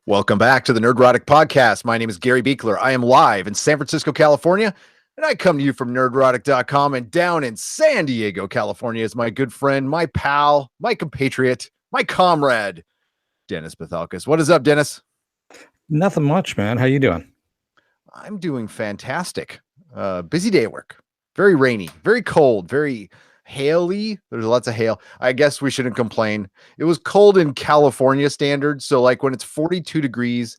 Welcome back to the Nerdrotic podcast. My name is Gary Buechler. I am live in San Francisco, California, and I come to you from nerdrotic.com, and down in San Diego, California is my good friend, my pal, my compatriot, my comrade, Dennis Bithoulkas. What is up, Dennis? Nothing much, man. How you doing? I'm doing fantastic. Busy day at work. Very rainy, very cold, very haily. There's lots of hail. I guess we shouldn't complain. It was cold in California standards. So like when it's 42 degrees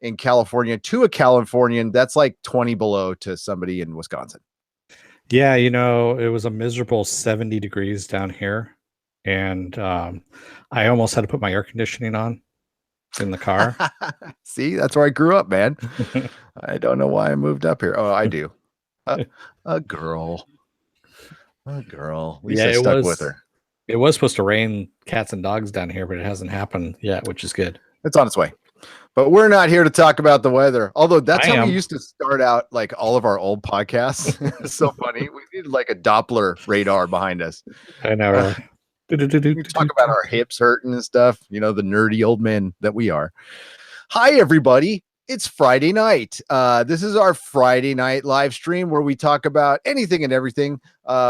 in California to a Californian, that's like 20 below to somebody in Wisconsin. Yeah, you know, it was a miserable 70 degrees down here. And I almost had to put my air conditioning on in the car. See, that's where I grew up, man. I don't know why I moved up here. Oh, I do. A girl. At least I stuck with her. It was supposed to rain cats and dogs down here, but it hasn't happened yet, which is good. It's on its way. But we're not here to talk about the weather. Although that's how we used to start out like all of our old podcasts. It's so funny. We needed like a Doppler radar behind us. I know. We talk about our hips hurting and stuff. You know, the nerdy old men that we are. Hi, everybody. It's Friday night. This is our Friday night live stream where we talk about anything and everything.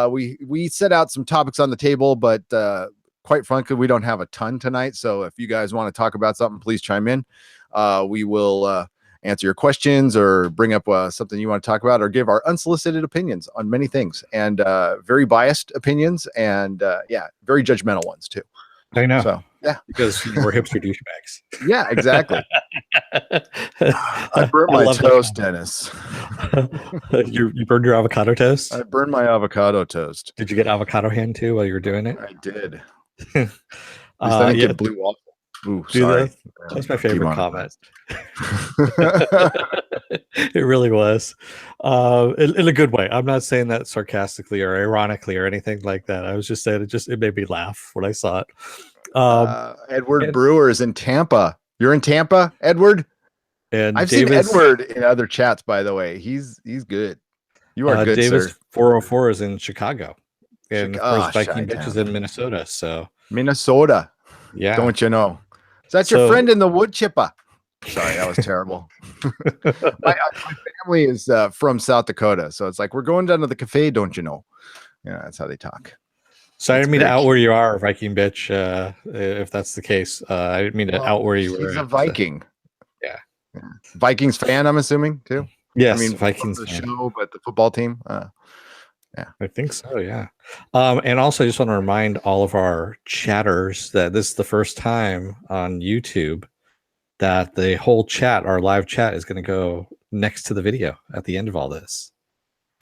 We set out some topics on the table, but quite frankly, we don't have a ton tonight. So if you guys want to talk about something, please chime in. We will answer your questions or bring up something you want to talk about or give our unsolicited opinions on many things, and very biased opinions, and very judgmental ones too. I know. So yeah, because we're hipster douchebags. Yeah, exactly. I burnt my toast, Dennis. You burned your avocado toast? I burned my avocado toast. Did you get avocado hand too while you were doing it? I did. I didn't get blue waffle. Ooh, sorry. That's my favorite comment. It really was. In a good way. I'm not saying that sarcastically or ironically or anything like that. I was just saying it made me laugh when I saw it. Edward Brewer is in Tampa. You're in Tampa, Edward? And I've seen Edward in other chats, by the way. He's good. You are good, Davis sir. 404 is in Chicago. And of course, Viking Bitch is in Minnesota. So Minnesota. Yeah. Don't you know? Is that your friend in the wood chipper? Sorry, that was terrible. My family is from South Dakota, so it's like we're going down to the cafe, don't you know? Yeah, that's how they talk. So I didn't mean to out where you are, Viking Bitch. If that's the case, I didn't mean to out where you were. He's a Viking. So, yeah, Vikings fan, I'm assuming too. Yes, I mean Vikings the show, but the football team. Yeah, I think so. Yeah. And also, I just want to remind all of our chatters that this is the first time on YouTube that the whole chat, our live chat, is going to go next to the video at the end of all this.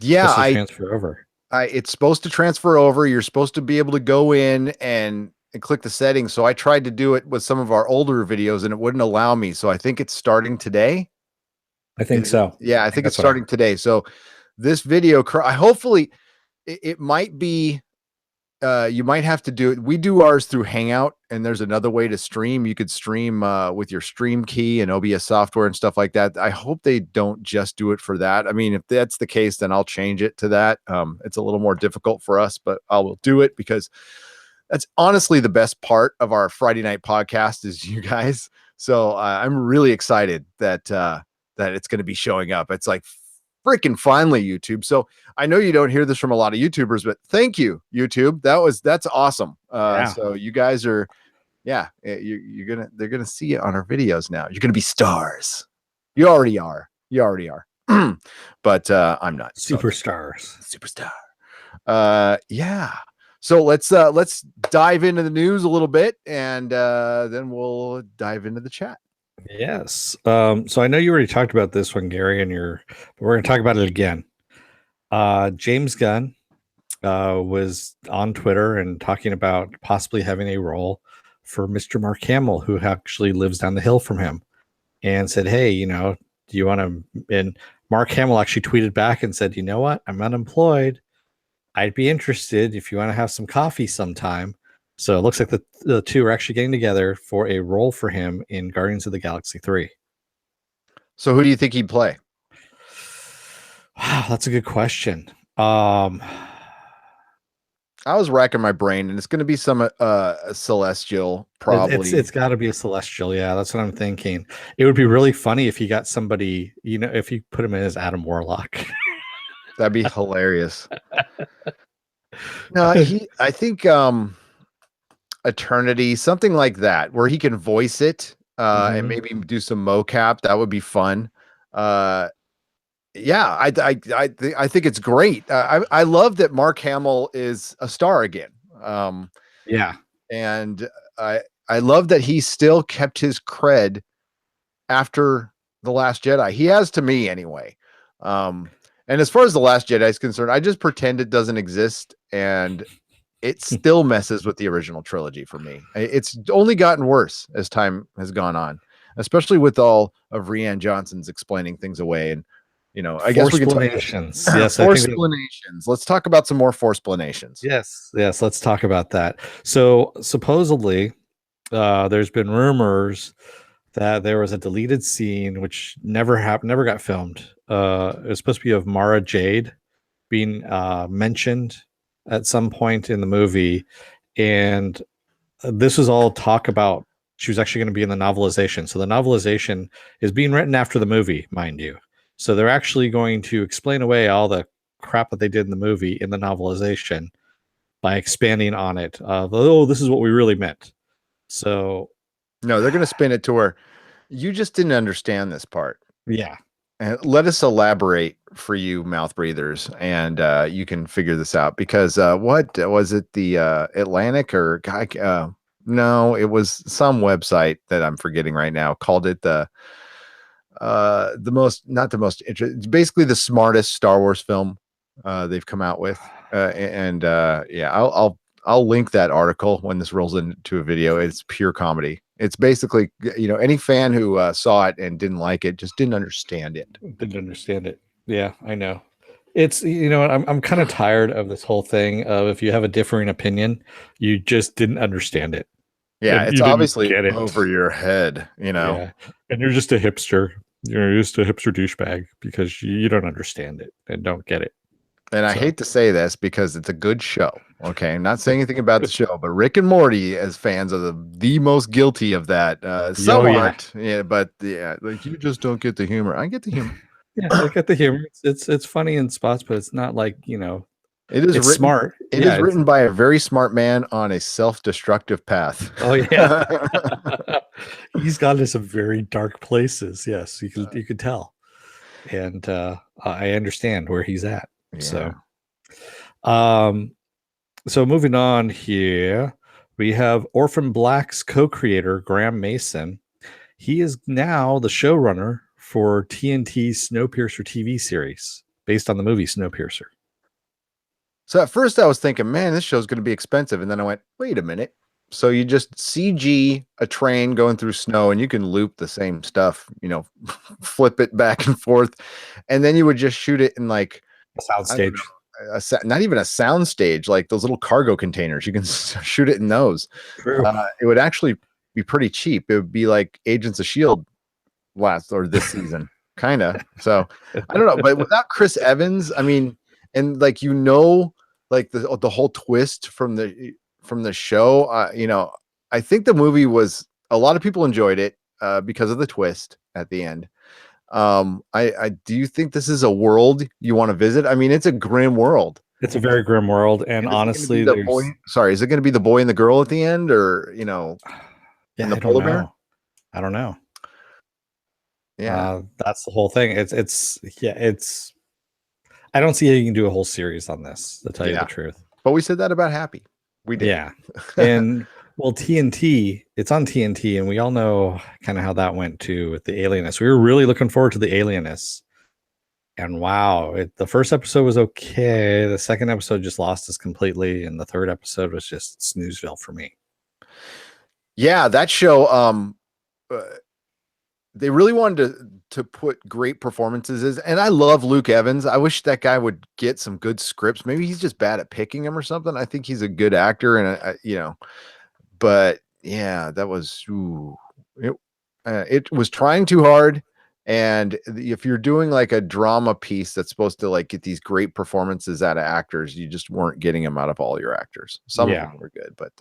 Yeah, transfer over. It's supposed to transfer over. You're supposed to be able to go in and click the settings. So I tried to do it with some of our older videos, and it wouldn't allow me. So I think it's starting today. I think so. Yeah, I think it's starting today. So this video, hopefully, it might be. You might have to do it. We do ours through Hangout, and there's another way to stream. You could stream with your stream key and OBS software and stuff like that. I hope they don't just do it for that. I mean, if that's the case, then I'll change it to that. It's a little more difficult for us, but I will do it because that's honestly the best part of our Friday night podcast is you guys. So I'm really excited that it's going to be showing up. It's like freaking finally, YouTube. So I know you don't hear this from a lot of YouTubers, but thank you, YouTube. That's awesome. So you guys are, they're gonna see it on our videos now. You're gonna be stars. You already are. But I'm not. Superstar. Yeah. So let's dive into the news a little bit, and then we'll dive into the chat. Yes. So I know you already talked about this one, Gary, but we're going to talk about it again. James Gunn was on Twitter and talking about possibly having a role for Mr. Mark Hamill, who actually lives down the hill from him, and said, hey, do you want to? And Mark Hamill actually tweeted back and said, you know what? I'm unemployed. I'd be interested if you want to have some coffee sometime. So it looks like the two are actually getting together for a role for him in Guardians of the Galaxy 3. So who do you think he'd play? Wow, that's a good question. I was racking my brain, and it's going to be some celestial, probably. It's got to be a celestial. Yeah, that's what I'm thinking. It would be really funny if you got somebody, if you put him in as Adam Warlock. That'd be hilarious. No, I think Eternity, something like that, where he can voice it and maybe do some mocap. That would be fun. Yeah, I think it's great. I love that Mark Hamill is a star again. Yeah, and I love that he still kept his cred after The Last Jedi. He has, to me anyway. And as far as The Last Jedi is concerned, I just pretend it doesn't exist, and it still messes with the original trilogy for me. It's only gotten worse as time has gone on, especially with all of Rian Johnson's explaining things away. And I guess we can talk explanations. Yes, force explanations. Let's talk about some more force explanations. Yes, let's talk about that. So supposedly, there's been rumors that there was a deleted scene which never got filmed. It was supposed to be of Mara Jade being mentioned at some point in the movie, and this was all talk about she was actually going to be in the novelization. So the novelization is being written after the movie, mind you. So they're actually going to explain away all the crap that they did in the movie in the novelization by expanding on it. This is what we really meant. So no, they're going to spin it to where you just didn't understand this part. Yeah. And let us elaborate for you mouth breathers, and you can figure this out, because what was it, the Atlantic or no, it was some website that I'm forgetting right now, called it the most, not the most interesting, it's basically the smartest Star Wars film they've come out with. Yeah, I'll link that article when this rolls into a video. It's pure comedy. It's basically, any fan who saw it and didn't like it just didn't understand it. Yeah, I know. It's, I'm kind of tired of this whole thing of, if you have a differing opinion, you just didn't understand it. Yeah, it's obviously over your head, Yeah. And you're just a hipster. You're just a hipster douchebag because you don't understand it and don't get it. And I hate to say this because it's a good show. Okay, I'm not saying anything about the show, but Rick and Morty, as fans, are the most guilty of that. Some aren't, but like, you just don't get the humor. I get the humor. Yeah, I get the humor. It's funny in spots, but it's not like, it's smart. It is written by a very smart man on a self-destructive path. Oh yeah, he's gone to some very dark places. Yes, you could tell, and I understand where he's at. Yeah. So moving on here, we have Orphan Black's co-creator Graham Mason. He is now the showrunner for TNT's Snowpiercer TV series based on the movie Snowpiercer. So at first I was thinking, man, this show's going to be expensive. And then I went, wait a minute. So you just CG a train going through snow, and you can loop the same stuff, flip it back and forth. And then you would just shoot it in like a soundstage. Not even a sound stage, like those little cargo containers. You can shoot it in those. True. It would actually be pretty cheap. It would be like Agents of S.H.I.E.L.D. this season, kind of. So I don't know, but without Chris Evans, I mean, and like, like the whole twist from the show, I think the movie was, a lot of people enjoyed it because of the twist at the end. I do you think this is a world you want to visit? I mean, it's a grim world. It's a very grim world, and honestly, is it going to be the boy and the girl at the end, or and the polar bear? I don't know. Yeah, that's the whole thing. It's I don't see how you can do a whole series on this, to tell you the truth. But we said that about Happy. We did. Yeah. And well, TNT, it's on TNT, and we all know kind of how that went too with the Alienists. We were really looking forward to the Alienists. And wow, the first episode was okay. The second episode just lost us completely. And the third episode was just snoozeville for me. Yeah, that show, they really wanted to put great performances. And I love Luke Evans. I wish that guy would get some good scripts. Maybe he's just bad at picking them or something. I think he's a good actor, and but yeah, that was, it was trying too hard. And if you're doing like a drama piece that's supposed to like get these great performances out of actors, you just weren't getting them out of all your actors. Some of them were good, but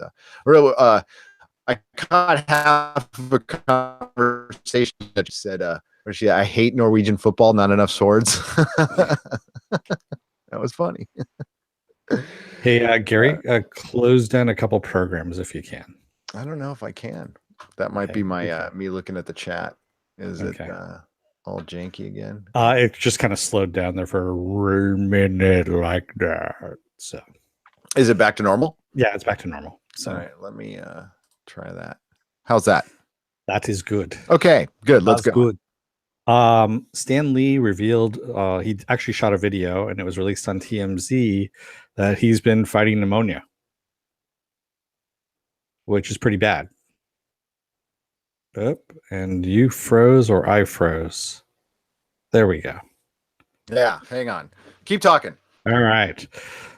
I caught half of a conversation that said, I hate Norwegian football, not enough swords. That was funny. Hey, Gary, close down a couple programs if you can. I don't know if I can. That might be my me looking at the chat. Is it all janky again? It just kind of slowed down there for a minute like that. So, is it back to normal? Yeah, it's back to normal. So, all right, let me try that. How's that? That is good. Okay, good. Let's go. Good. Stan Lee revealed he actually shot a video, and it was released on TMZ that he's been fighting pneumonia, which is pretty bad. And you froze or I froze. There we go. Yeah, hang on. Keep talking. All right.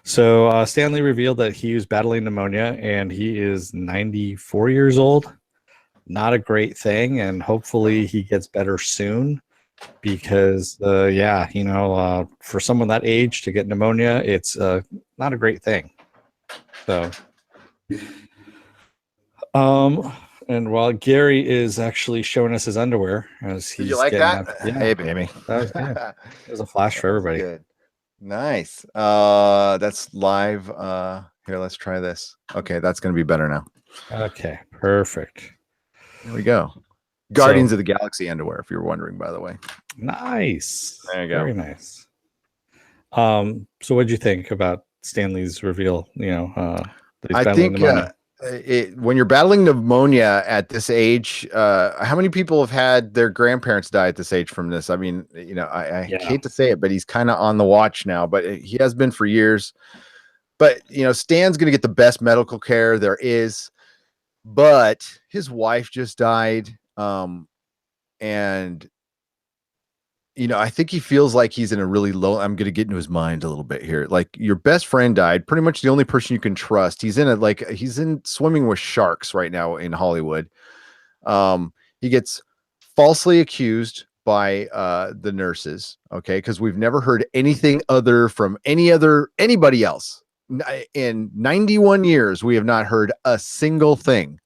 So Stan Lee revealed that he was battling pneumonia, and he is 94 years old. Not a great thing, and hopefully he gets better soon, because for someone that age to get pneumonia, it's not a great thing. So and while Gary is actually showing us his underwear as he's, did you like that? Hey baby, that was good. It was a flash for everybody. Good. Nice. That's live. Here, let's try this. Okay, that's gonna be better now. Okay, perfect. There we go. Guardians of the Galaxy underwear, if you're wondering, by the way. Nice. There you go. Very nice. So what did you think about Stan Lee's reveal? I think when you're battling pneumonia at this age, how many people have had their grandparents die at this age from this? I mean, I hate to say it, but he's kind of on the watch now, but he has been for years. But, Stan's going to get the best medical care there is. But his wife just died. And I think he feels like he's in a really low, I'm going to get into his mind a little bit here. Like, your best friend died, pretty much the only person you can trust. He's in swimming with sharks right now in Hollywood. He gets falsely accused by the nurses. Okay. Cause we've never heard anything other from anybody else. In 91 years, we have not heard a single thing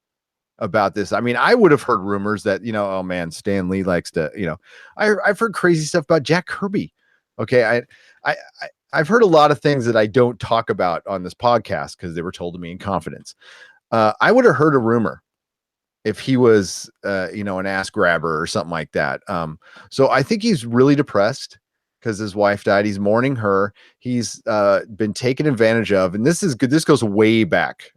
about this. I mean, I would have heard rumors that, oh man, Stan Lee likes to, I've heard crazy stuff about Jack Kirby. Okay. I've heard a lot of things that I don't talk about on this podcast because they were told to me in confidence. I would have heard a rumor if he was, an ass grabber or something like that. So I think he's really depressed because his wife died. He's mourning her. He's been taken advantage of, and this is good. This goes way back.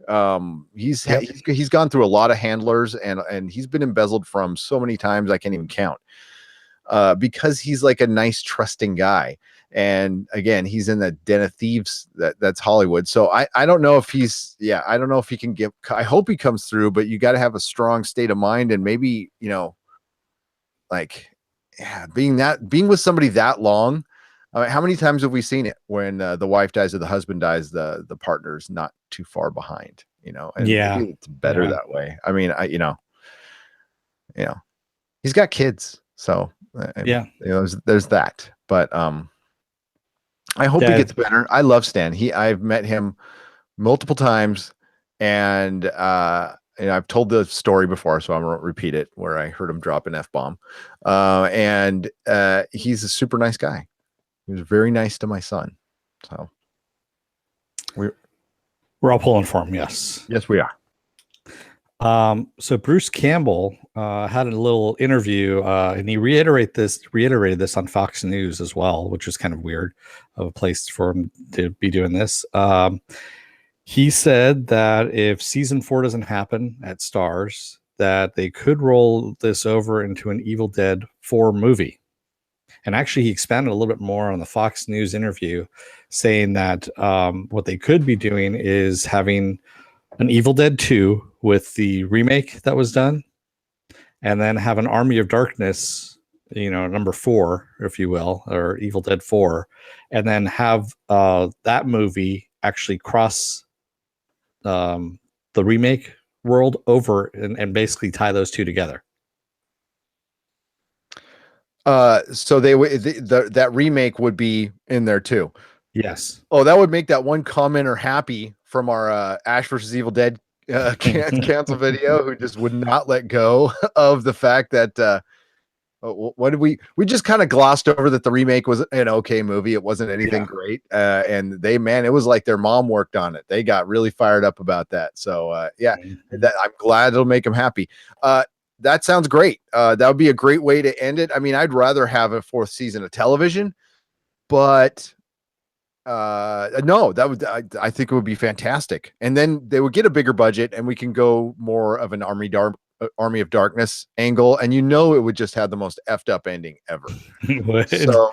He's gone through a lot of handlers, and he's been embezzled from so many times I can't even count. Because he's like a nice, trusting guy. And again, he's in the den of thieves. That's Hollywood. So I don't know if I don't know if he can give. I hope he comes through, but you got to have a strong state of mind, and maybe being with somebody that long. How many times have we seen it when the wife dies or the husband dies, the partner's not too far behind, and maybe it's better that way. I mean, he's got kids, so there's that, but I hope he gets better. I love Stan. I've met him multiple times, and I've told the story before, so I won't repeat it, where I heard him drop an F-bomb. And he's a super nice guy. He was very nice to my son. So we're all pulling for him. Yes. Yes, we are. So Bruce Campbell had a little interview, and he reiterated this on Fox News as well, which was kind of weird of a place for him to be doing this. He said that if season 4 doesn't happen at Starz, that they could roll this over into an Evil Dead 4 movie. And actually, he expanded a little bit more on the Fox News interview, saying that what they could be doing is having an Evil Dead 2 with the remake that was done, and then have an Army of Darkness, number 4, if you will, or Evil Dead 4, and then have that movie actually cross the remake world over and basically tie those two together. So that remake would be in there too. Yes. Oh, that would make that one commenter happy from our Ash versus Evil Dead cancel video, who just would not let go of the fact that what did we just kind of glossed over that the remake was an okay movie. It wasn't anything great. And it was like their mom worked on it. They got really fired up about that. So I'm glad it'll make them happy. That sounds great. That would be a great way to end it. I mean, I'd rather have a fourth season of television, but no, I think it would be fantastic. And then they would get a bigger budget and we can go more of an Army of Darkness angle, and it would just have the most effed up ending ever. So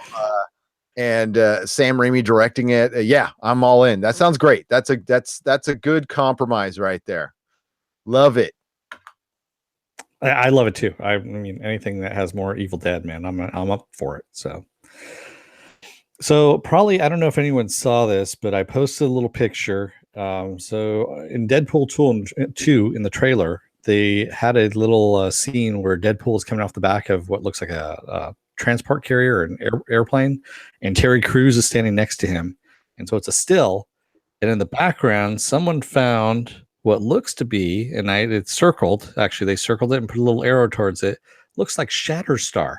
and Sam Raimi directing it. I'm all in. That sounds great. That's a good compromise right there. Love it. I love it too. I mean, anything that has more Evil Dead, man, I'm up for it. So probably, I don't know if anyone saw this, but I posted a little picture. So in Deadpool 2 in the trailer, they had a little scene where Deadpool is coming off the back of what looks like a transport carrier or an airplane, and Terry Crews is standing next to him. And so it's a still. And in the background, someone found what looks to be, and it's circled. Actually, they circled it and put a little arrow towards it. Looks like Shatterstar.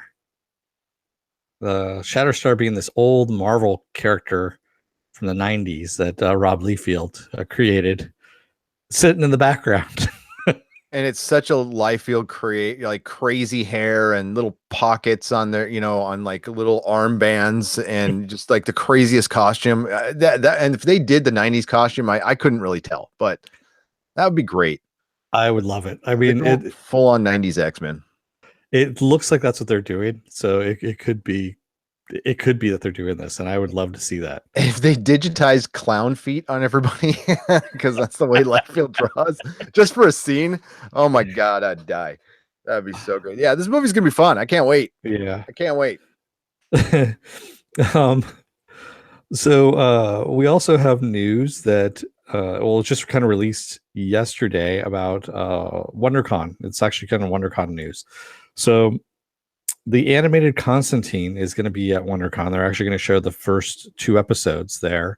Shatterstar being this old Marvel character from the 90s that Rob Liefeld created, sitting in the background. And it's such a Liefeld like crazy hair and little pockets on there, on like little armbands, and just like the craziest costume. And if they did the 90s costume, I couldn't really tell, but that would be great. I would love it. I mean, full on 90s X-Men. It looks like that's what they're doing. So it could be that they're doing this, and I would love to see that. If they digitize clown feet on everybody, because that's the way Liefeld draws, just for a scene. Oh my God, I'd die. That'd be so great. Yeah, this movie's gonna be fun. I can't wait. Yeah, I can't wait. So we also have news that it's just kind of released yesterday about WonderCon. It's actually kind of WonderCon news. So the animated Constantine is going to be at WonderCon. They're actually going to show the first 2 episodes there.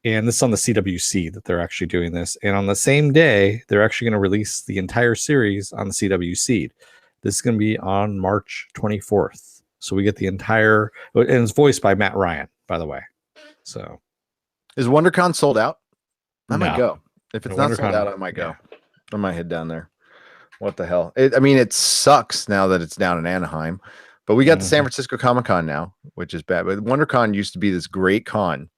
And this is on the CWC that they're actually doing this. And on the same day, they're actually going to release the entire series on the CWC. This is going to be on March 24th. So we get the entire, and it's voiced by Matt Ryan, by the way. So is WonderCon sold out? I might go. If it's not WonderCon, sold out, I might go. I might head down there. What the hell? It sucks now that it's down in Anaheim, but we got the San Francisco Comic-Con now, which is bad. But WonderCon used to be this great con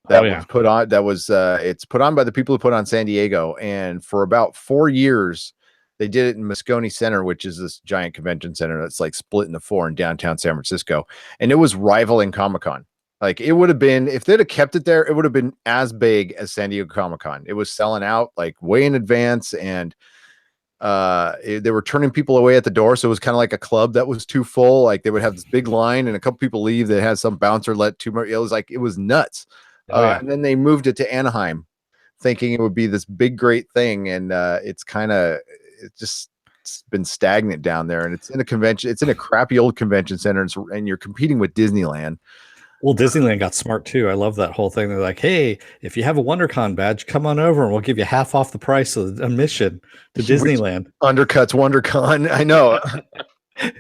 that was put on. That was it's put on by the people who put on San Diego, and for about 4 years they did it in Moscone Center, which is this giant convention center that's like split into 4 in downtown San Francisco, and it was rivaling Comic-Con. Like, it would have been, if they'd have kept it there, it would have been as big as San Diego Comic-Con. It was selling out like way in advance, and they were turning people away at the door. So it was kind of like a club that was too full. Like, they would have this big line and a couple people leave. They had some bouncer let too much. It was nuts. And then they moved it to Anaheim thinking it would be this big, great thing. And it's been stagnant down there, and it's in a crappy old convention center, and you're competing with Disneyland. Well, Disneyland got smart too. I love that whole thing. They're like, hey, if you have a WonderCon badge, come on over and we'll give you half off the price of admission to Disneyland. Undercuts WonderCon. I know.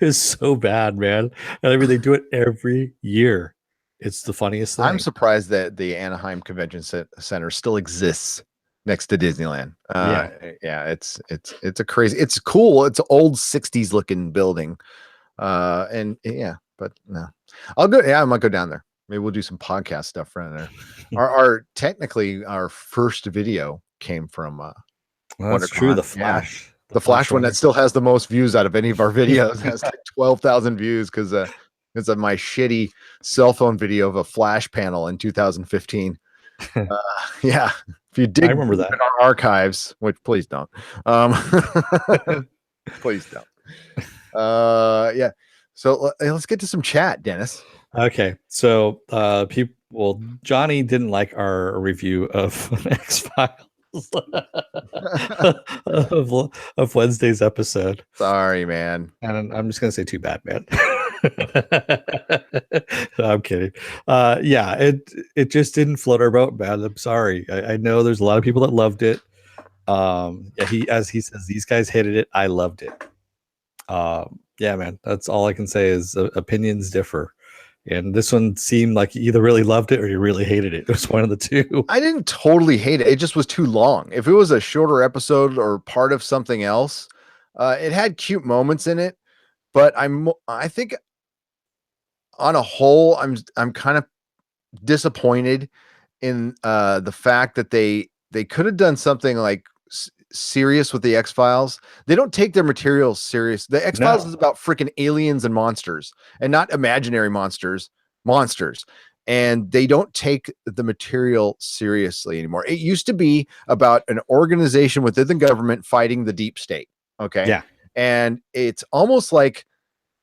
It's so bad, man. And I mean, they do it every year. It's the funniest thing. I'm surprised that the Anaheim Convention Center still exists next to Disneyland. It's a crazy, it's cool. It's an old 60s looking building. But no, I'll go. Yeah, I might go down there. Maybe we'll do some podcast stuff right there. Technically our first video came from that's true. The Flash. Yeah. The Flash one that still has the most views out of any of our videos. Has like 12,000 views because it's my shitty cell phone video of a Flash panel in 2015. Yeah, if you dig, I remember that in our archives, which please don't. Please don't. Yeah. So let's get to some chat, Dennis. Okay, so Johnny didn't like our review of X-Files of Wednesday's episode. Sorry, man. And I'm just gonna say too bad, man. I'm kidding. Yeah, it just didn't float our boat, man. I'm sorry. I know there's a lot of people that loved it. Yeah, as he says, these guys hated it. I loved it. Yeah, man. That's all I can say is opinions differ. And this one seemed like you either really loved it or you really hated it. It was one of the two. I didn't totally hate it. It just was too long. If it was a shorter episode or part of something else, it had cute moments in it. But I think on a whole, I'm kind of disappointed in the fact that they could have done something like serious with the X-Files. They don't take their material serious. The X-Files is about freaking aliens and monsters, and not imaginary monsters. And they don't take the material seriously anymore. It used to be about an organization within the government fighting the deep state. Okay. Yeah. And it's almost like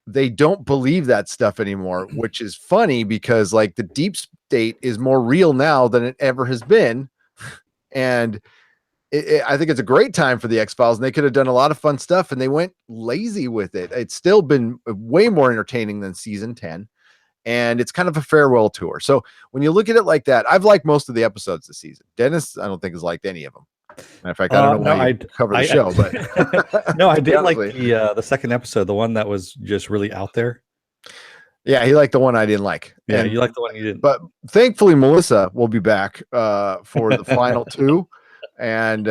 they don't believe that stuff anymore, which is funny because like the deep state is more real now than it ever has been. And I think it's a great time for the X-Files, and they could have done a lot of fun stuff, and they went lazy with it. It's still been way more entertaining than season 10, and it's kind of a farewell tour. So when you look at it like that, I've liked most of the episodes this season. Dennis, I don't think has liked any of them. Matter of fact, I don't know why you cover the show, but no, I did like the second episode, the one that was just really out there. Yeah, he liked the one I didn't like. Yeah, you liked the one you didn't. But thankfully, Melissa will be back for the final two, and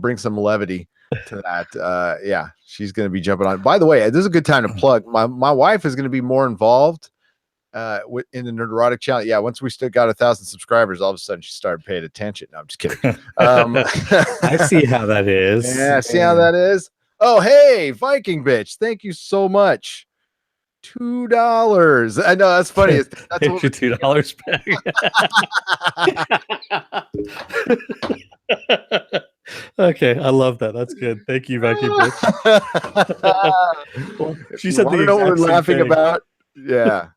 bring some levity to that. Yeah, she's going to be jumping on. By the way, this is a good time to plug. My wife is going to be more involved in the Nerdrotic channel. Yeah, once we still got 1,000 subscribers, all of a sudden she started paying attention. No, I'm just kidding. I see how that is. Yeah, see how that is. Oh, hey, Viking bitch! Thank you so much. $2. I know that's funny. That's what $2 back. Okay, I love that. That's good. Thank you, Viking bitch. Well, she said the know what we're laughing about. Yeah.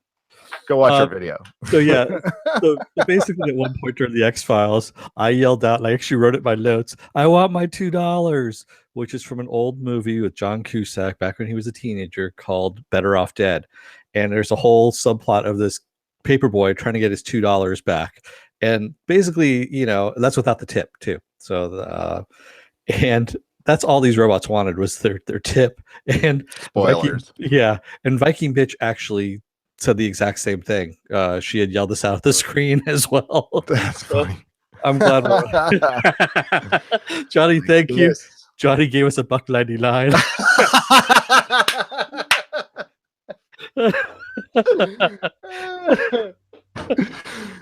Go watch our video. So yeah, so basically at one point during the X-Files, I yelled out, and I actually wrote it in my notes, I want my $2, which is from an old movie with John Cusack back when he was a teenager called Better Off Dead. And there's a whole subplot of this paperboy trying to get his $2 back. And basically, that's without the tip too. So and that's all these robots wanted was their tip. And spoilers. And Viking bitch actually said the exact same thing. She had yelled this out at the screen as well. That's funny. I'm glad. Johnny, thank you. Johnny gave us $1.99.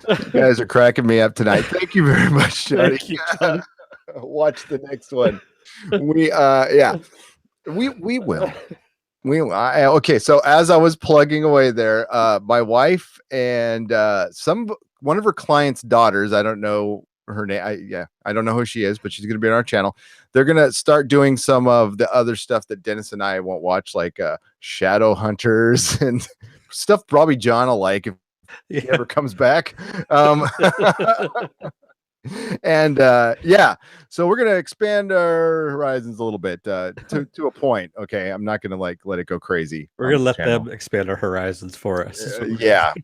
You guys are cracking me up tonight. Thank you very much, Johnny. Thank you, Johnny. Watch the next one. We will. Okay, so as I was plugging away there, my wife and one of her clients' daughters, I don't know her name. I don't know who she is, but she's going to be on our channel. They're going to start doing some of the other stuff that Dennis and I won't watch, like Shadow Hunters and stuff probably John will like if he ever comes back. And so we're gonna expand our horizons a little bit to a point. Okay, I'm not gonna let it go crazy. We're gonna let them expand our horizons for us.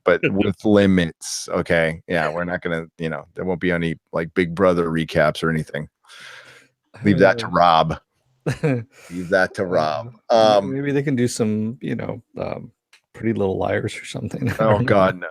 But with limits. Okay, we're not gonna, there won't be any like Big Brother recaps or anything. Leave that to Rob. Leave that to Rob. Maybe they can do some, Pretty Little Liars or something. Oh God, no.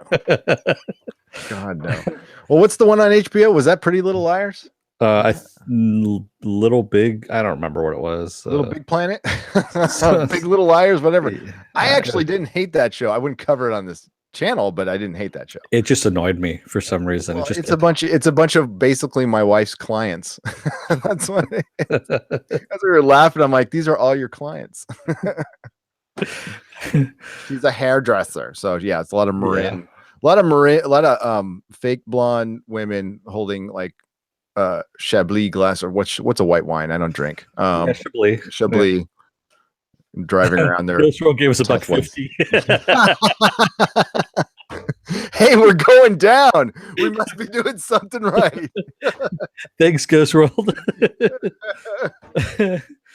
God no. Well, what's the one on HBO? Was that Pretty Little Liars? Little Big. I don't remember what it was. Little Big Planet. Big Little Liars. Whatever. I actually didn't hate that show. I wouldn't cover it on this channel, but I didn't hate that show. It just annoyed me for some reason. Well, it's a bunch of basically my wife's clients. That's what. As we were laughing, I'm like, these are all your clients. She's a hairdresser, so yeah, it's a lot of Marin. A lot of fake blonde women holding like Chablis glass, or what's a white wine? I don't drink. Chablis. Driving around there. Ghost World gave us $1.50. Hey, we're going down. We must be doing something right. Thanks, Ghost World.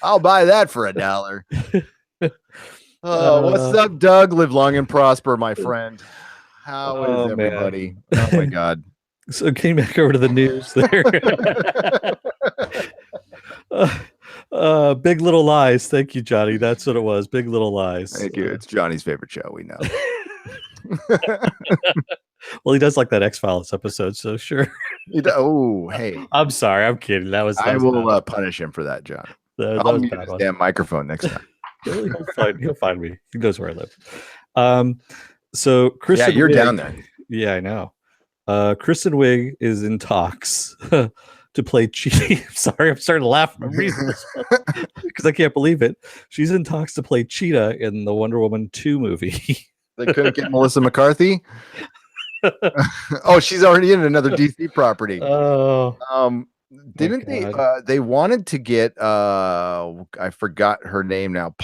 I'll buy that for $1. Oh, what's up, Doug? Live long and prosper, my friend. How is Oh, man. everybody? Oh my God. So came back over to the news there. Big Little Lies. Thank you, Johnny. That's what it was. Big Little Lies. Thank you. It's Johnny's favorite show. We know. Well, he does like that X-Files episode, so sure. Oh, hey. I'm sorry. I'm kidding. I will punish him for that, John. I'll mute his damn microphone next time. He'll find me. He knows where I live. So Kristen, yeah, you're down there. Yeah, I know. Kristen Wiig is in talks to play Cheetah. Sorry, I'm starting to laugh because I can't believe it. She's in talks to play Cheetah in the Wonder Woman 2 movie. They couldn't get Melissa McCarthy. Oh, she's already in another DC property. Oh, didn't they? They wanted to get I forgot her name now.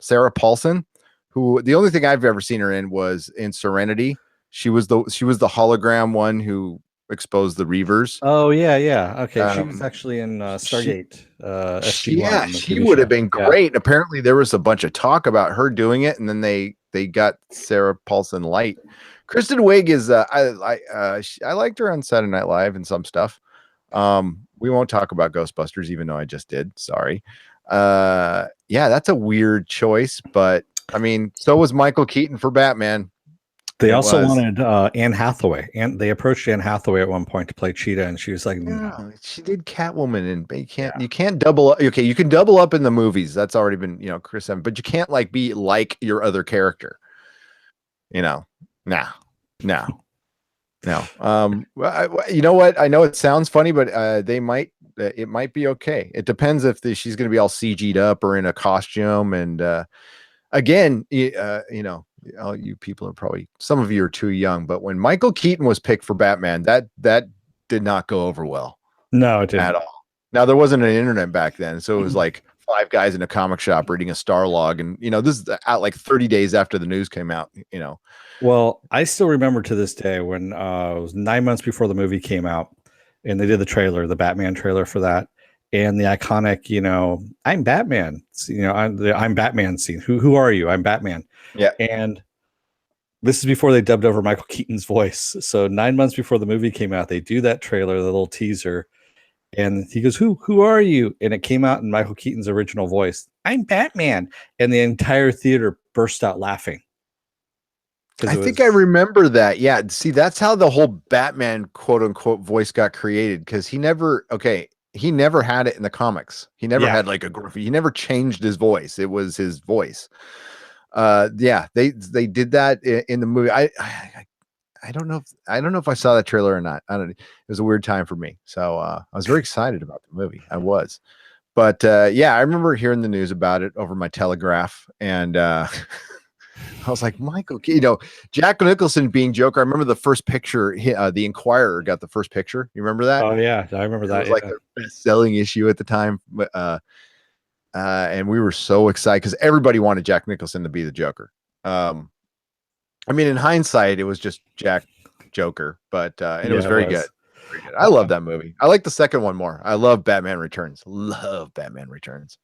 Sarah Paulson, who the only thing I've ever seen her in was in Serenity. She was the hologram one who exposed the Reavers. Oh yeah. Okay, she was actually in Stargate. She would have been great. Yeah. Apparently, there was a bunch of talk about her doing it, and then they got Sarah Paulson Light. Kristen Wiig is I liked her on Saturday Night Live and some stuff. We won't talk about Ghostbusters, even though I just did. Sorry. Yeah, that's a weird choice, but I mean, so was Michael Keaton for Batman. They also wanted Anne Hathaway, and they approached Anne Hathaway at one point to play Cheetah, and she was like, "No, she did Catwoman, and you can't double up. Okay, you can double up in the movies. That's already been Chris Evans, but you can't be like your other character. No. You know what? I know it sounds funny, but it might be okay. It depends if she's going to be all CG'd up or in a costume. And again, all you people are probably, some of you are too young, but when Michael Keaton was picked for Batman, that did not go over well. No, it didn't at all. Now there wasn't an internet back then, so it was like 5 guys in a comic shop reading a Star Log, and this is out like 30 days after the news came out. Well, I still remember to this day when it was 9 months before the movie came out, and they did the trailer, the Batman trailer for that, and the iconic, I'm Batman, I'm Batman scene. Who are you? I'm Batman. Yeah. And this is before they dubbed over Michael Keaton's voice. So 9 months before the movie came out, they do that trailer, the little teaser, and he goes, who are you? And it came out in Michael Keaton's original voice. I'm Batman. And the entire theater burst out laughing. I think I remember that. Yeah. See, that's how the whole Batman quote unquote voice got created, because he never had it in the comics. He never had like he never changed his voice. It was his voice. They did that in the movie. I don't know if I saw that trailer or not. I don't know. It was a weird time for me. So I was very excited about the movie. I was. But I remember hearing the news about it over my telegraph, and I was like, Michael, Jack Nicholson being Joker. I remember the first picture. The Inquirer got the first picture. You remember that? Oh yeah, I remember that. It was like the best-selling issue at the time. And we were so excited because everybody wanted Jack Nicholson to be the Joker. I mean, in hindsight, it was just Jack Joker, but it was very good. Very good. I love that movie. I like the second one more. I love Batman Returns. Love Batman Returns.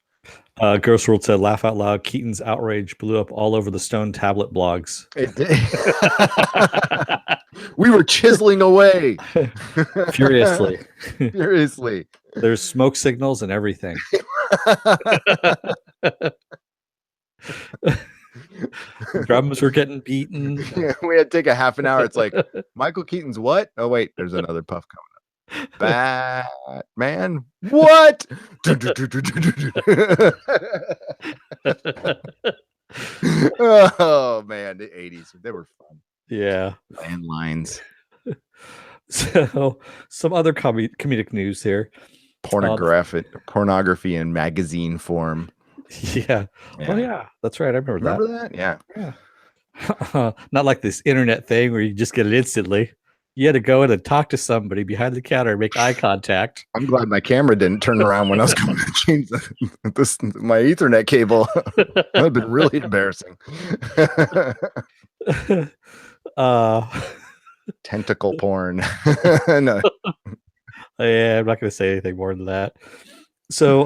Ghost World said, laugh out loud. Keaton's outrage blew up all over the Stone tablet blogs. It did. We were chiseling away. Furiously. There's smoke signals and everything. Drums were getting beaten. We had to take a half an hour. It's like, Michael Keaton's what? Oh, wait, there's another puff coming up. Batman, what? Oh man, the 80s, they were fun. Yeah. Landlines. So some other comedic news here. Pornography in magazine form. Yeah. Oh yeah, that's right. I remember that. Yeah. Not like this internet thing where you just get it instantly. You had to go in and talk to somebody behind the counter and make eye contact. I'm glad my camera didn't turn around when I was going to change my Ethernet cable. That would have been really embarrassing. Tentacle porn. No. Yeah, I'm not going to say anything more than that. So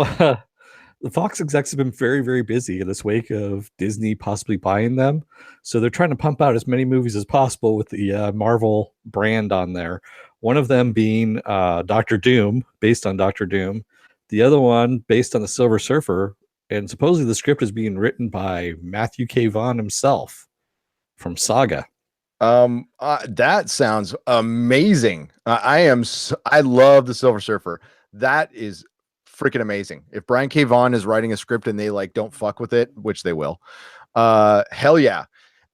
the Fox execs have been very, very busy in this wake of Disney possibly buying them. So they're trying to pump out as many movies as possible with the Marvel brand on there. One of them being Doctor Doom, based on Doctor Doom. The other one based on the Silver Surfer. And supposedly the script is being written by Matthew K. Vaughn himself from Saga. That sounds amazing. I love the Silver Surfer. That is freaking amazing. If Brian K. Vaughan is writing a script and they like don't fuck with it, which they will, hell yeah.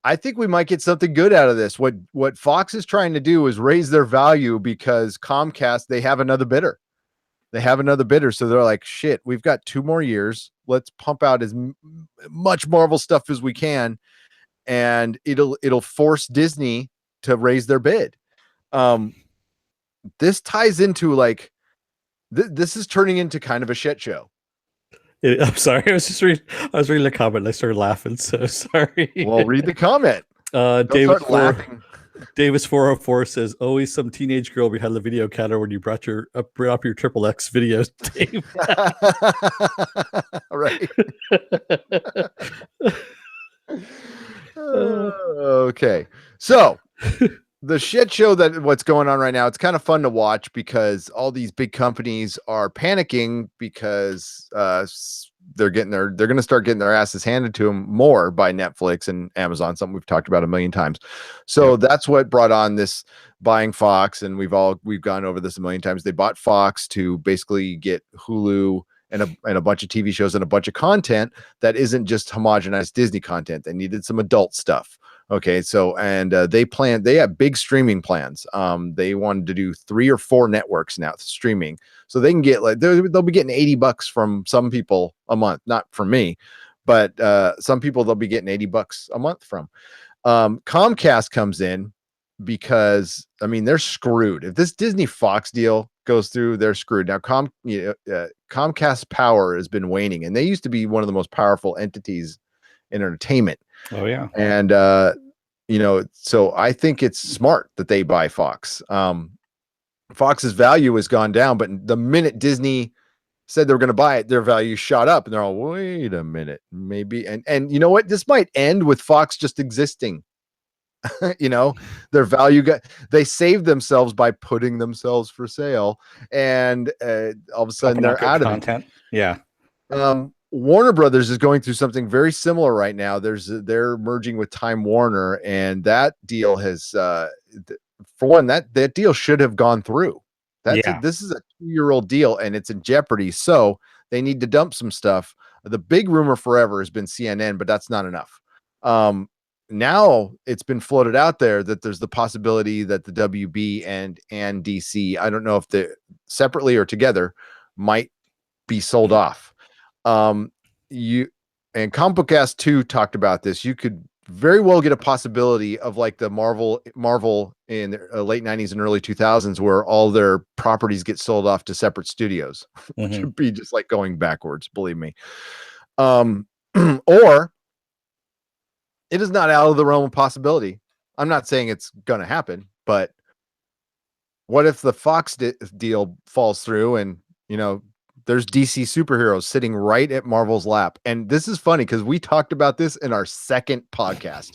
I think we might get something good out of this. What Fox is trying to do is raise their value because Comcast, they have another bidder. So they're like, shit, we've got 2 more years. Let's pump out as much Marvel stuff as we can, and it'll force Disney to raise their bid. This ties into like this is turning into kind of a shit show. I'm sorry. I was reading the comment and I started laughing. So sorry. Well, read the comment. Davis 404 says, always some teenage girl behind the video counter when you brought up your triple X videos, Dave. Right. Okay. So the shit show that what's going on right now, it's kind of fun to watch because all these big companies are panicking because they're going to start getting their asses handed to them more by Netflix and Amazon, something we've talked about a million times. So that's what brought on this buying Fox, and we've gone over this a million times. They bought Fox to basically get Hulu and a bunch of TV shows and a bunch of content that isn't just homogenized Disney content. They needed some adult stuff. Okay, so they have big streaming plans. They wanted to do 3 or 4 networks now streaming, so they can get like they'll be getting $80 from some people a month, not from me, but some people they'll be getting $80 a month from. Comcast comes in because I mean they're screwed if this Disney Fox deal goes through. They're screwed now. Comcast power has been waning, and they used to be one of the most powerful entities in entertainment. Oh yeah. And so I think it's smart that they buy Fox. Fox's value has gone down, but the minute Disney said they were going to buy it, their value shot up, and they're all, wait a minute, maybe. And you know what? This might end with Fox just existing. Their value they saved themselves by putting themselves for sale, and all of a sudden they're out of content. Yeah. Warner Brothers is going through something very similar right now. They're merging with Time Warner, and that deal has, for one, that deal should have gone through. This is a 2-year-old deal, and it's in jeopardy. So they need to dump some stuff. The big rumor forever has been CNN, but that's not enough. Now it's been floated out there that there's the possibility that the WB and DC, I don't know if they separately or together, might be sold off. You and Comcast 2 talked about this. You could very well get a possibility of like the Marvel in the late 90s and early 2000s, where all their properties get sold off to separate studios, which would be just like going backwards, believe me. Or it is not out of the realm of possibility. I'm not saying it's going to happen, but what if the Fox deal falls through and, there's DC superheroes sitting right at Marvel's lap? And this is funny because we talked about this in our second podcast,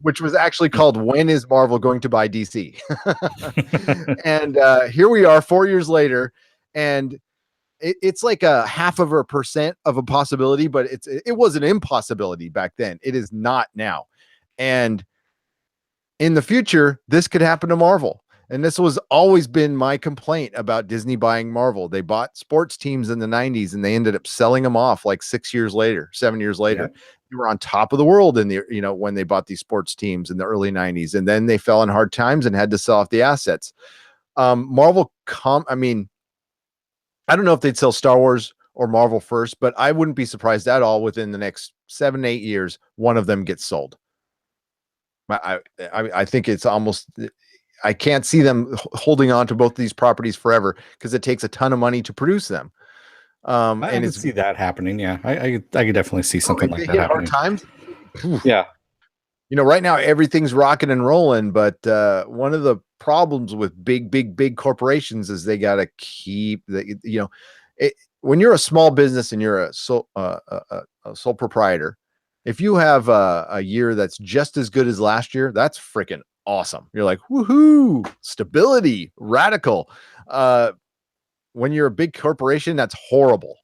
which was actually called When is Marvel Going to Buy DC? And here we are 4 years later, and it's like a 0.5% of a possibility, but it was an impossibility back then. It is not now. And in the future, this could happen to Marvel. And this was always been my complaint about Disney buying Marvel. They bought sports teams in the 90s, and they ended up selling them off like 7 years later. Yeah. They were on top of the world in the, when they bought these sports teams in the early 90s, and then they fell in hard times and had to sell off the assets. Marvel, I don't know if they'd sell Star Wars or Marvel first, but I wouldn't be surprised at all within the next 7 to 8 years, one of them gets sold. I think it's almost, I can't see them holding on to both these properties forever because it takes a ton of money to produce them. I can see that happening. Yeah, I could definitely see something like that happening. Hard times. Yeah. Right now everything's rocking and rolling, but one of the problems with big corporations is they got to keep when you're a small business and you're a sole proprietor, if you have a year that's just as good as last year, that's freaking awesome. You're like, woohoo, stability, radical. When you're a big corporation, that's horrible.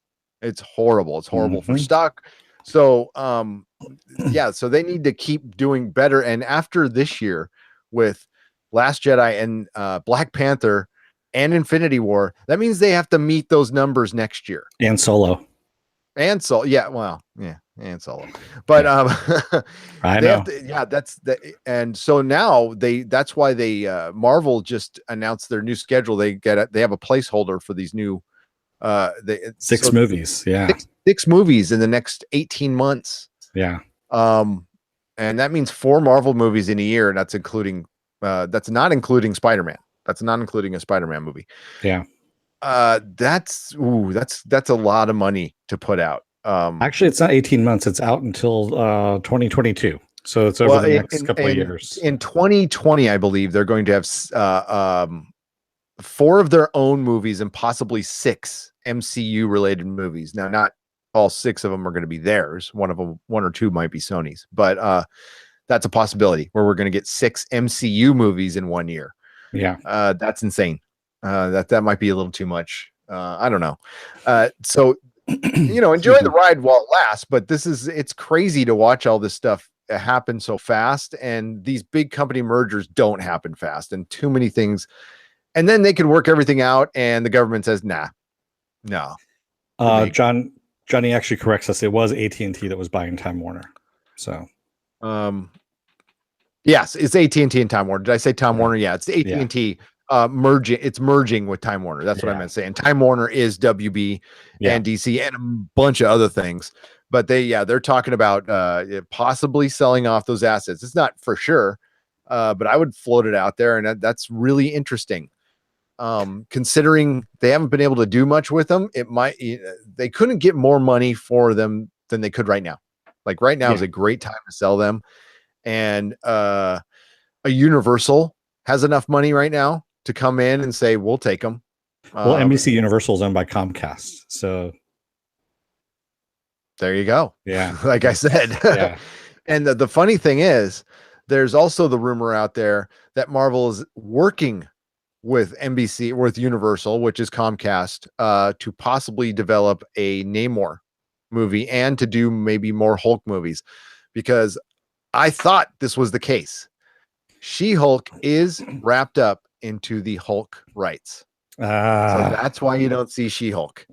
It's horrible. It's horrible for stock. So, yeah, so they need to keep doing better. And after this year with Last Jedi and Black Panther and Infinity War, that means they have to meet those numbers next year. And Solo. And so, yeah, well, yeah, and Solo. But I know. that's the, and so now that's why they Marvel just announced their new schedule. They have a placeholder for these new six movies. Yeah. Six movies in the next 18 months. Yeah. And that means 4 Marvel movies in a year, and that's including that's not including Spider-Man. That's not including a Spider-Man movie. Yeah. That's a lot of money to put out. Actually, it's not 18 months. It's out until 2022. So it's over the next couple of years. In 2020, I believe they're going to have 4 of their own movies and possibly 6 MCU related movies. Now, not all 6 of them are going to be theirs. One or 2 might be Sony's, but that's a possibility where we're going to get 6 MCU movies in 1 year. Yeah. That's insane. That might be a little too much. I don't know. So, enjoy the ride while it lasts, but it's crazy to watch all this stuff happen so fast. And these big company mergers don't happen fast, and too many things. And then they can work everything out, and the government says, no. Johnny actually corrects us. It was AT&T that was buying Time Warner. So, yes, it's AT&T and Time Warner. Did I say Time Warner? Yeah, it's AT&T merging. It's merging with Time Warner. That's what I meant saying. Time Warner is WB and DC and a bunch of other things. But they're talking about possibly selling off those assets. It's not for sure, but I would float it out there, and that's really interesting. Considering they haven't been able to do much with them, they couldn't get more money for them than they could right now. Like right now is a great time to sell them. And a Universal has enough money right now to come in and say, we'll take them. Well, NBC Universal is owned by Comcast. So there you go. Yeah. Like I said. Yeah. And the funny thing is, there's also the rumor out there that Marvel is working with NBC, with Universal, which is Comcast, to possibly develop a Namor movie and to do maybe more Hulk movies, because I thought this was the case. She-Hulk is wrapped up into the Hulk rights. So that's why you don't see She-Hulk.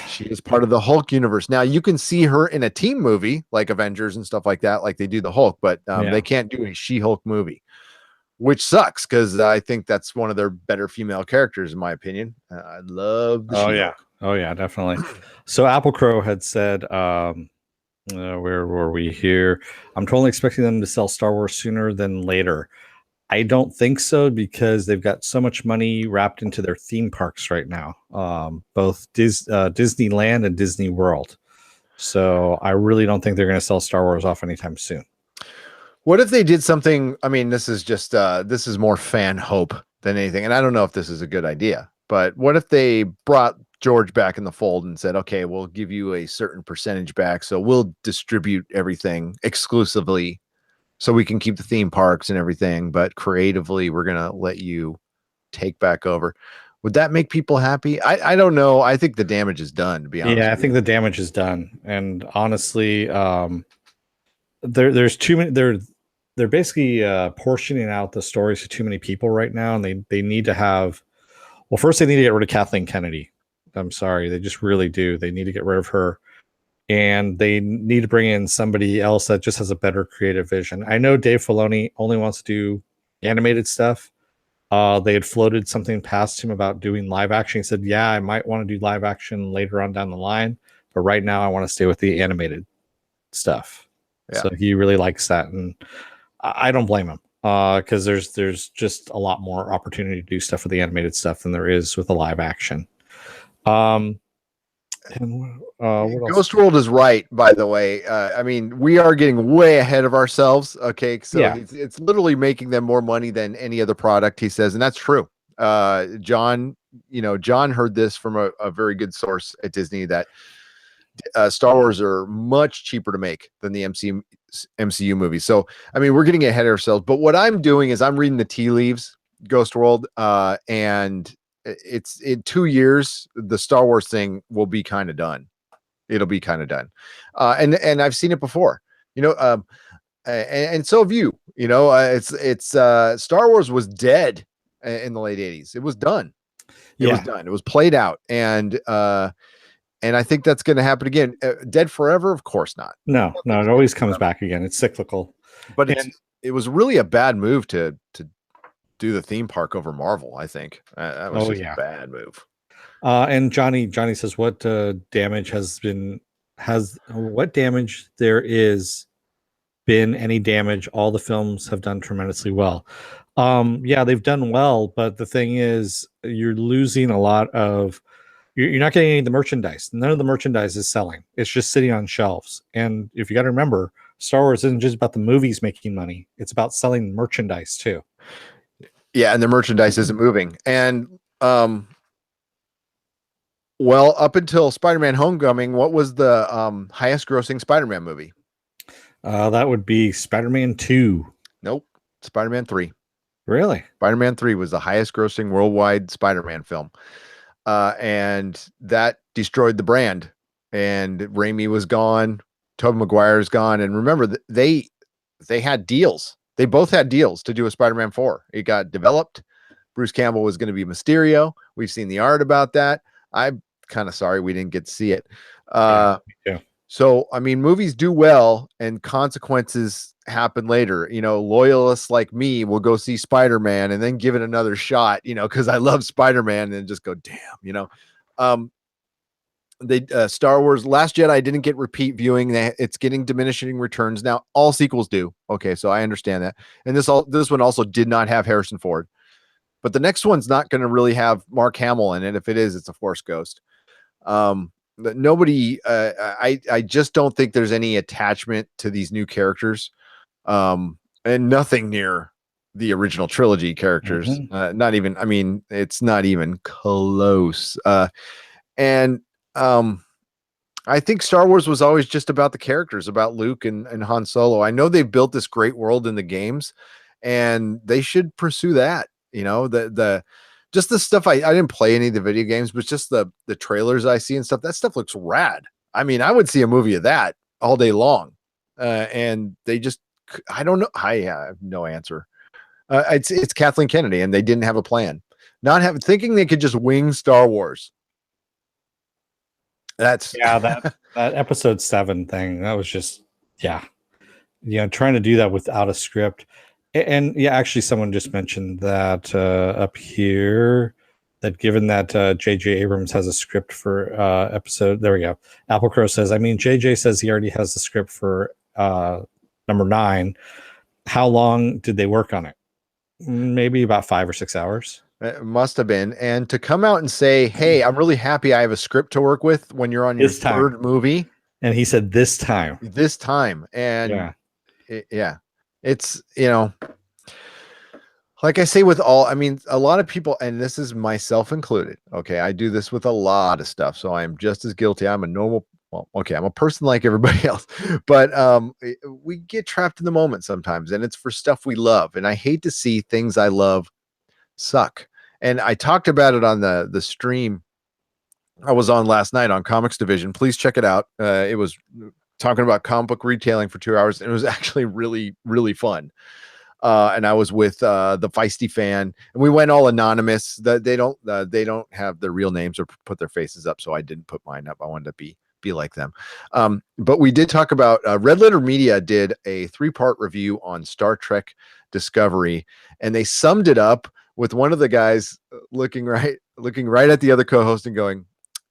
She is part of the Hulk universe. Now you can see her in a team movie like Avengers and stuff like that, like they do the Hulk, but they can't do a She-Hulk movie, which sucks because I think that's one of their better female characters, in my opinion. I love the She-Hulk. Oh yeah, definitely. So Apple Crow had said, where were we here? I'm totally expecting them to sell Star Wars sooner than later. I don't think so, because they've got so much money wrapped into their theme parks right now, both Disneyland and Disney World. So I really don't think they're going to sell Star Wars off anytime soon. What if they did something? I mean, this is just this is more fan hope than anything, and I don't know if this is a good idea. But what if they brought George back in the fold and said, "Okay, we'll give you a certain percentage back, so we'll distribute everything exclusively, so we can keep the theme parks and everything, but creatively, we're gonna let you take back over." Would that make people happy? I don't know. I think the damage is done, to be honest. Yeah, I think the damage is done, and honestly, there's too many. They're basically portioning out the stories to too many people right now, and they need to have. Well, first they need to get rid of Kathleen Kennedy. I'm sorry, they just really do. They need to get rid of her, and they need to bring in somebody else that just has a better creative vision. I know Dave Filoni only wants to do animated stuff. They had floated something past him about doing live action. He said, "Yeah, I might want to do live action later on down the line, but right now I want to stay with the animated stuff." Yeah. So he really likes that, and I don't blame him, because there's just a lot more opportunity to do stuff with the animated stuff than there is with the live action. What Ghost World is right, by the way. I mean, we are getting way ahead of ourselves. Okay, so it's literally making them more money than any other product, he says, and that's true. John John heard this from a very good source at Disney that Star Wars are much cheaper to make than the MCU movies. So, I mean, we're getting ahead of ourselves. But what I'm doing is I'm reading the tea leaves, Ghost World, and it's in 2 years, the Star Wars thing will be kind of done. It'll be kind of done. And I've seen it before, and so have you. It's Star Wars was dead in the late 80s. It was done. It was done. It was played out. And I think that's going to happen again. Dead forever? Of course not. No, it always comes back again. It's cyclical. But it was really a bad move to do the theme park over Marvel, I think. That was a bad move. And Johnny says, what damage what damage there is been any damage? All the films have done tremendously well. They've done well, but the thing is, you're losing a lot of. You're not getting any of the merchandise. None of the merchandise is selling. It's just sitting on shelves. And if you got to remember, Star Wars isn't just about the movies making money. It's about selling merchandise too. Yeah, and the merchandise isn't moving. And up until Spider-Man Homecoming, what was the highest grossing Spider-Man movie? That would be Spider-Man 2. Nope. Spider-Man 3. Really? Spider-Man 3 was the highest grossing worldwide Spider-Man film. And that destroyed the brand. And Raimi was gone. Tobey Maguire's gone. And remember, they had deals. They both had deals to do a Spider-Man 4. It got developed. Bruce Campbell was going to be Mysterio. We've seen the art about that. I'm kind of sorry we didn't get to see it. So, I mean, movies do well and consequences happen later. Loyalists like me will go see Spider-Man and then give it another shot, because I love Spider-Man, and just go, damn, Star Wars Last Jedi didn't get repeat viewing. It's getting diminishing returns now. All sequels do. Okay, so I understand that. And this one also did not have Harrison Ford, but the next one's not going to really have Mark Hamill in it. If it is, it's a Force ghost. But nobody, I just don't think there's any attachment to these new characters, and nothing near the original trilogy characters. Not even, I mean, it's not even close. And I think Star Wars was always just about the characters, about Luke and Han Solo. I know they've built this great world in the games, and they should pursue that. Just the stuff I didn't play any of the video games, but just the trailers I see and stuff, that stuff looks rad. I mean, I would see a movie of that all day long. And they just, I don't know. I have no answer. It's Kathleen Kennedy, and they didn't have a plan. Thinking they could just wing Star Wars. That's that episode 7 thing. That was just, trying to do that without a script. And actually, someone just mentioned that up here, that given that J.J. Abrams has a script for episode, there we go. Apple Crow says, I mean, J.J. says he already has the script for number 9. How long did they work on it? Maybe about 5 or 6 hours. It must have been. And to come out and say, hey, I'm really happy I have a script to work with when you're on your third movie. And he said this time. And it's, like I say with all, I mean, a lot of people, and this is myself included. Okay. I do this with a lot of stuff. So I'm just as guilty. I'm a person like everybody else, but we get trapped in the moment sometimes, and it's for stuff we love. And I hate to see things I love suck. And I talked about it on the stream I was on last night on Comics Division. Please check it out. It was talking about comic book retailing for 2 hours, and it was actually really, really fun. And I was with the Feisty Fan, and we went all anonymous. They don't have their real names or put their faces up, so I didn't put mine up. I wanted to be like them. But we did talk about Red Letter Media did a 3-part review on Star Trek Discovery, and they summed it up with one of the guys looking right at the other co-host and going,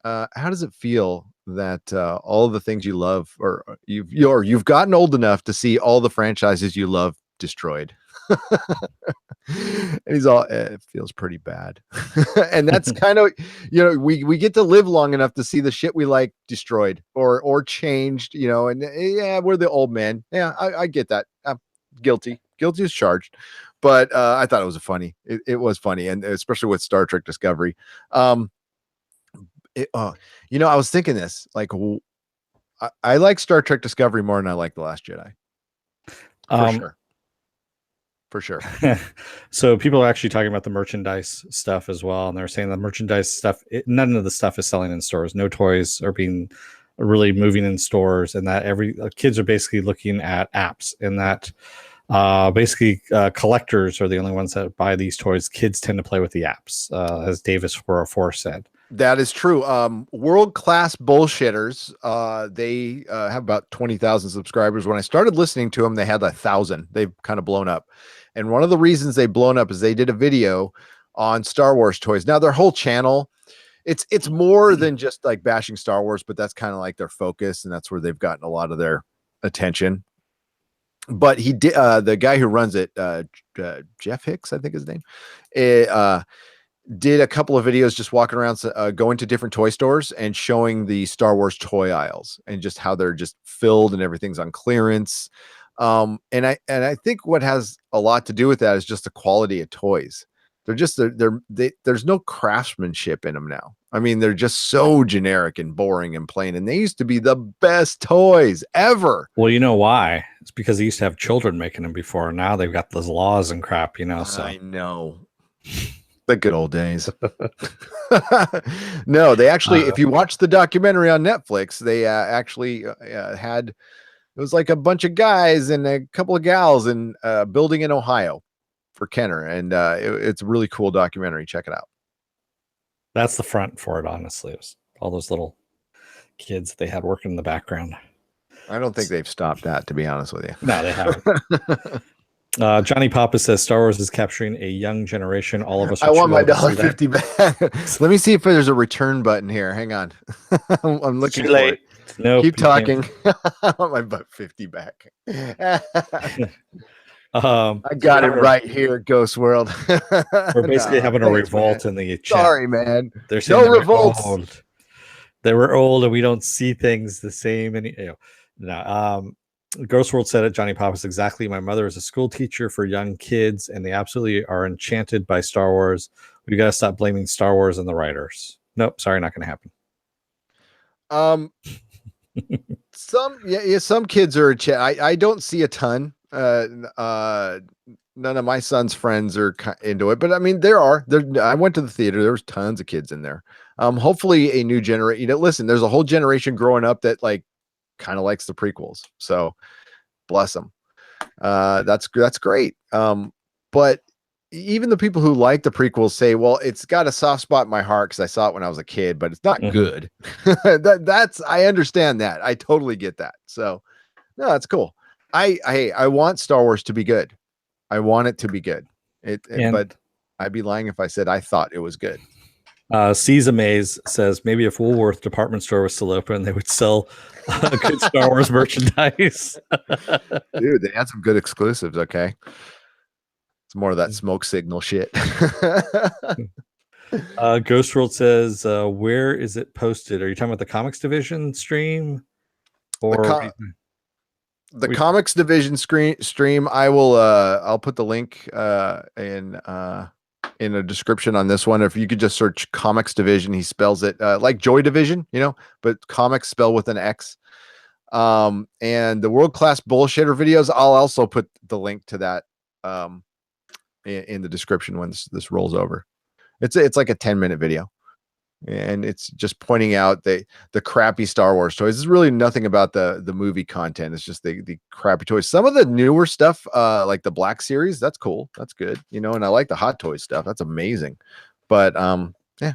how does it feel that all of the things you love, or you've gotten old enough to see all the franchises you love destroyed? And he's all, it feels pretty bad. And that's kind of, we get to live long enough to see the shit we like destroyed or changed, and we're the old man. Yeah, I get that. I'm guilty as charged. but I thought it was funny. It was funny, and especially with Star Trek Discovery. I was thinking this, like, I like Star Trek Discovery more than I like The Last Jedi. For sure. So people are actually talking about the merchandise stuff as well, and they're saying the merchandise stuff, none of the stuff is selling in stores. No toys are being really moving in stores, and that kids are basically looking at apps, and that collectors are the only ones that buy these toys. Kids tend to play with the apps, as Davis 404 said. That is true. World-class bullshitters. They have about 20,000 subscribers. When I started listening to them, they had 1,000. They've kind of blown up. And one of the reasons they blown up is they did a video on Star Wars toys. Now their whole channel, it's more than just like bashing Star Wars, but that's kind of like their focus, and that's where they've gotten a lot of their attention. But he did, the guy who runs it, Jeff Hicks, I think his name, did a couple of videos just walking around, going to different toy stores and showing the Star Wars toy aisles and just how they're just filled and everything's on clearance. And I think what has a lot to do with that is just the quality of toys. There's no craftsmanship in them now. I mean, they're just so generic and boring and plain, and they used to be the best toys ever. Well, you know why? It's because they used to have children making them before. Now they've got those laws and crap, So I know. The good old days. No, they actually, if you watch the documentary on Netflix, they actually had, it was like a bunch of guys and a couple of gals in a building in Ohio for Kenner. And it's a really cool documentary. Check it out. That's the front for it, honestly. It was all those little kids that they had working in the background. I don't think they've stopped that, to be honest with you. No, they haven't. Johnny Papa says Star Wars is capturing a young generation. All of us. I want my $1.50 back. Let me see if there's a return button here. Hang on. I'm looking for it. Nope, keep talking. I want my $1.50 back. I got it right here, Ghost World. We're basically having a revolt in the chat. Sorry, man. They're saying no revolts. They were old and we don't see things the same. No. Ghost World said it. Johnny Pop is exactly. My mother is a school teacher for young kids, and they absolutely are enchanted by Star Wars. We got to stop blaming Star Wars and the writers. Nope, sorry, not going to happen. Some kids are. I don't see a ton. None of my son's friends are into it, but I mean, I went to the theater. There was tons of kids in there. Hopefully, a new generation. Listen, there's a whole generation growing up that kind of likes the prequels, so bless them. That's great. But even the people who like the prequels say, well, it's got a soft spot in my heart because I saw it when I was a kid, but it's not good. I understand that. I totally get that. So no, that's cool. I want Star Wars to be good. I want it to be good. But I'd be lying if I said I thought it was good. Caesar Maze says maybe if Woolworth department store was still open, they would sell good Star Wars merchandise. Dude, they had some good exclusives. Okay, it's more of that smoke signal shit. Ghost World says, where is it posted? Are you talking about the comics division stream or the comics division stream? I will. I'll put the link in a description on this one. If you could just search comics division, he spells it like Joy Division, but comics spelled with an X. And the world-class bullshitter videos, I'll also put the link to that in the description when this rolls over. It's like a 10-minute video, and it's just pointing out the crappy Star Wars toys. It's really nothing about the movie content. It's just the crappy toys. Some of the newer stuff, like the Black Series, that's cool. That's good. And I like the Hot Toys stuff. That's amazing. But yeah.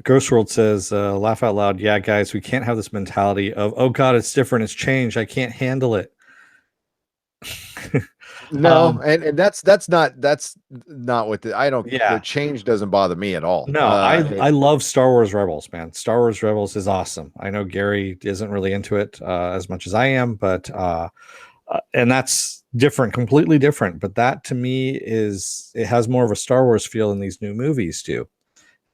Ghost World says, laugh out loud. Yeah, guys, we can't have this mentality of, oh God, it's different. It's changed. I can't handle it. No, and that's not what the change doesn't bother me at all. No, I love Star Wars Rebels, man. Star Wars Rebels is awesome. I know Gary isn't really into it as much as I am, but and that's different, completely different. But that to me it has more of a Star Wars feel in these new movies too.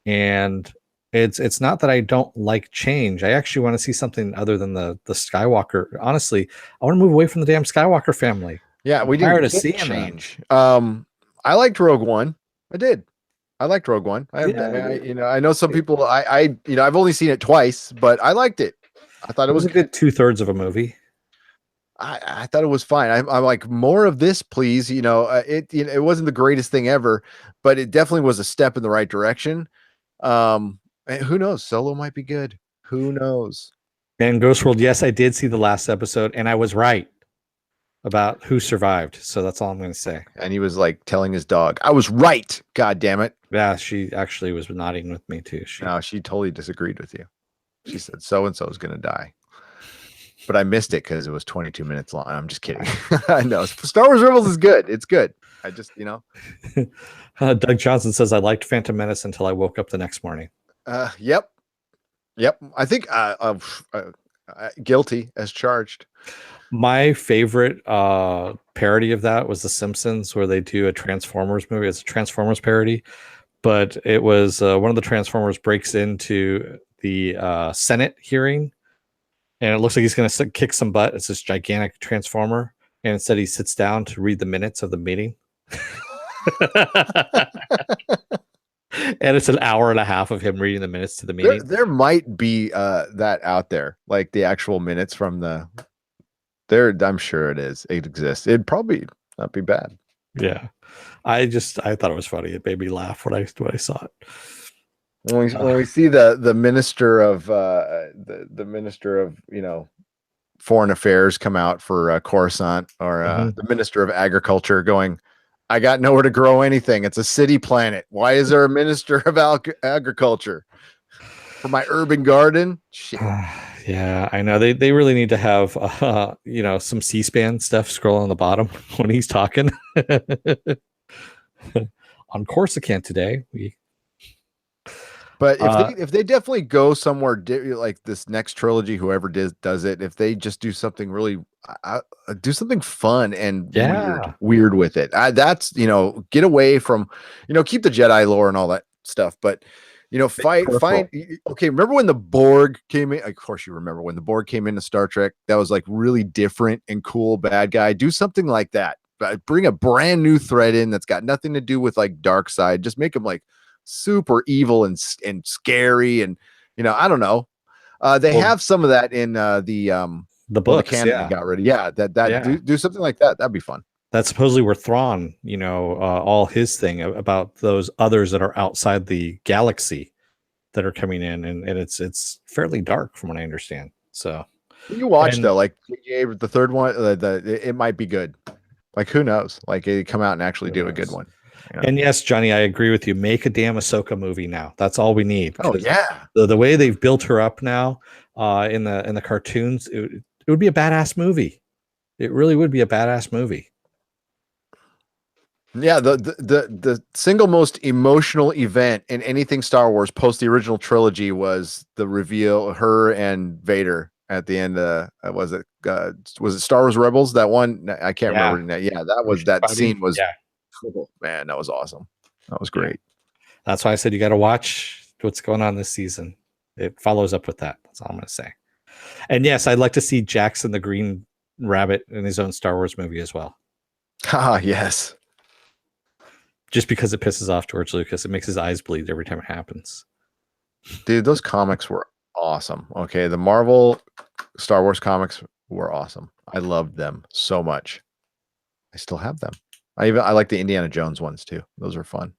And it's not that I don't like change. I actually want to see something other than the Skywalker. Honestly, I want to move away from the damn Skywalker family. Yeah, we didn't see change. I I liked Rogue One. I did. I liked Rogue One. I know some people. I've only seen it twice, but I liked it. I thought It it was was a good 2/3 of a movie. I thought it was fine. I'm like, more of this, please. It wasn't the greatest thing ever, but it definitely was a step in the right direction. And who knows? Solo might be good. Who knows? And Ghost World, yes, I did see the last episode, and I was right about who survived. So that's all I'm going to say. And he was like telling his dog, "I was right. God damn it!" Yeah, she actually was nodding with me too. She totally disagreed with you. She said so and so is going to die. But I missed it because it was 22 minutes long. I'm just kidding. I know Star Wars Rebels is good. It's good. I just, Doug Johnson says, I liked Phantom Menace until I woke up the next morning. Yep. I think guilty as charged. My favorite parody of that was The Simpsons, where they do a Transformers movie. It's a Transformers parody, but it was one of the Transformers breaks into the Senate hearing, and it looks like he's going to kick some butt. It's this gigantic Transformer, and instead he sits down to read the minutes of the meeting. And it's an hour and a half of him reading the minutes to the meeting. There might be that out there, like the actual minutes from the there. I'm sure it is. It exists. It'd probably not be bad. Yeah. I thought it was funny. It made me laugh when I saw it. When we see the minister of the minister of foreign affairs come out for Coruscant, or the minister of agriculture going, I got nowhere to grow anything. It's a city planet. Why is there a minister of agriculture for my urban garden? Shit. Yeah, I know they really need to have some C-SPAN stuff scroll on the bottom when he's talking. On Coruscant today, But if they definitely go somewhere like this next trilogy, whoever does it, if they just do something really, do something fun and weird with it, that's get away from keep the Jedi lore and all that stuff, but find okay. Remember when the Borg came in? Of course, you remember when the Borg came into Star Trek. That was like really different and cool. Bad guy, do something like that. Bring a brand new thread in that's got nothing to do with like dark side. Just make them like super evil and scary, and I don't know. They have some of that in the books. The canon they got rid of. Do something like that. That'd be fun. That's supposedly where Thrawn, all his thing about those others that are outside the galaxy that are coming in, and it's fairly dark from what I understand. So you watch though, like the third one, it might be good. Like who knows? Like they come out and actually do a good one. And yes, Johnny, I agree with you. Make a damn Ahsoka movie now. That's all we need. Oh yeah, the way they've built her up now in the cartoons, it would be a badass movie. It really would be a badass movie. Yeah, the single most emotional event in anything Star Wars post the original trilogy was the reveal of her and Vader at the end. Was it Star Wars Rebels? That one, I can't remember. Yeah, that scene was. Yeah. Cool. Man, that was awesome. That was great. That's why I said you got to watch what's going on this season. It follows up with that. That's all I'm going to say. And yes, I'd like to see Jackson the Green Rabbit in his own Star Wars movie as well. Ah, yes. Just because it pisses off George Lucas, it makes his eyes bleed every time it happens. Dude, those comics were awesome. Okay, the Marvel Star Wars comics were awesome. I loved them so much. I still have them. I like the Indiana Jones ones too. Those are fun.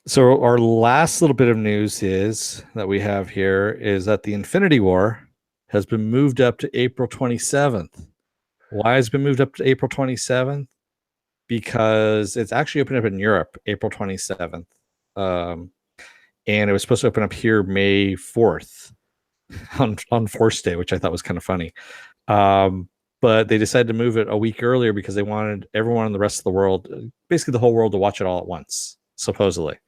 So our last little bit of news that we have here is that the Infinity War has been moved up to April 27th. Why has it been moved up to April 27th? Because it's actually opened up in Europe April 27th. And it was supposed to open up here May 4th on Force Day, which I thought was kind of funny. But they decided to move it a week earlier because they wanted everyone in the rest of the world, basically the whole world, to watch it all at once, supposedly.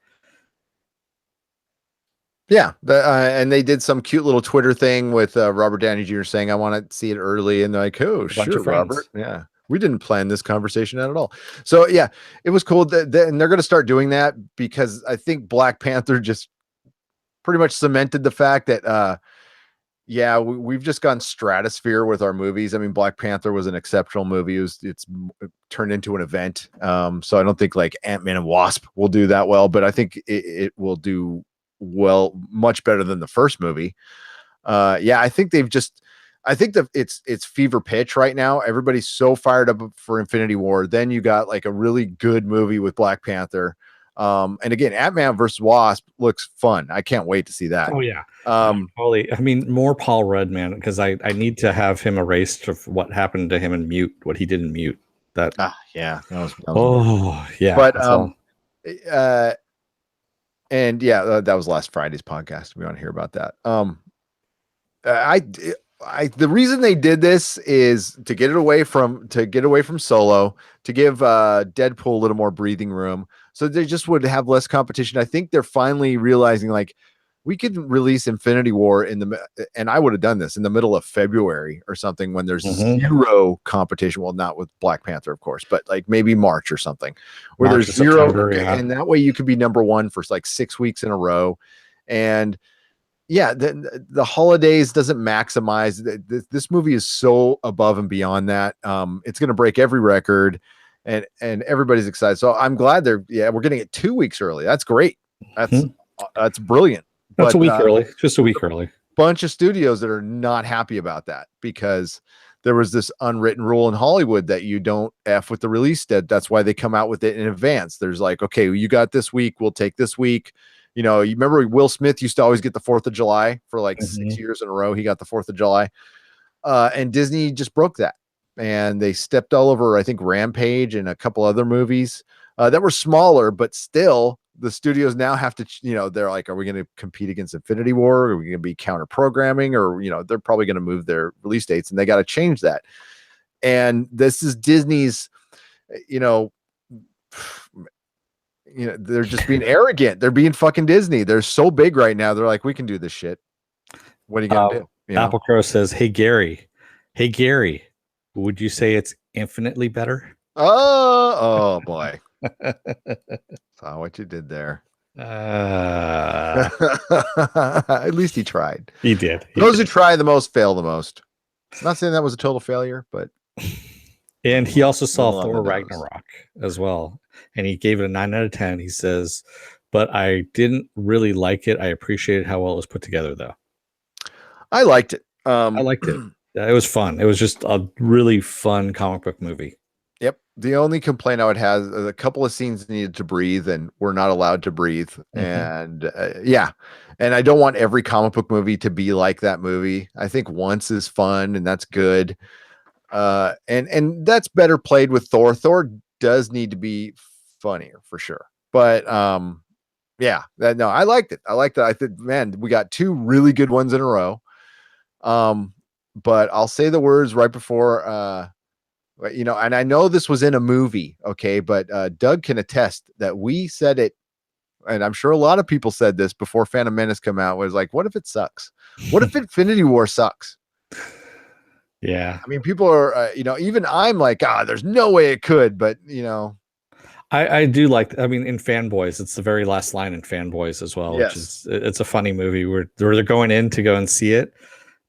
Yeah, and they did some cute little Twitter thing with Robert Downey Jr. saying, I want to see it early. And they're like, oh, sure, Robert. Yeah, we didn't plan this conversation out at all. So, yeah, it was cool. And they're going to start doing that because I think Black Panther just pretty much cemented the fact that Yeah, we've just gone stratosphere with our movies. I mean, Black Panther was an exceptional movie. It's turned into an event. So I don't think like Ant-Man and Wasp will do that well, but I think it will do well, much better than the first movie. Yeah, I think I think that it's fever pitch right now. Everybody's so fired up for Infinity War. Then you got like a really good movie with Black Panther. And again, Ant-Man versus Wasp looks fun. I can't wait to see that. Oh yeah. Holy, I mean, more Paul Rudd, man, because I need to have him erased of what happened to him in Mute, what he did in Mute. That yeah, that was yeah. But and yeah, that was last Friday's podcast. We want to hear about that. The reason they did this is to get away from Solo, to give Deadpool a little more breathing room, so they just would have less competition. I think they're finally realizing like we could release Infinity War and I would have done this in the middle of February or something when there's zero competition. Well, not with Black Panther, of course, but like maybe March or something where there's zero, and that way you could be number one for like 6 weeks in a row. And yeah, the holidays doesn't maximize. This movie is so above and beyond that. It's going to break every record, and everybody's excited. So I'm glad we're getting it 2 weeks early. That's great. That's brilliant. That's a week early, just a week early. Bunch of studios that are not happy about that because there was this unwritten rule in Hollywood that you don't F with the release date. That's why they come out with it in advance. There's like, okay, you got this week, we'll take this week. You know, you remember Will Smith used to always get the 4th of July for like 6 years in a row. He got the 4th of July. And Disney just broke that. And they stepped all over, I think, Rampage and a couple other movies that were smaller, but still the studios now have to, you know, they're like, are we going to compete against Infinity War? Are we going to be counter programming? Or, you know, they're probably going to move their release dates and they got to change that. And this is Disney's, you know, they're just being arrogant. They're being fucking Disney. They're so big right now. They're like, we can do this shit. What are you going to do? You know? Apple Crow says, Hey, Gary, would you say it's infinitely better? Oh boy. Saw what you did there. At least he tried. He did. Those who try the most fail the most. Not saying that was a total failure, but. And he also saw Thor Ragnarok as well. And he gave it a 9 out of 10. He says, but I didn't really like it. I appreciated how well it was put together, though. I liked it. I liked it. It was fun. It was just a really fun comic book movie. Yep. The only complaint I would have is a couple of scenes needed to breathe and we're not allowed to breathe. And yeah. And I don't want every comic book movie to be like that movie. I think once is fun and that's good. And that's better played with Thor. Thor does need to be funnier for sure. But yeah, no, I liked it. I think, man, we got 2 really good ones in a row. But I'll say the words right before you know, and I know this was in a movie, okay, but Doug can attest that we said it, and I'm sure a lot of people said this before Phantom Menace come out, was like, what if it sucks? What if Infinity War sucks? Yeah. I mean, people are, you know, even I'm like, there's no way it could, but you know. I do like, I mean, in Fanboys, it's the very last line in Fanboys as well, yes. Which is, it's a funny movie where they're going in to go and see it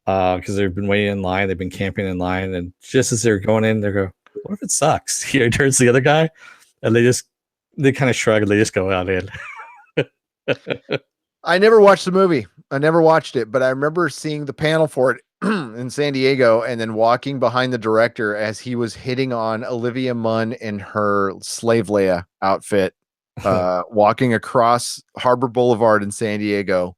because they've been waiting in line, they've been camping in line, and just as they're going in, they go, what if it sucks? He turns to the other guy, and they kind of shrug and they just go out in. I never watched the movie. I never watched it, but I remember seeing the panel for it in San Diego and then walking behind the director as he was hitting on Olivia Munn in her Slave Leia outfit, walking across Harbor Boulevard in San Diego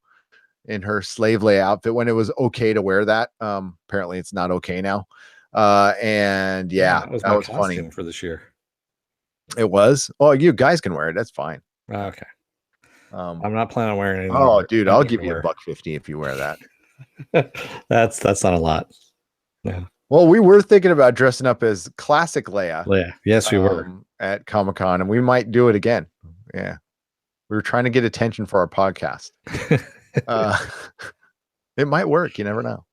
in her Slave Leia outfit when it was okay to wear that. Apparently it's not okay now. And yeah, that was funny for this year. It was. Oh, you guys can wear it. That's fine. Okay. I'm not planning on wearing it. Oh, dude, I'll give you $1.50 if you wear that. that's not a lot. Yeah. Well, we were thinking about dressing up as classic Leia. Leia. Yes, we were at Comic-Con, and we might do it again. Yeah. We were trying to get attention for our podcast. It might work. You never know.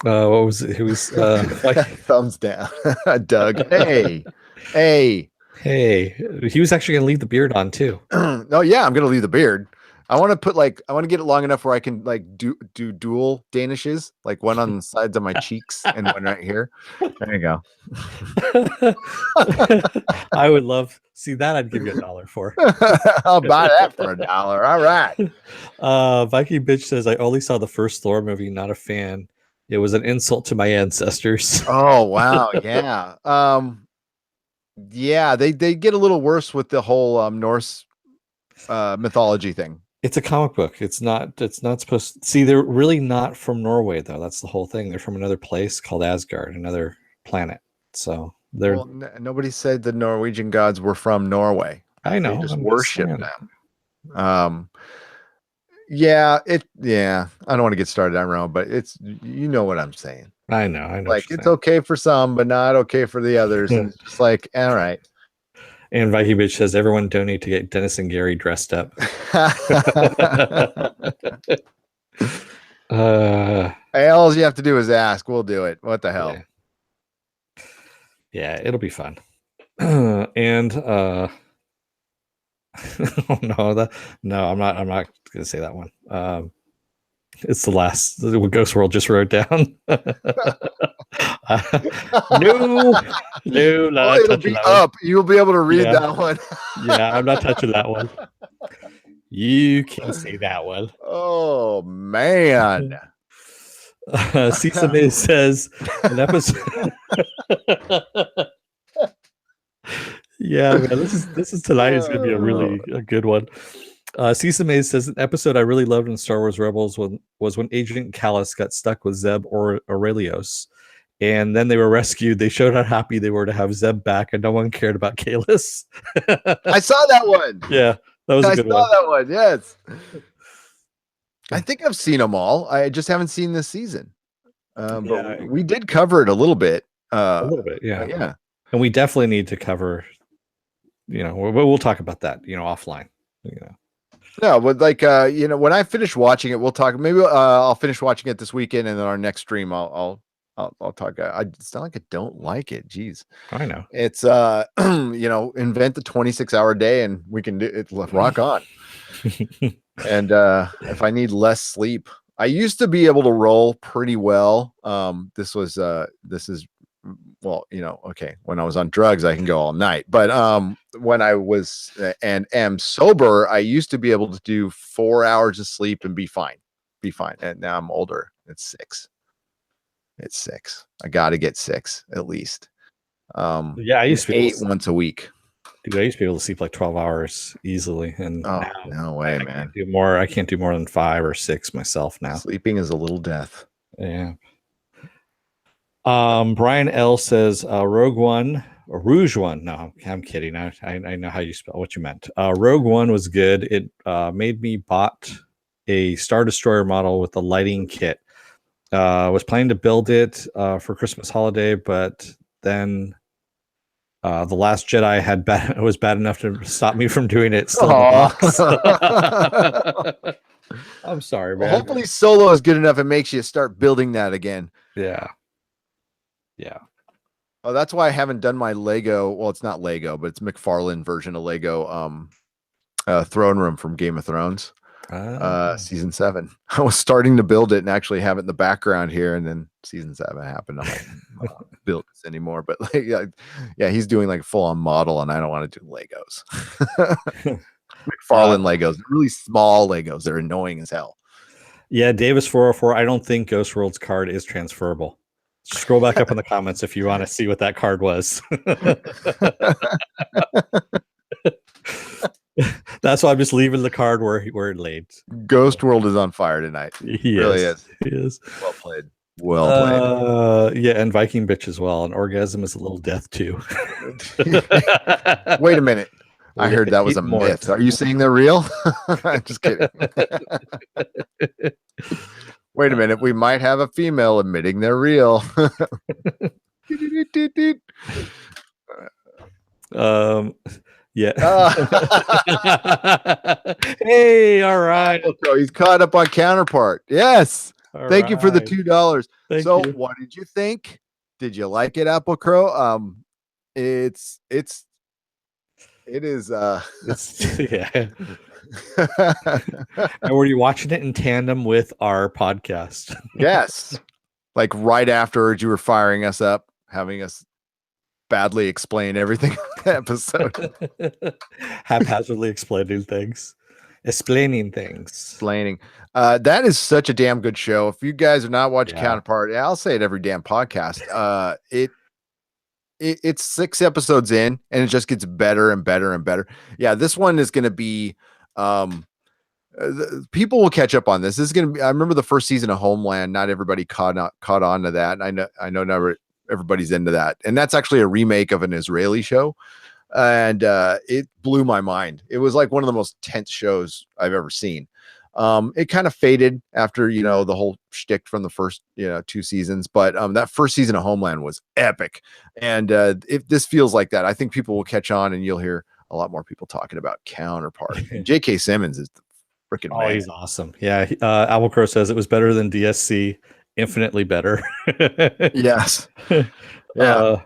What was it? He was thumbs down. Doug. Hey. He was actually going to leave the beard on too. No, yeah, I'm going to leave the beard. I want to get it long enough where I can like do dual Danishes, like one on the sides of my cheeks and one right here. There you go. I would love see that. I'd give you $1 for. I'll buy that for $1. All right. Viking bitch says I only saw the first Thor movie. Not a fan. It was an insult to my ancestors. Oh wow, yeah. Yeah, they get a little worse with the whole Norse mythology thing. It's a comic book. It's not supposed to see. They're really not from Norway though. That's the whole thing. They're from another place called Asgard, another planet. So they're nobody said the Norwegian gods were from Norway. I know. They just worship them. Yeah, I don't want to get started on Rome, but it's you know what I'm saying. I know. Like it's okay for some, but not okay for the others. And it's just like, all right. And Viking bitch says everyone donate to get Dennis and Gary dressed up. Hey, all you have to do is ask. We'll do it. What the hell? Yeah, it'll be fun. And oh no, I'm not gonna say that one. It's the last what Ghost World just wrote down. No, it'll be up. You'll be able to read that one. Yeah, I'm not touching that one. You can say that one. Oh man. Sesame says an episode. Yeah, man, this is tonight is gonna be a good one. Sesame says an episode I really loved in Star Wars Rebels was when Agent Callus got stuck with Zeb or Aurelios, and then they were rescued. They showed how happy they were to have Zeb back, and no one cared about Kahless. I saw that one. Yeah, that was a good one. I saw that one. Yes, I think I've seen them all. I just haven't seen this season, but we did cover it a little bit. Yeah. Yeah, and we definitely need to cover. We'll talk about that. Offline. No, but like when I finish watching it, we'll talk. Maybe I'll finish watching it this weekend, and then our next stream, I'll talk. It's not like I don't like it. Jeez, I know. It's invent the 26-hour day, and we can do it. Rock on. And if I need less sleep, I used to be able to roll pretty well. This is well, okay, when I was on drugs, I can go all night. But when I was and am sober, I used to be able to do 4 hours of sleep and be fine. And now I'm older. It's 6. I got to get 6 at least. I used to be 8 once a week. Dude, I used to be able to sleep like 12 hours easily, and now, no way, man. I can't do more than 5 or 6 myself now. Sleeping is a little death. Yeah. Brian L says Rogue One or Rouge One. No, I'm kidding. I know how you spell what you meant. Rogue One was good. It made me bought a Star Destroyer model with the lighting kit. Was planning to build it for Christmas holiday, but then The Last Jedi was bad enough to stop me from doing it. Still in the box. I'm sorry, man. Well, hopefully Solo is good enough. It makes you start building that again. Yeah. Oh, that's why I haven't done my Lego. Well, it's not Lego, but it's McFarlane version of Lego throne room from Game of Thrones. Season 7. I was starting to build it and actually have it in the background here, and then season 7 happened. I'm like, I don't want to build this anymore. But like, yeah, he's doing like full on model, and I don't want to do Legos. McFarlane Legos, really small Legos. They're annoying as hell. Yeah, Davis 404. I don't think Ghost World's card is transferable. Scroll back up in the comments if you want to see what that card was. That's why I'm just leaving the card where it laid. Ghost World is on fire tonight. He really is. He is. Well played. Well played. Yeah, and Viking bitch as well. And orgasm is a little death too. Wait a minute. I heard that was a myth. Are you saying they're real? I'm just kidding. Wait a minute. We might have a female admitting they're real. Yeah. Hey, all right. So he's caught up on Counterpart. Yes. Thank you for the $2. So what did you think? Did you like it, Apple Crow? It is yeah. And were you watching it in tandem with our podcast? Yes. Like right afterwards, you were firing us up, having us badly explain everything in the episode. Haphazardly explaining things. Explaining things. Explaining. That is such a damn good show. If you guys are not watching Yeah. Counterpart, I'll say it every damn podcast. It's 6 episodes in, and it just gets better and better and better. Yeah, this one is going to be. People will catch up on this. This is going to be. I remember the first season of Homeland. Not everybody caught on to that. And I know never everybody's into that. And that's actually a remake of an Israeli show. And it blew my mind. It was like one of the most tense shows I've ever seen. It kind of faded after, the whole shtick from the first, 2 seasons, but that first season of Homeland was epic. And if this feels like that, I think people will catch on, and you'll hear a lot more people talking about Counterpart. And J.K. Simmons is the freaking man. He's awesome. Yeah. Albuquerque says it was better than DSC, infinitely better. Yes. Yeah.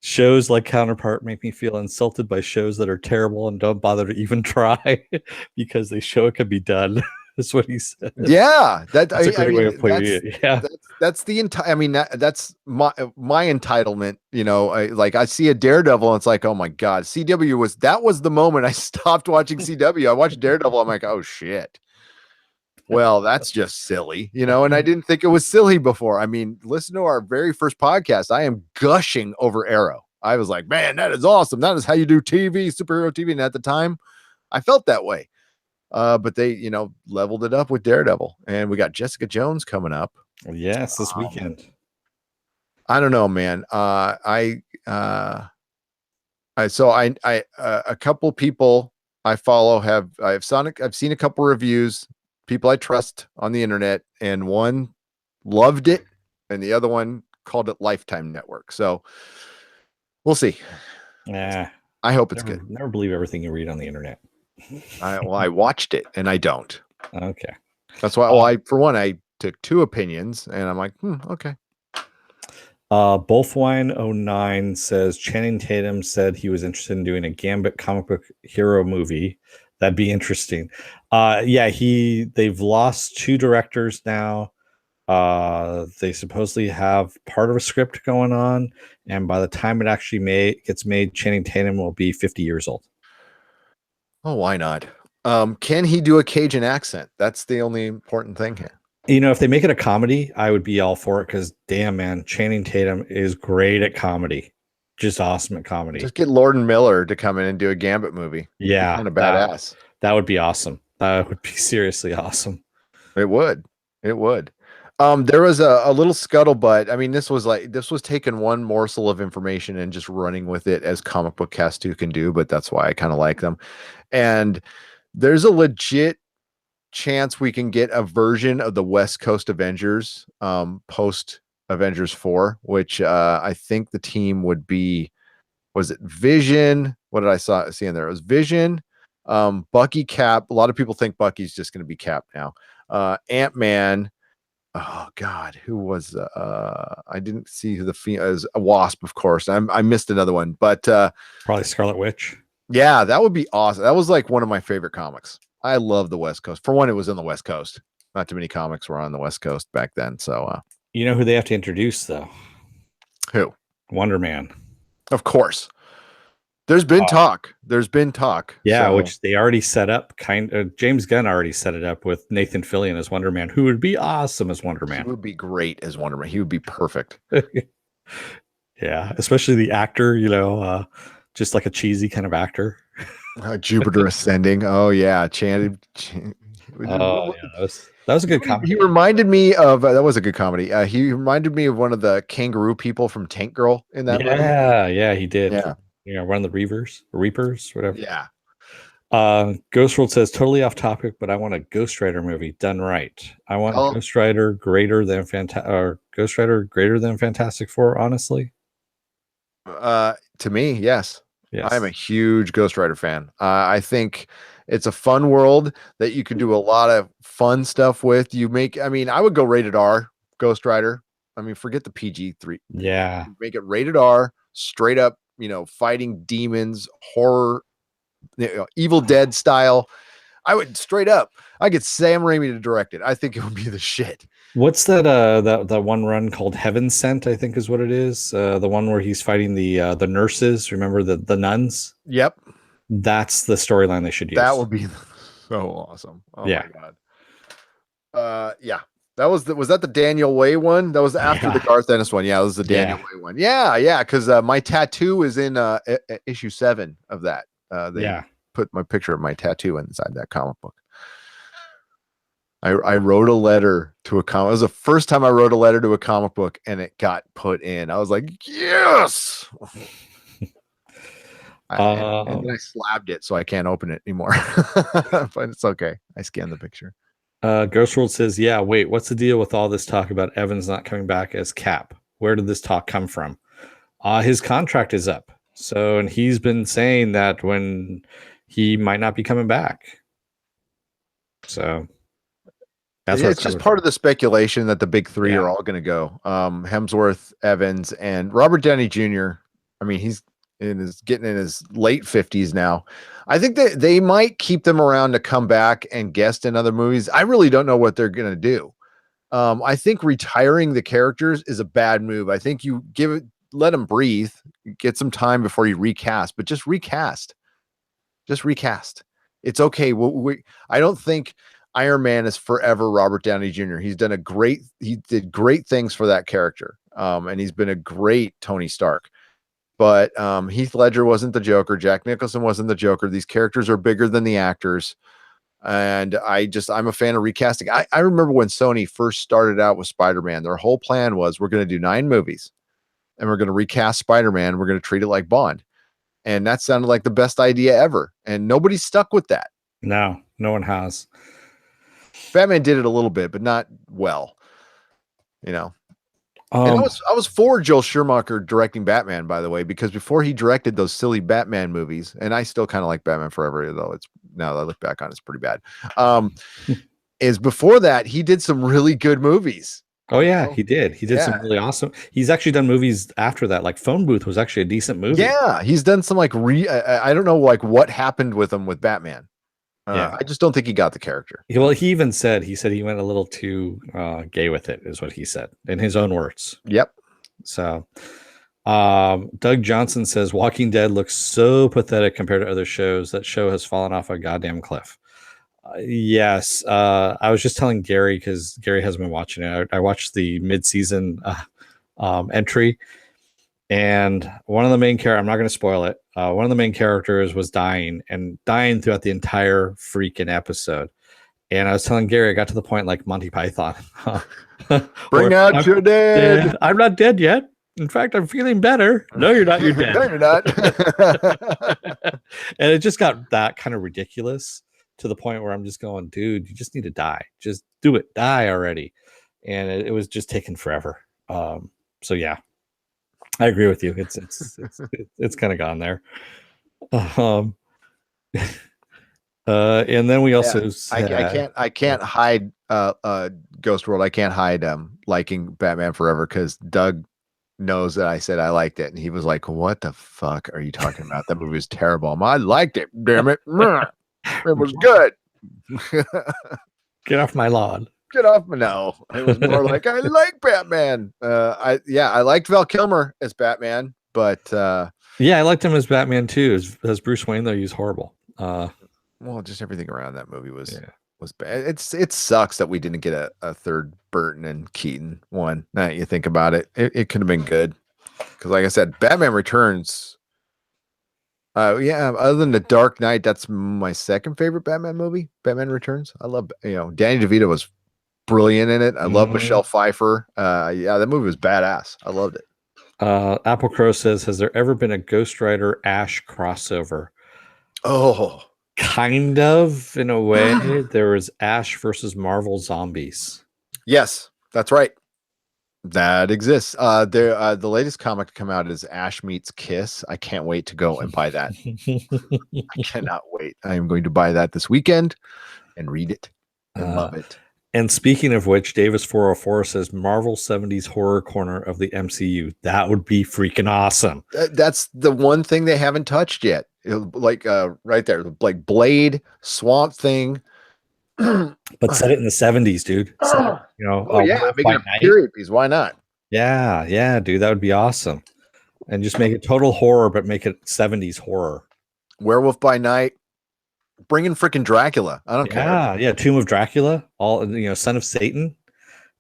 Shows like Counterpart make me feel insulted by shows that are terrible and don't bother to even try because they show it can be done. That's what he said. Yeah, that's a great way of putting it. Yeah, that's the entire. I mean, that's my entitlement. I see a Daredevil, and it's like, oh my god, CW was the moment I stopped watching CW. I watched Daredevil. I'm like, oh shit. Well, that's just silly, and I didn't think it was silly before. I mean, listen to our very first podcast. I am gushing over Arrow. I was like, man, that is awesome. That is how you do TV, superhero TV. And at the time, I felt that way. But they, leveled it up with Daredevil, and we got Jessica Jones coming up. Yes, this weekend. I don't know, man. A couple people I follow I've seen a couple reviews. People I trust on the internet, and one loved it and the other one called it Lifetime Network. So we'll see. Yeah. I hope it's good. Never believe everything you read on the internet. I watched it and I don't. Okay. That's why I took 2 opinions, and I'm like, okay. Bolfwine09 says Channing Tatum said he was interested in doing a Gambit comic book hero movie. That'd be interesting. They've lost 2 directors now. They supposedly have part of a script going on, and by the time it actually gets made, Channing Tatum will be 50 years old. Oh, why not? Can he do a Cajun accent? That's the only important thing here. If they make it a comedy, I would be all for it, because damn, man, Channing Tatum is great at comedy. Just awesome at comedy. Just get Lord and Miller to come in and do a Gambit movie. Yeah. Kind of badass. That would be awesome. That would be seriously awesome. It would. There was a little scuttlebutt. I mean, this was taking one morsel of information and just running with it, as comic book cast 2 can do, but that's why I kind of like them. And there's a legit chance we can get a version of the West Coast Avengers post Avengers 4, which I think the team would be, was it Vision? What did I see in there? It was Vision, Bucky, Cap. A lot of people think Bucky's just going to be Cap now. Ant-Man. Oh God, who was I didn't see who as a Wasp, of course. I missed another one, but probably Scarlet Witch. Yeah, that would be awesome. That was like one of my favorite comics. I love the West Coast. For one, it was in the West Coast. Not too many comics were on the West Coast back then. So you know who they have to introduce, though? Who? Wonder Man. Of course. There's been talk. Yeah, so. Which they already set up. James Gunn already set it up with Nathan Fillion as Wonder Man, who would be awesome as Wonder Man. He would be great as Wonder Man. He would be perfect. Yeah, especially the actor. Just like a cheesy kind of actor. Jupiter Ascending. Oh yeah, Channing. Oh yeah, that was a good comedy. He reminded me of that was a good comedy. He reminded me of one of the kangaroo people from Tank Girl in that movie. Yeah, he did. Yeah. One of the Reapers, whatever. Yeah. Ghost World says totally off topic, but I want a Ghost Rider movie done right. I want Ghost Rider greater than Fantastic Four, honestly. To me, yes. I'm a huge Ghost Rider fan. I think it's a fun world that you can do a lot of fun stuff with. I would go rated R Ghost Rider. I mean, forget the PG-13. Yeah. Make it rated R, straight up, fighting demons, horror, Evil Dead style. I would straight up. I get Sam Raimi to direct it. I think it would be the shit. What's that? That one run called Heaven Sent, I think is what it is. The one where he's fighting the nurses. Remember the nuns? Yep, That's the storyline they should use. that would be so awesome. Oh Yeah. my god. Yeah. That was that the Daniel Way one? That was after the Garth Ennis one. Yeah, it was the Daniel Way one. Yeah, because my tattoo is in issue 7 of that. They put my picture of my tattoo inside that comic book. I wrote a letter to a comic. It was the first time I wrote a letter to a comic book, and it got put in. I was like, yes. And then I slabbed it, so I can't open it anymore. But it's okay. I scanned the picture. Ghost World says, yeah, wait, what's the deal with all this talk about Evans not coming back as Cap? Where did this talk come from? His contract is up. So, and he's been saying that when he might not be coming back. So it's just part of the speculation that the big three are all going to go. Hemsworth, Evans, and Robert Downey Jr. I mean, he's getting in his late 50s now. I think that they might keep them around to come back and guest in other movies. I really don't know what they're going to do. I think retiring the characters is a bad move. I think you let them breathe, get some time before you recast, but just recast. It's okay. I don't think Iron Man is forever Robert Downey Jr. He did great things for that character. And he's been a great Tony Stark. But Heath Ledger wasn't the Joker. Jack Nicholson wasn't the Joker. These characters are bigger than the actors. And I'm a fan of recasting. I remember when Sony first started out with Spider-Man, their whole plan was we're going to do 9 movies and we're going to recast Spider-Man. We're going to treat it like Bond. And that sounded like the best idea ever. And nobody stuck with that. No one has. Batman did it a little bit, but not well, And I was for Joel Schumacher directing Batman, by the way, because before he directed those silly Batman movies, and I still kind of like Batman Forever, though now that I look back on it's pretty bad. Is before that he did some really good movies. Oh yeah, he did. He did some really awesome. He's actually done movies after that. Like Phone Booth was actually a decent movie. Yeah, he's done some like I don't know like what happened with him with Batman. I just don't think he got the character. Well, he said he went a little too gay with it, is what he said in his own words. Yep. So Doug Johnson says Walking Dead looks so pathetic compared to other shows. That show has fallen off a goddamn cliff. Yes. I was just telling Gary, because Gary hasn't been watching it. I watched the mid-season entry, and one of the main characters, I'm not going to spoil it, one of the main characters was dying throughout the entire freaking episode. And I was telling Gary, I got to the point like Monty Python. Bring out your dead. I'm not dead yet. In fact, I'm feeling better. No, you're not. You're dead. No, you're not. And it just got that kind of ridiculous to the point where I'm just going, dude, you just need to die. Just do it. Die already. And it was just taking forever. So yeah, I agree with you. It's kind of gone there. And then we also I can't hide Ghost World. I can't hide liking Batman Forever, because Doug knows that I said I liked it, and he was like, what the fuck are you talking about? That movie was terrible. I liked it, damn it. It was good. Get off my lawn. Get off my no. It was more like I like Batman. I liked Val Kilmer as Batman, but yeah, I liked him as Batman too. As Bruce Wayne, though, he's horrible. Well, just everything around that movie was bad. It sucks that we didn't get a third Burton and Keaton one. Now that you think about it, it could have been good. Because like I said, Batman Returns. Other than The Dark Knight, that's my second favorite Batman movie. Batman Returns. I love, Danny DeVito was brilliant in it. I love Michelle Pfeiffer. That movie was badass. I loved it. Apple Crow says, has there ever been a Ghost Rider Ash crossover? Oh, kind of, in a way. There was Ash versus Marvel Zombies. Yes, that's right. That exists. The latest comic to come out is Ash Meets Kiss. I can't wait to go and buy that. I cannot wait. I am going to buy that this weekend and read it and love it. And speaking of which, Davis404 says Marvel 70s horror corner of the MCU. That would be freaking awesome. That's the one thing they haven't touched yet. Like right there, like Blade, Swamp Thing. But set it in the 70s, dude. Oh yeah, Werewolf make by it a Night. period piece. Why not? Yeah, dude, that would be awesome. And just make it total horror, but make it 70s horror. Werewolf by Night. Bring in freaking Dracula. I don't care. Yeah, Tomb of Dracula, all Son of Satan.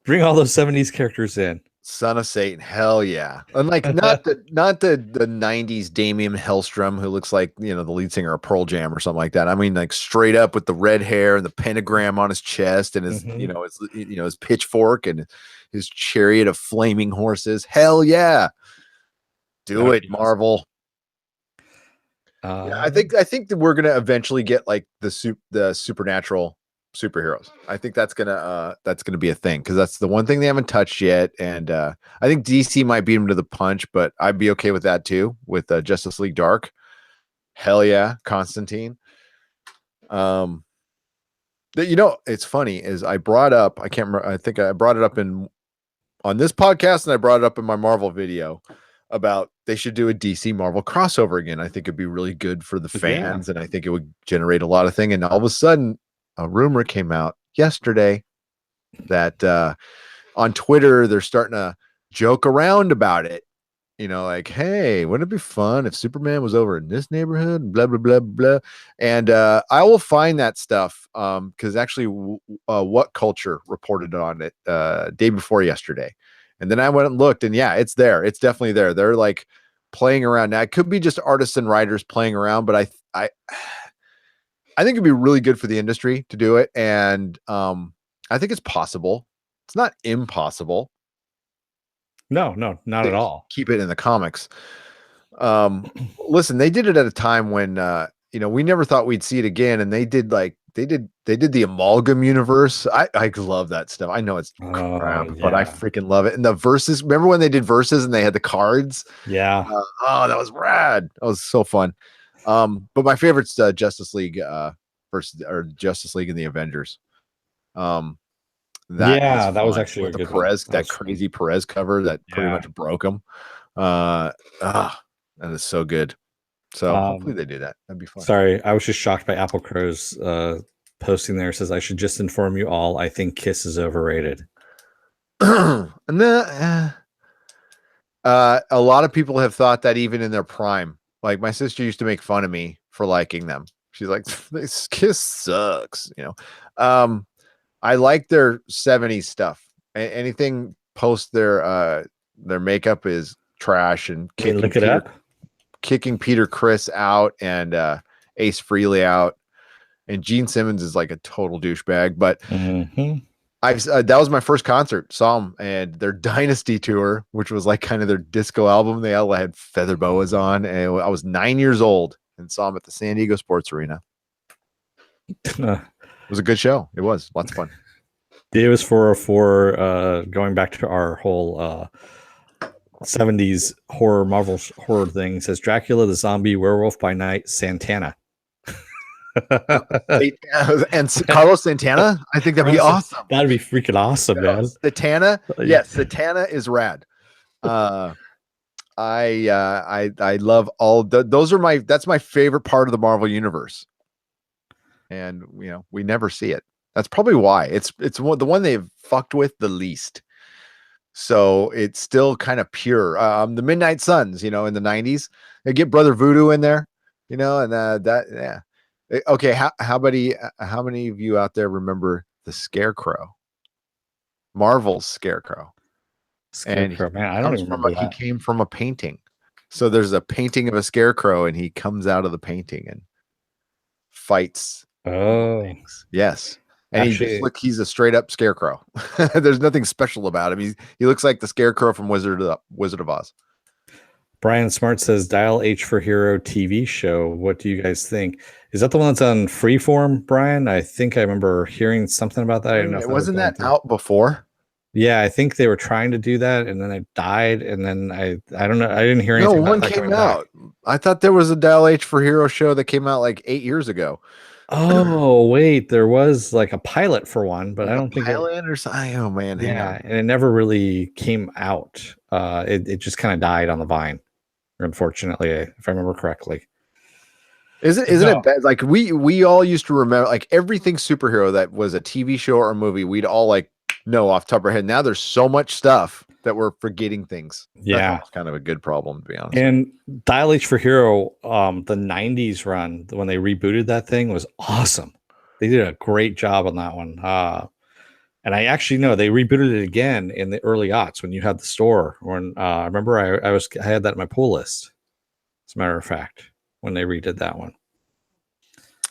Bring all those 70s characters in. Son of Satan, hell yeah! And like not the 90s Damien Hellstrom who looks like the lead singer of Pearl Jam or something like that. I mean like straight up with the red hair and the pentagram on his chest and his his pitchfork and his chariot of flaming horses. Hell yeah, do it, Marvel. Yeah, I think that we're gonna eventually get like the supernatural superheroes. I think that's gonna be a thing because that's the one thing they haven't touched yet. And I think DC might beat them to the punch, but I'd be okay with that too. With Justice League Dark, hell yeah, Constantine. It's funny is I brought up, I can't remember, I think I brought it up on this podcast and I brought it up in my Marvel video about they should do a DC Marvel crossover again. I think it'd be really good for the fans and I think it would generate a lot of things. And all of a sudden a rumor came out yesterday that on Twitter they're starting to joke around about it. Like, hey, wouldn't it be fun if Superman was over in this neighborhood? Blah blah blah blah. And I will find that stuff because actually, What Culture reported on it day before yesterday, and then I went and looked, and yeah, it's there. It's definitely there. They're like playing around now. It could be just artists and writers playing around, but I think it'd be really good for the industry to do it, and I think it's possible. It's not impossible. No, not at all. Keep it in the comics. Listen, they did it at a time when we never thought we'd see it again, and they did the amalgam universe. I love that stuff. I know it's crap, but I freaking love it. And the verses, remember when they did verses and they had the cards? Yeah. That was rad. That was so fun. But my favorite's Justice League Justice League and the Avengers. That was actually with the Perez, that crazy Perez cover that pretty much broke him. That is so good. So hopefully they do that. That'd be fun. Sorry, I was just shocked by Apple Crow's posting there. It says I should just inform you all. I think Kiss is overrated. A lot of people have thought that even in their prime. Like my sister used to make fun of me for liking them. She's like, "This Kiss sucks," I like their 70s stuff. Anything post their makeup is trash and kicking Peter Criss out and Ace Frehley out, and Gene Simmons is like a total douchebag. But that was my first concert. Saw them and their Dynasty tour, which was like kind of their disco album. They all had feather boas on, and I was 9 years old and saw them at the San Diego Sports Arena. It was a good show. It was lots of fun. Davis 404, going back to our whole 70s horror, Marvel horror thing, says Dracula, the zombie, Werewolf by Night, Santana. And Carlos Santana, I think that'd be awesome. That'd be freaking awesome, man. Satana, yes, Satana is rad. I love all those are that's my favorite part of the Marvel universe. And we never see it. That's probably why it's the one they've fucked with the least. So it's still kind of pure. The Midnight Suns, in the 90s, they get Brother Voodoo in there, and Okay, how many of you out there remember the Scarecrow? Marvel's Scarecrow. Scarecrow, man, I don't even remember that. He came from a painting. So there's a painting of a scarecrow, and he comes out of the painting and fights. Things. Yes. And he's a straight up scarecrow. There's nothing special about him. He looks like the Scarecrow from Wizard of Oz. Brian Smart says Dial H for Hero TV show. What do you guys think? Is that the one that's on Freeform, Brian? I think I remember hearing something about that. I don't know. Wasn't that out before? Yeah, I think they were trying to do that, and then it died, and then I don't know. I didn't hear anything. No, one came out. I thought there was a Dial H for Hero show that came out like 8 years ago. Oh, wait, there was like a pilot for one, but Like I a don't think it. pilot or something. Oh man, hang Yeah, on. and it never really came out. It just kind of died on the vine, unfortunately, if I remember correctly. Isn't No. it bad? Like we all used to remember like everything superhero that was a TV show or a movie, we'd all like know off the top of our head. Now there's so much stuff that we're forgetting things. That's Yeah. almost kind of a good problem, to be honest with And Dial H for Hero, the 90s run, when they rebooted that thing was awesome. They did a great job on that one. And I actually know they rebooted it again in the early aughts when you had the store. When I remember I had that in my pull list, as a matter of fact, when they redid that one.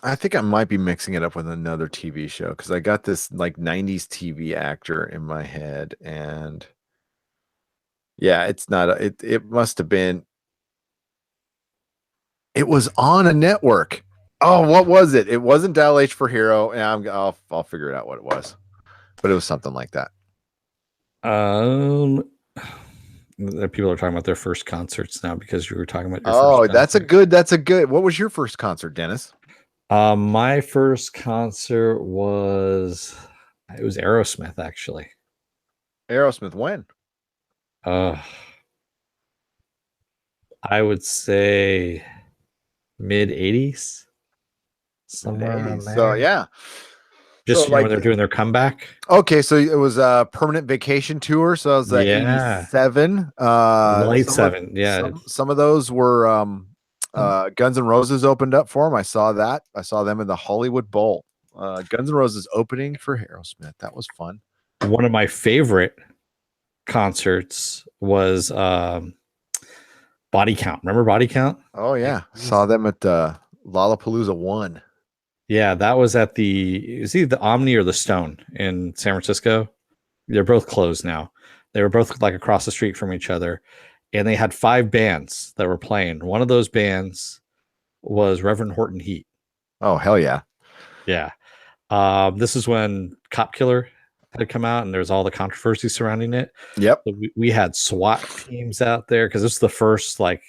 I think I might be mixing it up with another TV show because I got this like 90s TV actor in my head, and yeah, it's not it must have been it was on a network. Oh, what was it? It wasn't Dial H for Hero, and I'll figure it out what it was. But it was something like that. Um, people are talking about their first concerts now because you were talking about your Oh, first concert. that's a good. What was your first concert, Dennis? My first concert was Aerosmith actually. Aerosmith, when? Uh, I would say mid 80s, somewhere around 80s. So there. yeah. So Just when like they're doing their comeback. okay, so it was a permanent vacation tour. So I was Yeah, 87. late seven. Yeah, Some of those were um, Guns N' Roses opened up for them. I saw that. I saw them in the Hollywood Bowl. Guns N' Roses opening for Aerosmith. That was fun. one of my favorite concerts was Body Count. Remember Body Count? Oh yeah. Saw them at Lollapalooza 1. Yeah, that was at is either the Omni or the Stone in San Francisco. They're both closed now. They were both like across the street from each other, and they had 5 bands that were playing. One of those bands was Reverend Horton Heat. Oh hell yeah. Yeah. This is when Cop Killer had come out, and there was all the controversy surrounding it. Yep. So we had SWAT teams out there because this was the first like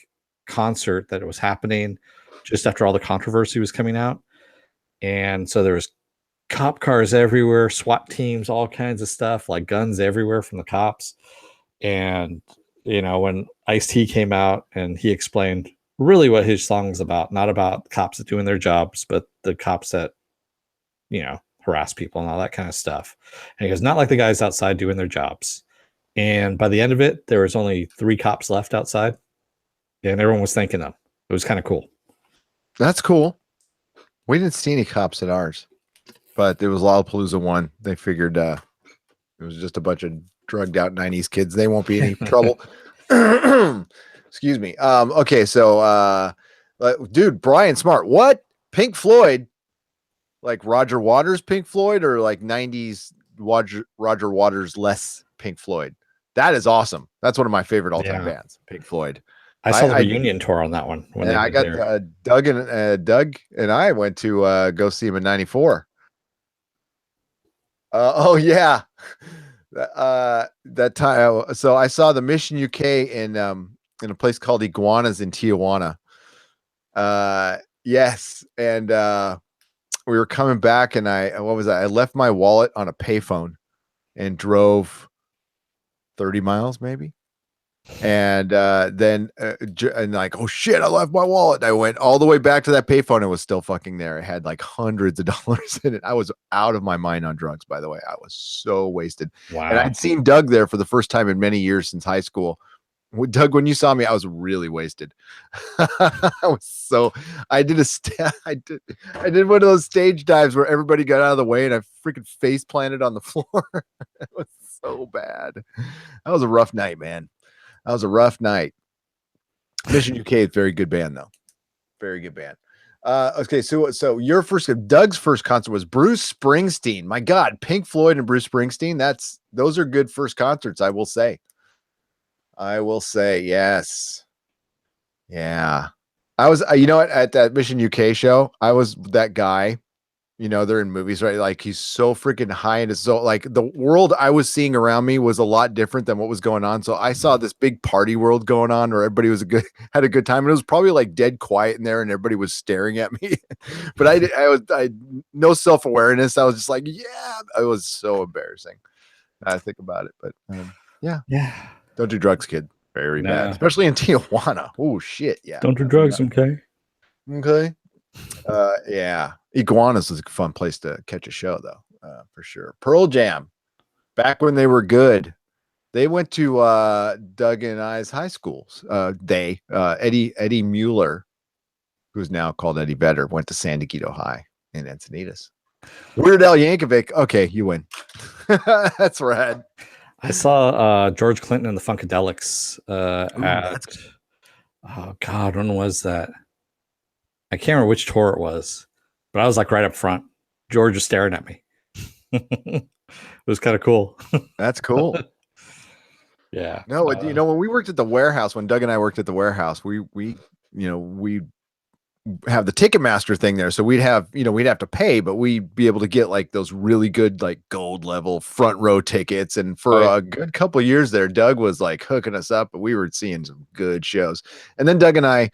concert that it was happening just after all the controversy was coming out. And so there was cop cars everywhere, SWAT teams, all kinds of stuff, like guns everywhere from the cops. And when Ice-T came out and he explained really what his song was about, not about cops that doing their jobs, but the cops that harass people and all that kind of stuff. And he goes, not like the guys outside doing their jobs. And by the end of it, there was only 3 cops left outside, and everyone was thanking them. It was kind of cool. That's cool. We didn't see any cops at ours, but it was Lollapalooza 1. They figured it was just a bunch of drugged out 90s kids. They won't be any trouble. Excuse me. Okay, so dude, Brian Smart, what? Pink Floyd? Like Roger Waters Pink Floyd, or like 90s Roger Waters less Pink Floyd? That is awesome. That's one of my favorite all-time bands, Pink Floyd. I saw the reunion tour on that one when they I got Doug and I went to go see him in 94. Oh yeah. That time. So I saw the Mission UK in a place called Iguanas in Tijuana. Yes, and we were coming back, and I left my wallet on a payphone and drove 30 miles maybe. And then and like, oh shit, I left my wallet. And I went all the way back to that payphone and it was still fucking there. It had like hundreds of dollars in it. I was out of my mind on drugs, by the way. I was so wasted. Wow. And I'd seen Doug there for the first time in many years since high school. Doug, when you saw me, I was really wasted. I did one of those stage dives where everybody got out of the way and I freaking face planted on the floor. It was so bad. That was a rough night, man. That was a rough night. Mission UK is very good band, though. Very good band. Okay, so Doug's first concert was Bruce Springsteen. My God, Pink Floyd and Bruce Springsteen. Those are good first concerts, I will say. Yes. Yeah. I was, at that Mission UK show, I was that guy, You know, they're in movies, right? Like he's so freaking high, and it's so like the world I was seeing around me was a lot different than what was going on. So I saw this big party world going on where everybody was had a good time, and it was probably like dead quiet in there, and everybody was staring at me. But I no self awareness. I was just like, yeah, it was so embarrassing. I think about it, but yeah, don't do drugs, kid. Very bad, especially in Tijuana. Oh shit, yeah. Don't do drugs, okay? Okay. Yeah. Iguanas is a fun place to catch a show, though, for sure. Pearl Jam, back when they were good, they went to Doug and I's high schools. Eddie Mueller, who's now called Eddie Vedder, went to San Diego High in Encinitas. Weird Al Yankovic. Okay, you win. That's rad. I saw George Clinton and the Funkadelics oh god, when was that? I can't remember which tour it was, but I was like right up front. George was staring at me. It was kind of cool. That's cool. Yeah. No, you know, when we worked at the warehouse, when Doug and I worked at the warehouse, we have the Ticketmaster thing there. So we'd have to pay, but we'd be able to get like those really good, like gold level front row tickets. And for a good couple of years there, Doug was like hooking us up, but we were seeing some good shows. And then Doug and I,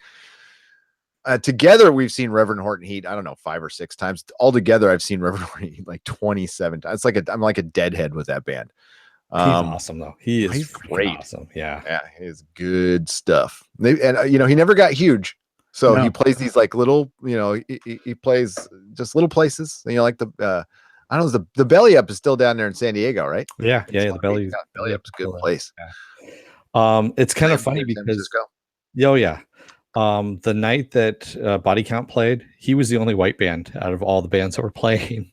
together, we've seen Reverend Horton Heat, I don't know, 5 or 6 times. Altogether, I've seen Reverend Horton Heat like 27 times. I'm like a deadhead with that band. He's awesome, though. He's great. Awesome. Yeah, he's good stuff. He never got huge. So he plays these like little, he plays just little places. And like I don't know, the Belly Up is still down there in San Diego, right? Yeah. The Belly Up's a good place. Yeah. It's kind of funny because the night that Body Count played, he was the only white band out of all the bands that were playing.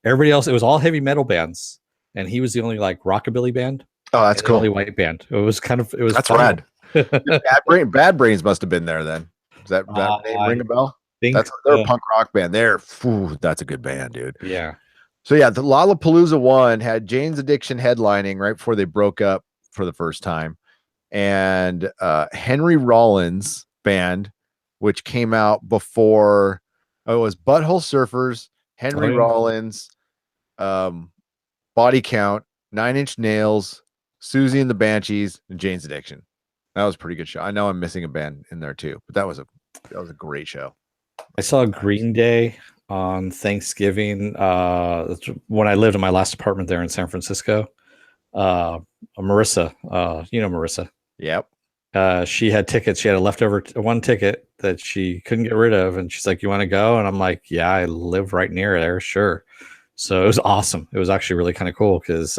Everybody else, it was all heavy metal bands, and he was the only like rockabilly band. Oh, that's cool. Only white band. That's rad. Bad Brains must have been there then. Does that name ring a bell? They're a punk rock band. That's a good band, dude. Yeah. So yeah, the Lollapalooza one had Jane's Addiction headlining right before they broke up for the first time, and Henry Rollins band, which came out before. It was Butthole Surfers, Henry Rollins, Body Count, 9 Inch Nails, Susie and the Banshees, and Jane's Addiction. That was a pretty good show. I know I'm missing a band in there too, but that was a great show. I saw Green Day on Thanksgiving when I lived in my last apartment there in San Francisco. Marissa, Marissa. Yep. She had tickets. She had a leftover one ticket that she couldn't get rid of, and she's like, "You want to go?" And I'm like, "Yeah, I live right near there, sure." So it was awesome. It was actually really kind of cool because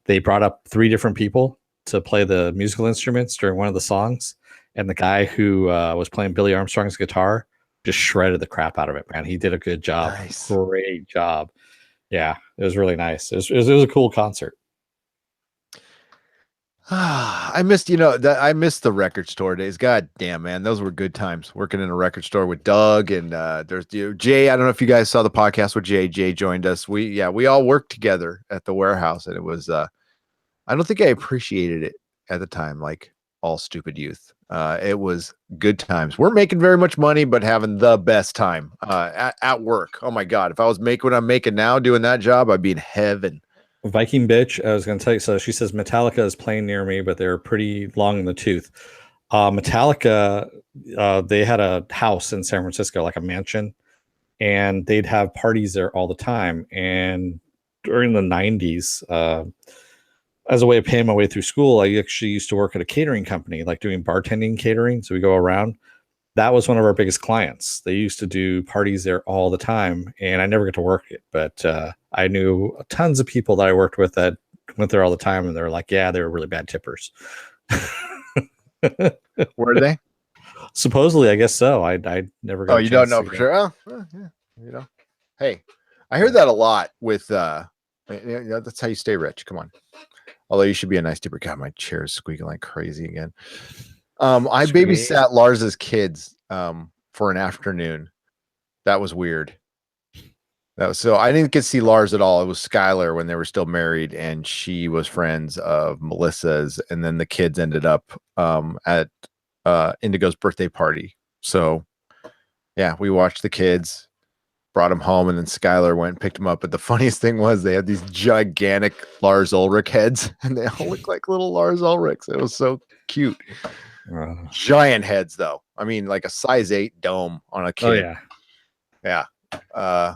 they brought up 3 different people to play the musical instruments during one of the songs, and the guy who was playing Billy Armstrong's guitar just shredded the crap out of it. Man, he did a good job. Nice. Great job. Yeah, it was really nice. It was a cool concert. I missed the record store days. God damn, man, those were good times working in a record store with Doug and there's Jay. I don't know if you guys saw the podcast with Jay. Jay joined us. We all worked together at the warehouse, and it was I don't think I appreciated it at the time, like all stupid youth. It was good times. We're making very much money, but having the best time at work. Oh my God, if I was making what I'm making now doing that job, I'd be in heaven. Viking bitch, I was going to tell you. So she says Metallica is playing near me, but they're pretty long in the tooth. Metallica, they had a house in San Francisco, like a mansion, and they'd have parties there all the time. And during the 90s, as a way of paying my way through school, I actually used to work at a catering company, like doing bartending catering. So we go around. That was one of our biggest clients. They used to do parties there all the time, and I never got to work it, but I knew tons of people that I worked with that went there all the time, and they were like, yeah, they were really bad tippers. Were they? Supposedly, I guess so. I never got. Oh, you don't know for sure? Oh, yeah. Hey, I heard that a lot with that's how you stay rich. Come on. Although you should be a nice tipper. God, my chair is squeaking like crazy again. I babysat Lars's kids for an afternoon. That was weird. So I didn't get to see Lars at all. It was Skylar when they were still married, and she was friends of Melissa's, and then the kids ended up at Indigo's birthday party. So yeah, we watched the kids. brought him home, and then Skylar went and picked him up. But the funniest thing was they had these gigantic Lars Ulrich heads, and they all look like little Lars Ulrichs. It was so cute. Giant heads, though. I mean, like a size 8 dome on a kid. Oh yeah, yeah.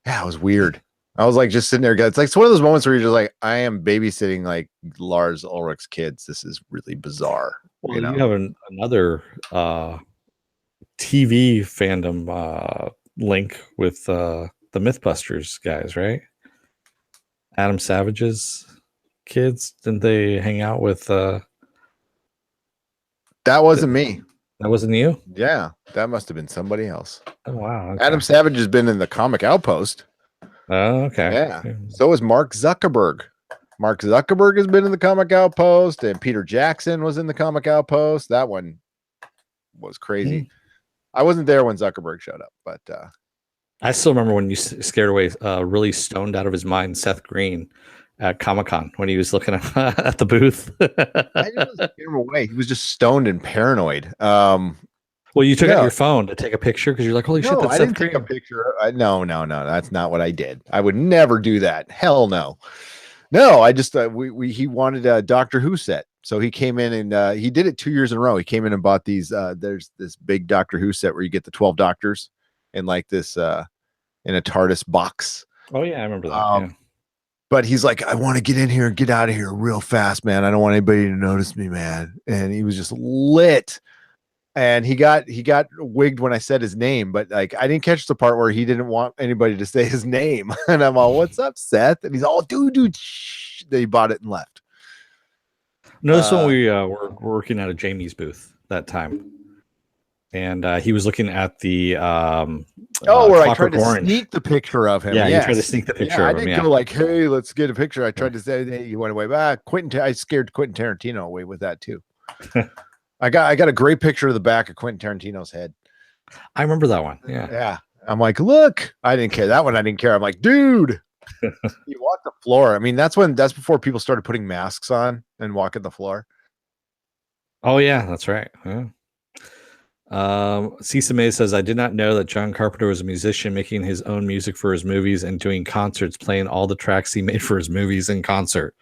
Yeah, it was weird. I was like just sitting there. It's like it's one of those moments where you're just like, I am babysitting like Lars Ulrich's kids. This is really bizarre. Well, you have another TV fandom link with the Mythbusters guys, right? Adam Savage's kids. Didn't they hang out with? That wasn't me. That wasn't you? Yeah, that must have been somebody else. Oh wow! Okay. Adam Savage has been in the Comic Outpost. Oh, okay. Yeah. So is Mark Zuckerberg. Mark Zuckerberg has been in the Comic Outpost, and Peter Jackson was in the Comic Outpost. That one was crazy. I wasn't there when Zuckerberg showed up, but I still remember when you scared away really stoned out of his mind Seth Green at Comic-Con when he was looking at the booth. I didn't scare him away. He was just stoned and paranoid. Well, you took out your phone to take a picture because you're like, holy shit, that's I Seth didn't Green. take a picture. No, that's not what I did. I would never do that. Hell no. No, I just he wanted a Doctor Who set. So he came in and he did it 2 years in a row. He came in and bought these. There's this big Doctor Who set where you get the 12 Doctors in like this in a TARDIS box. Oh yeah, I remember that. Yeah. But he's like, I want to get in here and get out of here real fast, man. I don't want anybody to notice me, man. And he was just lit. And he got wigged when I said his name, but like I didn't catch the part where he didn't want anybody to say his name. And I'm all, what's up, Seth? And he's all, dude, shh. Then he bought it and left. No, this one we were working at a Jamie's booth that time. And he was looking at the where I tried to sneak the picture of him. Yeah, you tried to sneak the picture of him. I didn't go like, hey, let's get a picture. I tried to say, hey, you went away back. I scared Quentin Tarantino away with that too. I got a great picture of the back of Quentin Tarantino's head. I remember that one. Yeah. Yeah. I'm like, look, I didn't care. That one I didn't care. I'm like, dude, you walk the floor. I mean, that's before people started putting masks on and walking the floor. Oh yeah, that's right. Yeah. Cisa May says, I did not know that John Carpenter was a musician making his own music for his movies and doing concerts, playing all the tracks he made for his movies in concert.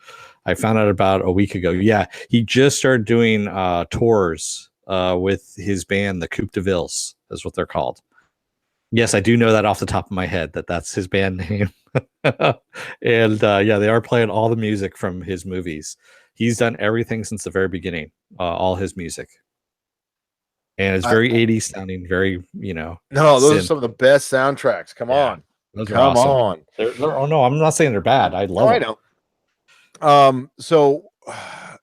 I found out about a week ago. Yeah, he just started doing tours with his band, the Coupe de Villes, is what they're called. Yes, I do know that off the top of my head that's his band name. And yeah, they are playing all the music from his movies. He's done everything since the very beginning, all his music. And it's very 80s sounding, very, No, those are some of the best soundtracks. Come on. Come on. Oh, no, I'm not saying they're bad. I love them. I know. So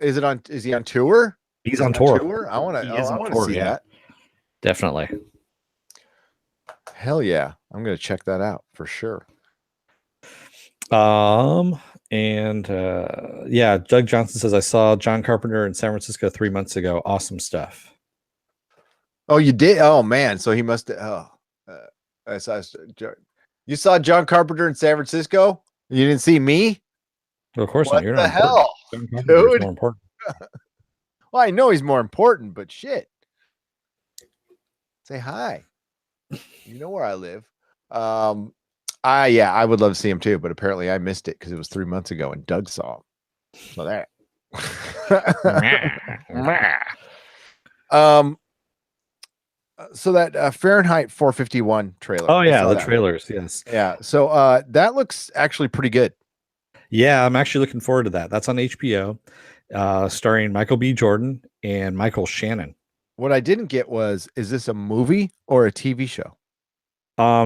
is he on tour? He's on tour. I want to see that. Definitely. Hell yeah. I'm going to check that out for sure. And Doug Johnson says, I saw John Carpenter in San Francisco 3 months ago. Awesome stuff. Oh, you did? Oh man. So he must you saw John Carpenter in San Francisco? You didn't see me? Well, of course what not. You're the not hell, dude? More important. Well, I know he's more important, but shit. Say hi. You know where I live. I would love to see him too, but apparently I missed it because it was 3 months ago and Doug saw him. So that. So that Fahrenheit 451 trailer. Oh yeah, the trailers. Yes. Yeah. So that looks actually pretty good. Yeah, I'm actually looking forward to that. That's on HBO, starring Michael B. Jordan and Michael Shannon. What I didn't get was, is this a movie or a TV show?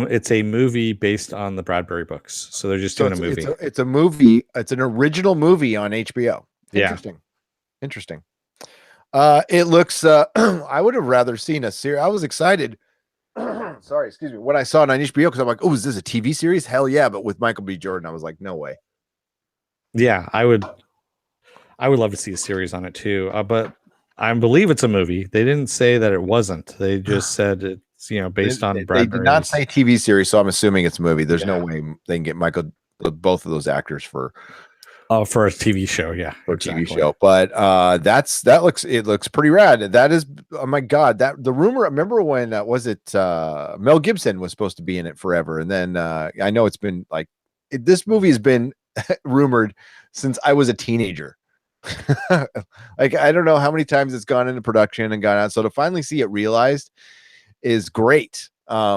It's a movie based on the Bradbury books. So they're just doing a movie. It's a movie. It's an original movie on HBO. Interesting. Yeah. Interesting. It looks, I would have rather seen a series. I was excited. Sorry, excuse me. When I saw it on HBO, because I'm like, oh, is this a TV series? Hell yeah. But with Michael B. Jordan, I was like, no way. Yeah, I would love to see a series on it too. But I believe it's a movie. They didn't say that it wasn't. They just said it's, based on Bradbury. They did not say TV series, so I'm assuming it's a movie. There's no way they can get both of those actors for Oh, for a TV show, yeah, for a TV show. But it looks pretty rad. That is, oh my god, that the rumor. Remember when was it Mel Gibson was supposed to be in it forever, and then I know it's been like this movie has been rumored since I was a teenager. Like I don't know how many times it's gone into production and gone out. So to finally see it realized is great. Yeah,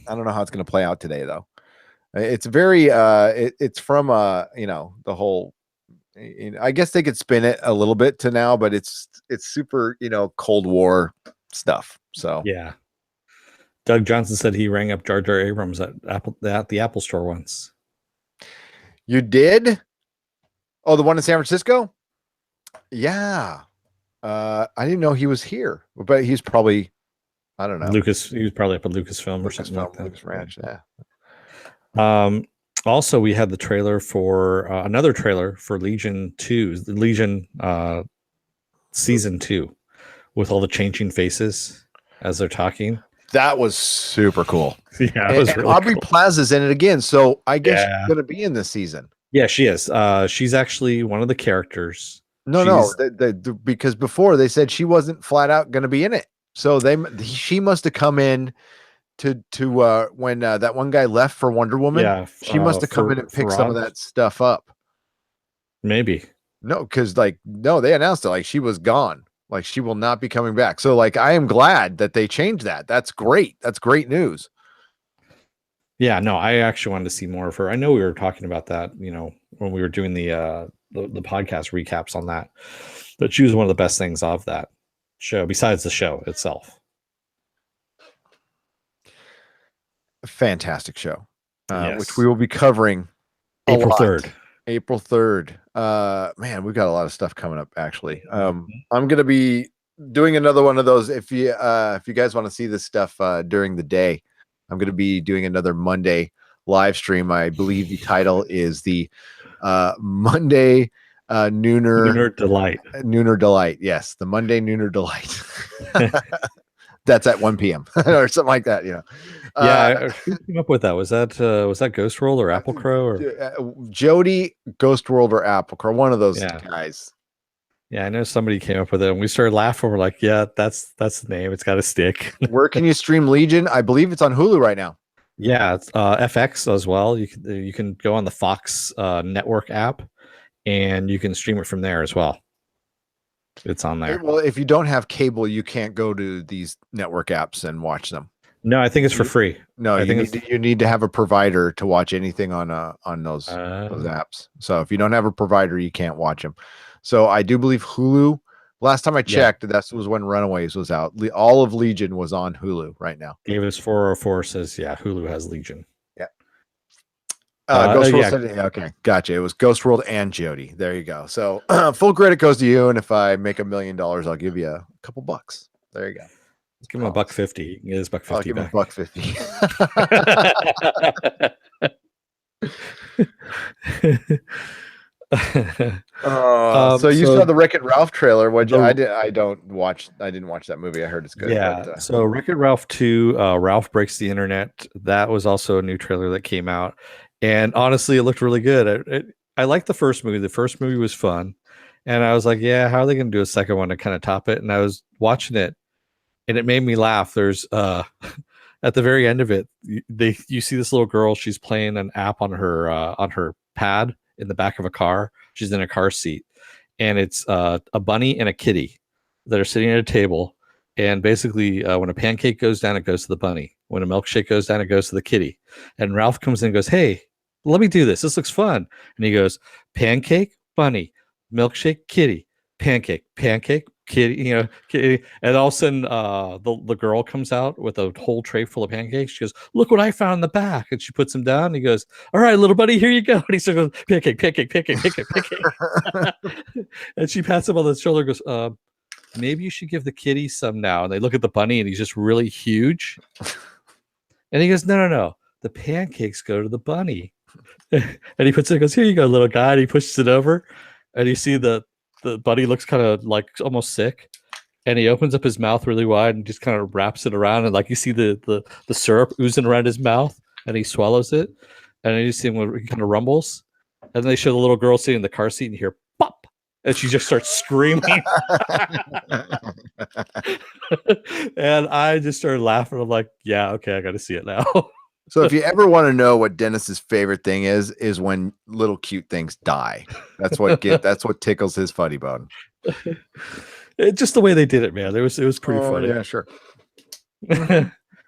I don't know how it's going to play out today though. It's very it's from you know, the whole, I guess they could spin it a little bit to now, but it's super, you know, Cold War stuff. So yeah. Doug Johnson said he rang up Jar Jar Abrams at the Apple Store once. You did? Oh, the one in San Francisco? Yeah. I didn't know he was here, but he's probably, I don't know. He was probably up at Lucasfilm or something like that. Lucas Ranch, yeah. Also, we had the trailer for another trailer for Legion season 2 with all the changing faces as they're talking. That was super cool. Yeah, it was really Aubrey cool. Plaza's in it again, so I guess she's going to be in this season. Yeah, she is. She's actually one of the characters. Because before they said she wasn't flat out going to be in it, so she must have come in to when that one guy left for Wonder Woman. Yeah, she must have come in and picked some of that stuff up. Maybe. No, because they announced it like she was gone, like she will not be coming back. So like I am glad that they changed that. That's great. That's great news. Yeah, no, I actually wanted to see more of her. I know we were talking about that, you know, when we were doing the podcast recaps on that. But she was one of the best things of that show, besides the show itself. A fantastic show, yes. Which we will be covering April 3rd. April 3rd. Man, we've got a lot of stuff coming up. Actually, I'm gonna be doing another one of those. If you guys want to see this stuff during the day, I'm gonna be doing another Monday live stream. I believe the title is the Monday Nooner Delight. Nooner Delight. Yes, the Monday Nooner Delight. That's at 1 p.m. or something like that, you know. Yeah, who came up with that? Was that Ghost World or Apple Crow or Jody, Ghost World or Apple Crow? One of those guys. Yeah, I know somebody came up with it, and we started laughing. We're like, "Yeah, that's the name. It's got to stick." Where can you stream Legion? I believe it's on Hulu right now. Yeah, it's FX as well. You can go on the Fox network app, and you can stream it from there as well. It's on there. Well, if you don't have cable, you can't go to these network apps and watch them. No, I think it's for free. No, you need to have a provider to watch anything on those apps. So if you don't have a provider, you can't watch them. So I do believe Hulu. Last time I checked, that was when Runaways was out. All of Legion was on Hulu right now. Davis 404 says, yeah, Hulu has Legion. Yeah. Ghost World said, okay, gotcha. It was Ghost World and Jody. There you go. So full credit goes to you, and if I make $1 million, I'll give you a couple bucks. There you go. Give him $1.50. You can get his $1.50 I'll give him $1.50. So you saw the Wreck-It Ralph trailer. I didn't watch that movie. I heard it's good. Yeah. But, so Wreck-It Ralph 2, Ralph Breaks the Internet. That was also a new trailer that came out, and honestly, it looked really good. I liked the first movie. The first movie was fun, and I was like, yeah, how are they going to do a second one to kind of top it? And I was watching it, and it made me laugh. There's at the very end of it, you see this little girl. She's playing an app on her pad in the back of a car. She's in a car seat, and it's a bunny and a kitty that are sitting at a table. And basically, when a pancake goes down, it goes to the bunny. When a milkshake goes down, it goes to the kitty. And Ralph comes in and goes, "Hey, let me do this. This looks fun." And he goes, "Pancake, bunny, milkshake, kitty, pancake, kitty," you know, kitty. And all of a sudden, the girl comes out with a whole tray full of pancakes. She goes, "Look what I found in the back." And she puts them down. And he goes, "All right, little buddy, here you go." And he starts going, pancake. And she pats him on the shoulder and goes, "Maybe you should give the kitty some now." And they look at the bunny, and he's just really huge. And he goes, No. The pancakes go to the bunny." And he puts it and goes, "Here you go, little guy." And he pushes it over, and you see the bunny looks kind of like almost sick, and he opens up his mouth really wide and just kind of wraps it around, and like you see the syrup oozing around his mouth, and he swallows it, and then you see him when he kind of rumbles, And they show the little girl sitting in the car seat and hear pop, and she just starts screaming. And I just started laughing. I'm like, yeah, okay, I got to see it now. So if you ever want to know what Dennis's favorite thing is when little cute things die. That's what tickles his funny bone. Just the way they did it, man. It was pretty funny. Yeah, sure.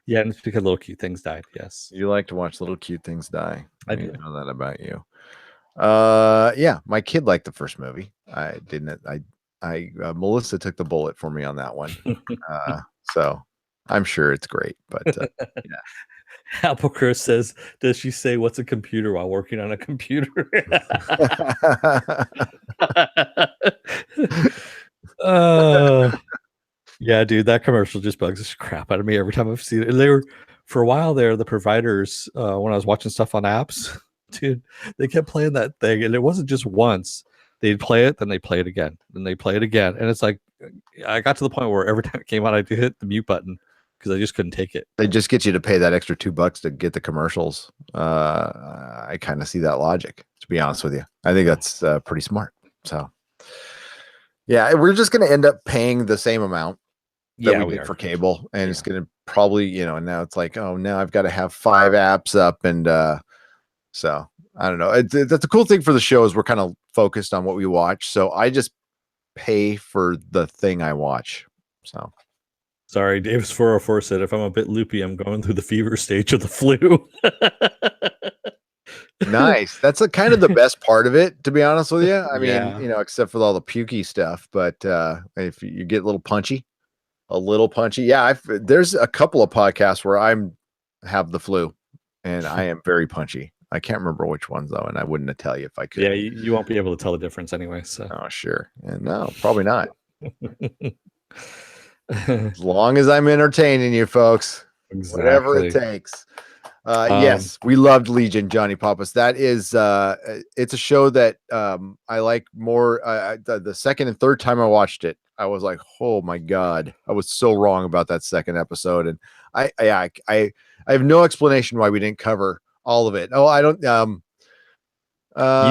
Yeah, and it's because little cute things died. Yes. You like to watch little cute things die. I do know that about you. Yeah, my kid liked the first movie. I didn't. Melissa took the bullet for me on that one. So I'm sure it's great, but yeah. Applecrust says, does she say what's a computer while working on a computer? Yeah, dude, that commercial just bugs the crap out of me every time I've seen it. And they were, for a while there, the providers, when I was watching stuff on apps, dude, they kept playing that thing. And it wasn't just once. They'd play it, then they play it again, then they play it again. And it's like, I got to the point where every time it came out, I'd hit the mute button because I just couldn't take it. They just get you to pay that extra $2 to get the commercials. I kind of see that logic, to be honest with you. I think that's pretty smart. So, yeah, we're just going to end up paying the same amount that we did for cable, and it's going to probably, and now it's like, oh, now I've got to have 5 apps up, and so I don't know. That's a cool thing for the show is we're kind of focused on what we watch. So I just pay for the thing I watch. So. Sorry, Davis 404 said, if I'm a bit loopy, I'm going through the fever stage of the flu. Nice. That's kind of the best part of it, to be honest with you. I mean, except for all the pukey stuff. But if you get a little punchy. Yeah, there's a couple of podcasts where have the flu, and I am very punchy. I can't remember which ones though, and I wouldn't tell you if I could. Yeah, you won't be able to tell the difference anyway. So. Oh, sure. And no, probably not. As long as I'm entertaining you folks, whatever it takes. Yes, we loved Legion, Johnny Pappas. That is it's a show that I like more. The second and third time I watched it, I was like, oh my God, I was so wrong about that second episode. And I have no explanation why we didn't cover all of it. Oh, I don't you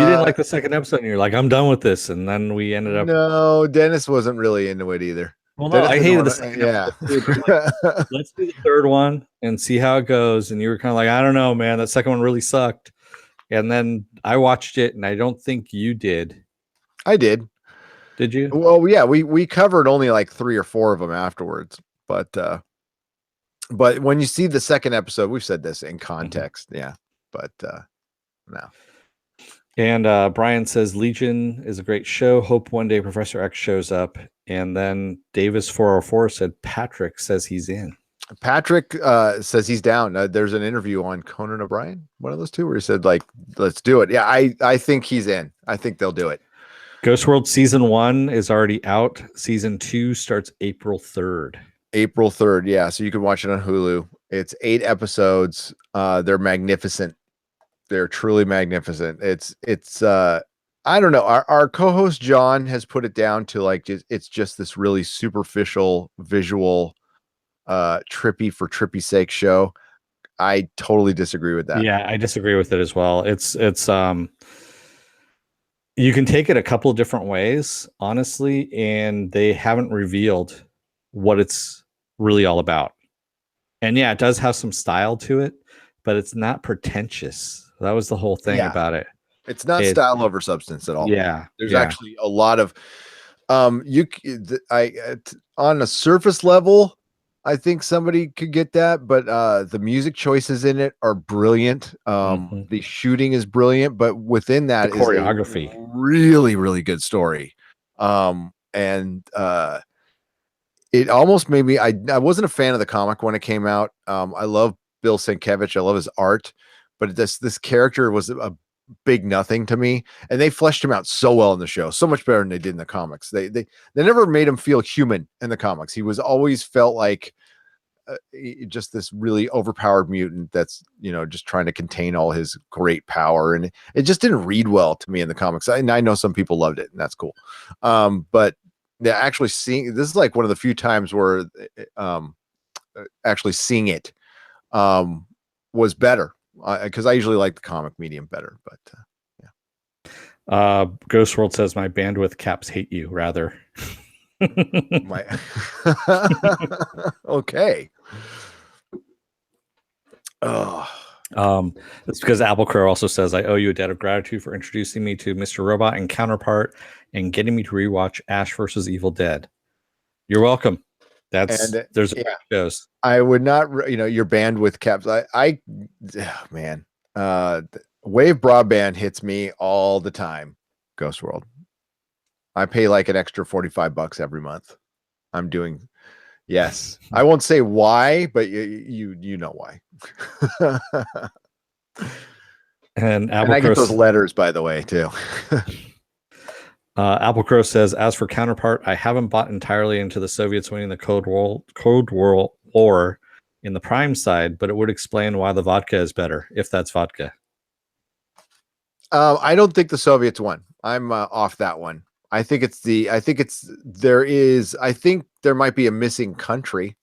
didn't like the second episode and you're like, I'm done with this. And then we ended up. No, Dennis wasn't really into it either. Well, no, I hated the second episode. Like, let's do the third one and see how it goes. And you were kind of like, I don't know, man. That second one really sucked. And then I watched it, and I don't think you did. I did. Did you? Well, yeah, we covered only like 3 or 4 of them afterwards. But when you see the second episode, we've said this in context. Yeah. But no. And Brian says Legion is a great show. Hope one day Professor X shows up. And then Davis 404 said Patrick says he's in. Patrick says he's down. There's an interview on Conan O'Brien, one of those two, where he said, like, let's do it. Yeah, I think he's in. I think they'll do it. Ghost World Season 1 is already out. Season 2 starts April 3rd. April 3rd, yeah. So you can watch it on Hulu. It's 8 episodes. They're magnificent. They're truly magnificent. It's I don't know. Our co-host John has put it down to like it's just this really superficial visual trippy for trippy sake show. I totally disagree with that. Yeah, I disagree with it as well. It's you can take it a couple of different ways, honestly, and they haven't revealed what it's really all about. And yeah, it does have some style to it, but it's not pretentious. That was the whole thing about it. It's not style over substance at all. Yeah. There's actually a lot of on a surface level, I think somebody could get that, but the music choices in it are brilliant. The shooting is brilliant, but within that the choreography is a really, really good story. And it almost made me I wasn't a fan of the comic when it came out. I love Bill Sienkiewicz. I love his art, but this character was a big nothing to me, and they fleshed him out so well in the show, so much better than they did in the comics. They never made him feel human in the comics. He was always felt like just this really overpowered mutant that's just trying to contain all his great power, and it just didn't read well to me in the comics. I know some people loved it, and that's cool, but actually seeing this is like one of the few times where actually seeing it was better. Because I usually like the comic medium better, but yeah. Ghost World says my bandwidth caps hate you rather. My okay. Oh. That's because Apple Crow also says I owe you a debt of gratitude for introducing me to Mr. Robot and Counterpart and getting me to rewatch Ash versus Evil Dead. You're welcome. There's shows. I would not, your bandwidth caps. Man, Wave broadband hits me all the time. Ghost World. I pay like an extra $45 every month. I'm doing. Yes, I won't say why, but you know why. And I get those letters, by the way, too. Apple Crow says, as for Counterpart, I haven't bought entirely into the Soviets winning the Cold War in the Prime side, but it would explain why the vodka is better, if that's vodka. I don't think the Soviets won. I'm off that one. I think there might be a missing country.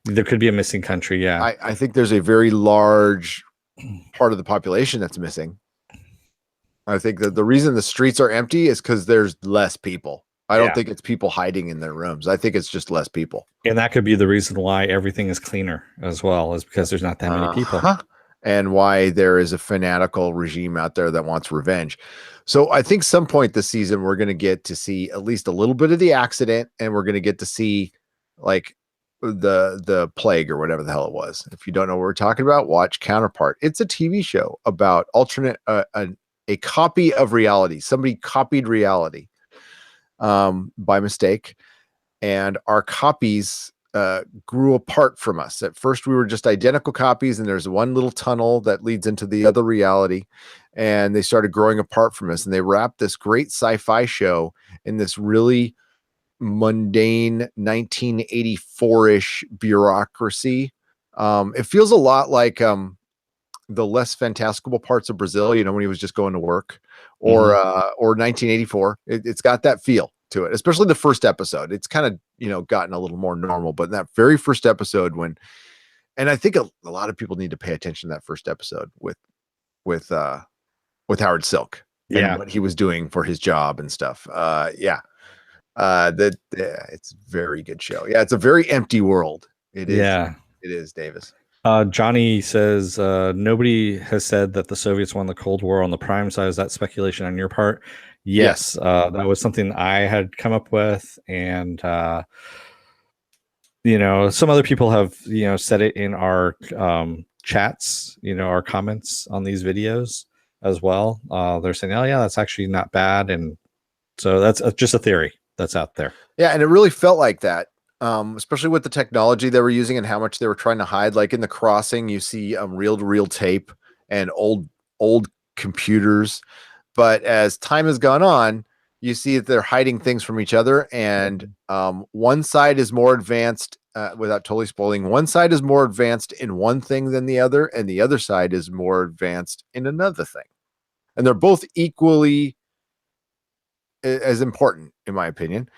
There could be a missing country, yeah. I think there's a very large part of the population that's missing. I think that the reason the streets are empty is because there's less people. I don't think it's people hiding in their rooms. I think it's just less people. And that could be the reason why everything is cleaner as well, is because there's not that many people. And why there is a fanatical regime out there that wants revenge. So I think some point this season, we're going to get to see at least a little bit of the accident, and we're going to get to see like the plague or whatever the hell it was. If you don't know what we're talking about, watch Counterpart. It's a TV show about alternate, a copy of reality. Somebody copied reality by mistake, and our copies grew apart from us. At first, we were just identical copies, and there's one little tunnel that leads into the other reality, and they started growing apart from us. And they wrapped this great sci-fi show in this really mundane 1984-ish bureaucracy. It feels a lot like the less fantastical parts of Brazil, when he was just going to work, or 1984. It's got that feel to it, especially the first episode. It's kind of gotten a little more normal, but that very first episode, and I think a lot of people need to pay attention to that first episode with Howard Silk and what he was doing for his job and stuff. It's a very good show. Yeah, it's a very empty world. It is. Yeah, it is, Davis. Johnny says nobody has said that the Soviets won the Cold War on the Prime side. Is that speculation on your part? Yes. That was something I had come up with, and some other people have said it in our chats, our comments on these videos as well. They're saying, oh yeah, that's actually not bad, and so that's just a theory that's out there. Yeah, and it really felt like that. Especially with the technology they were using and how much they were trying to hide. Like in The Crossing, you see reel-to-reel tape and old computers. But as time has gone on, you see that they're hiding things from each other. And one side is more advanced, without totally spoiling, one side is more advanced in one thing than the other, and the other side is more advanced in another thing. And they're both equally as important, in my opinion.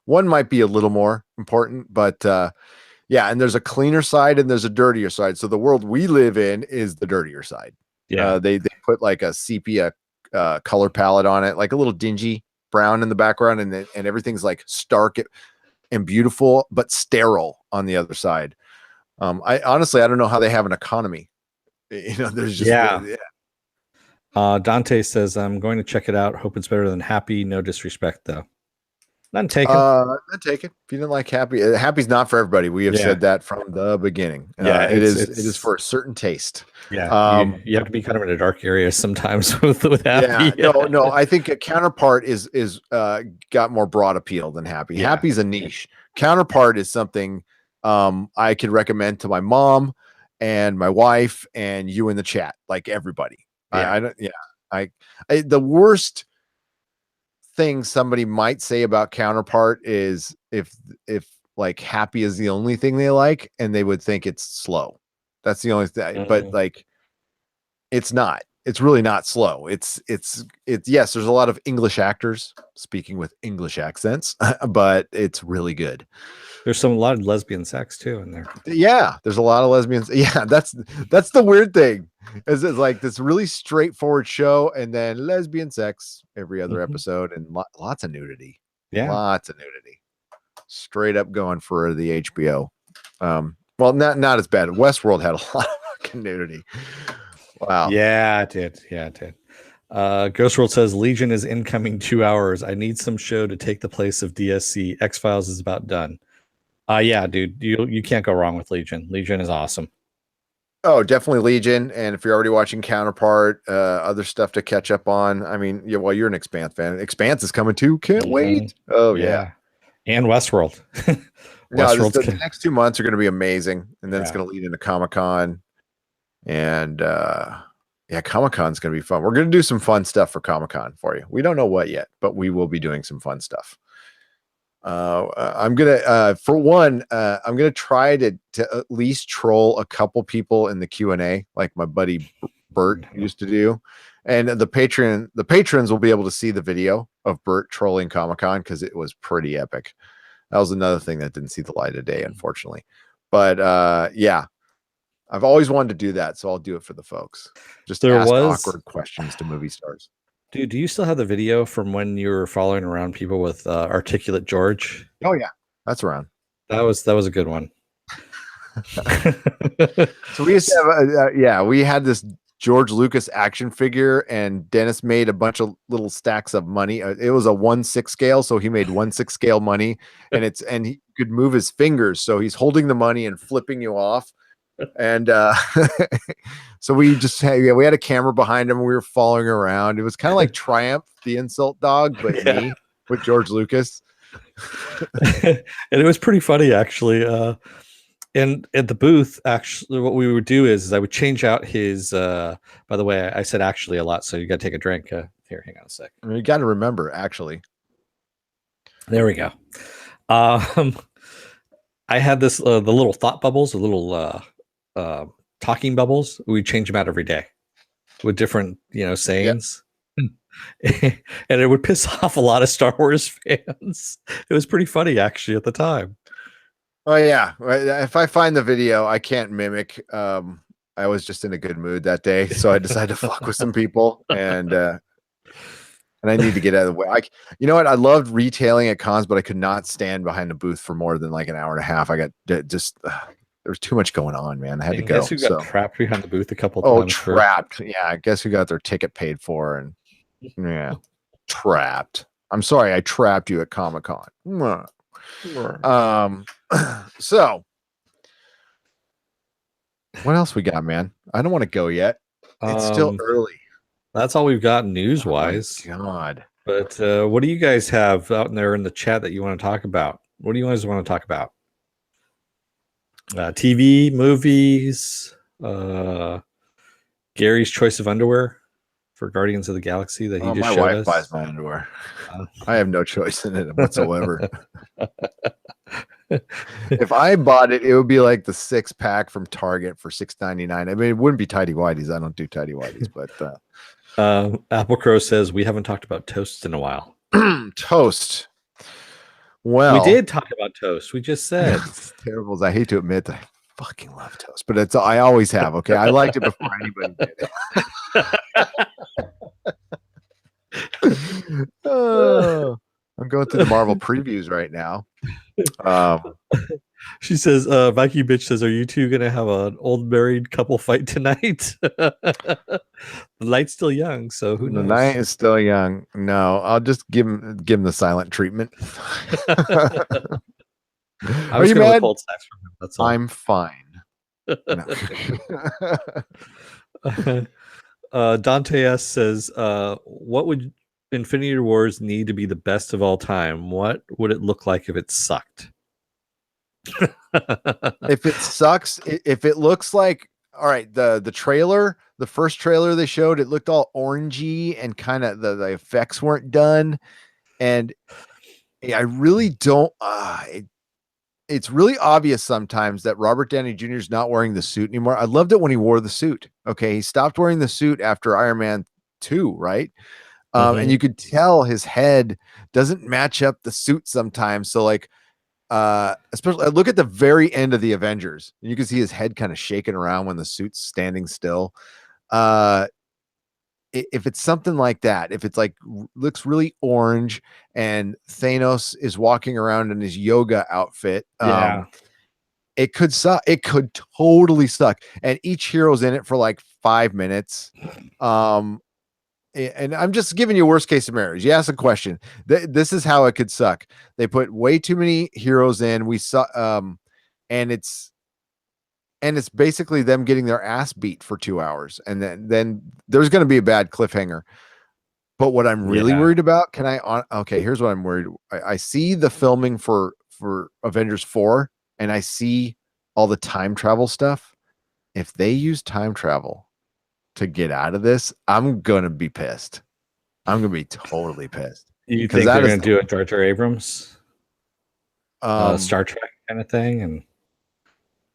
One might be a little more important, but and there's a cleaner side and there's a dirtier side. So the world we live in is the dirtier side. Yeah, they put like a sepia color palette on it, like a little dingy brown in the background, and everything's like stark and beautiful, but sterile on the other side. I honestly, I don't know how they have an economy. There's just Dante says I'm going to check it out. Hope it's better than Happy. No disrespect though. None taken. Not taken. If you didn't like Happy, Happy's not for everybody. We have said that from the beginning. It is for a certain taste. Yeah, you have to be kind of in a dark area sometimes with Happy. No. I think a Counterpart is got more broad appeal than Happy. Yeah. Happy's a niche. Counterpart is something I could recommend to my mom and my wife and you in the chat, like everybody. Yeah. The worst thing somebody might say about Counterpart is if like Happy is the only thing they like, and they would think it's slow. That's the only thing. But like, it's not. It's really not slow. It's yes, there's a lot of English actors speaking with English accents, but it's really good. There's a lot of lesbian sex too in there. Yeah, there's a lot of lesbians. Yeah, that's the weird thing. Is it's like this really straightforward show, and then lesbian sex every other episode, and lots of nudity. Yeah, lots of nudity. Straight up going for the HBO. Well, not as bad. Westworld had a lot of fucking nudity. Wow. Yeah, it did. Yeah, it did. Ghost World says Legion is incoming 2 hours. I need some show to take the place of DSC. X-Files is about done. Yeah, dude, you can't go wrong with Legion. Legion is awesome. Oh, definitely Legion. And if you're already watching Counterpart, other stuff to catch up on. I mean, yeah, well, you're an Expanse fan. Expanse is coming too. Can't wait. Oh yeah. And Westworld. No, the next 2 months are going to be amazing, and then it's going to lead into Comic-Con, and yeah, Comic-Con's going to be fun. We're going to do some fun stuff for Comic-Con for you. We don't know what yet, but we will be doing some fun stuff. I'm gonna for one, I'm gonna try to at least troll a couple people in the Q&A, like my buddy Bert used to do, and the patrons will be able to see the video of Bert trolling Comic-Con because it was pretty epic. That was another thing that didn't see the light of day, unfortunately. But yeah, I've always wanted to do that, so I'll do it for the folks. Just ask awkward questions to movie stars. Dude, do you still have the video from when you were following around people with Articulate George? Oh yeah, that's around. That was a good one. So we used to have we had this George Lucas action figure, and Dennis made a bunch of little stacks of money. It was a 1/6 scale, so he made 1/6 scale money, and he could move his fingers, so he's holding the money and flipping you off. And so we just we had a camera behind him, and we were following around. It was kind of like Triumph the Insult Dog, but me with George Lucas. And it was pretty funny, actually. And at the booth, actually, what we would do is I would change out his. By the way, I said actually a lot, so you got to take a drink. Here, hang on a sec. You got to remember, actually. There we go. I had this the little thought bubbles, the little talking bubbles. We change them out every day with different sayings. And it would piss off a lot of Star Wars fans. It was pretty funny, actually, at the time. Oh yeah, if I find the video, I can't mimic. I was just in a good mood that day, so I decided to fuck with some people, and I need to get out of the way. You know what? I loved retailing at cons, but I could not stand behind the booth for more than like an hour and a half. I got just there was too much going on, man. I had to go. Guess who got trapped behind the booth a couple of times? Oh, trapped. Yeah, I guess who got their ticket paid for, and trapped. I'm sorry, I trapped you at Comic-Con. So what else we got, man? I don't want to go yet. It's still early. That's all we've got news wise. Oh God. But what do you guys have out there in the chat that you want to talk about? What do you guys want to talk about? TV, movies, Gary's choice of underwear for Guardians of the Galaxy that he just showed us. My wife buys my underwear. I have no choice in it whatsoever. If I bought it, it would be like the 6-pack from Target for $6.99. I mean, it wouldn't be tidy whities. I don't do tidy whities, but Apple Crow says we haven't talked about toast in a while. Toast. Well, we did talk about toast. We just said it's terrible. I hate to admit that I fucking love toast, but I always have. Okay, I liked it before anybody did. Oh, I'm going through the Marvel previews right now. She says, Viking bitch says, are you two gonna have an old married couple fight tonight? The night's still young, so who knows? The night is still young. No, I'll just give him the silent treatment. I was gonna withhold sex from him. That's all. I'm fine. Dante S says, what would Infinity Wars need to be the best of all time? What would it look like if it sucked? If it sucks, if it looks like, all right, the trailer, the first trailer they showed, it looked all orangey and kind of the effects weren't done, and I really don't it's really obvious sometimes that Robert Downey Jr. is not wearing the suit anymore. I loved it when he wore the suit. Okay, he stopped wearing the suit after Iron Man 2, right? And you could tell his head doesn't match up the suit sometimes. So like especially look at the very end of the Avengers. You can see his head kind of shaking around when the suit's standing still. If it's something like that, if it's like looks really orange and Thanos is walking around in his yoga outfit, it could suck. It could totally suck. And each hero's in it for like 5 minutes. And I'm just giving you worst case scenarios. You ask a question. This is how it could suck. They put way too many heroes in. We saw, and it's basically them getting their ass beat for 2 hours, and then there's going to be a bad cliffhanger. But what I'm really worried about, okay, here's what I'm worried. I see the filming for Avengers 4, and I see all the time travel stuff. If they use time travel to get out of this, I'm gonna be pissed. I'm gonna be totally pissed. You think they're gonna do a Jar Jar Abrams Star Trek kind of thing? And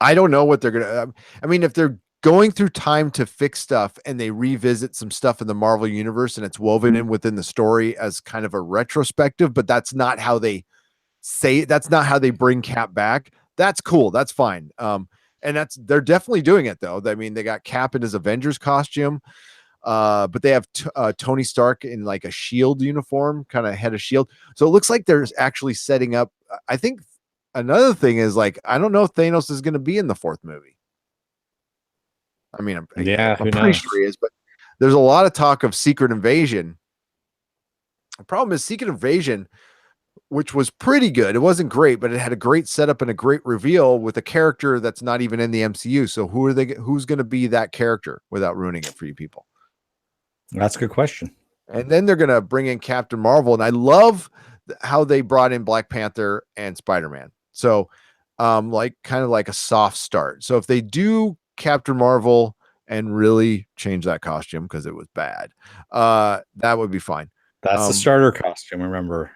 I don't know what they're gonna. I mean, if they're going through time to fix stuff and they revisit some stuff in the Marvel universe and it's woven in within the story as kind of a retrospective, but that's not how they say it. That's not how they bring Cap back. That's cool. That's fine. And they're definitely doing it though. I mean, they got Cap in his Avengers costume, but they have Tony Stark in like a shield uniform, kind of head of shield. So it looks like they're actually setting up. I think another thing is like, I don't know if Thanos is going to be in the 4th movie. I mean, I'm pretty sure he is, but there's a lot of talk of Secret Invasion. The problem is Secret Invasion, which was pretty good. It wasn't great, but it had a great setup and a great reveal with a character that's not even in the MCU. So who's going to be that character without ruining it for you people? That's a good question. And then they're going to bring in Captain Marvel. And I love how they brought in Black Panther and Spider-Man. So like kind of like a soft start. So if they do Captain Marvel and really change that costume because it was bad, that would be fine. That's the starter costume, remember.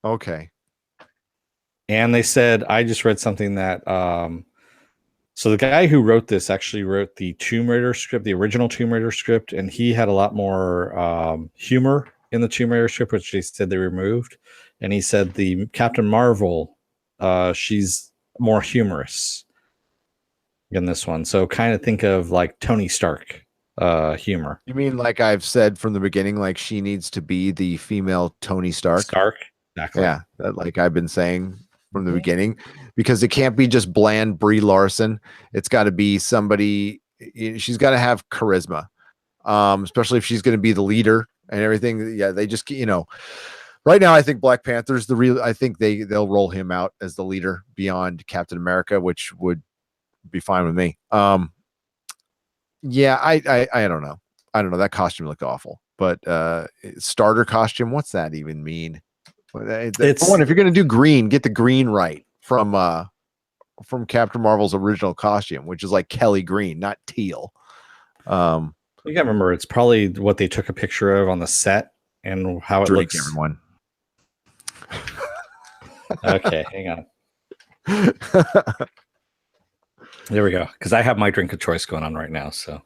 Okay. And they said, I just read something that so the guy who wrote this actually wrote the Tomb Raider script, the original Tomb Raider script, and he had a lot more humor in the Tomb Raider script, which they said they removed. And he said the Captain Marvel, she's more humorous in this one. So kind of think of like Tony Stark humor. You mean like I've said from the beginning, like she needs to be the female Tony Stark? Exactly. Yeah, like I've been saying from the beginning, because it can't be just bland Brie Larson. It's got to be somebody. She's got to have charisma, especially if she's going to be the leader and everything. Yeah, they just right now I think Black Panther's the real. I think they'll roll him out as the leader beyond Captain America, which would be fine with me. Yeah, I don't know. I don't know. That costume looked awful, but starter costume. What's that even mean? It's one. If you're going to do green, get the green right from Captain Marvel's original costume, which is like Kelly green, not teal. You gotta remember, it's probably what they took a picture of on the set and how it looks. Everyone. Okay, hang on. There we go. Because I have my drink of choice going on right now. So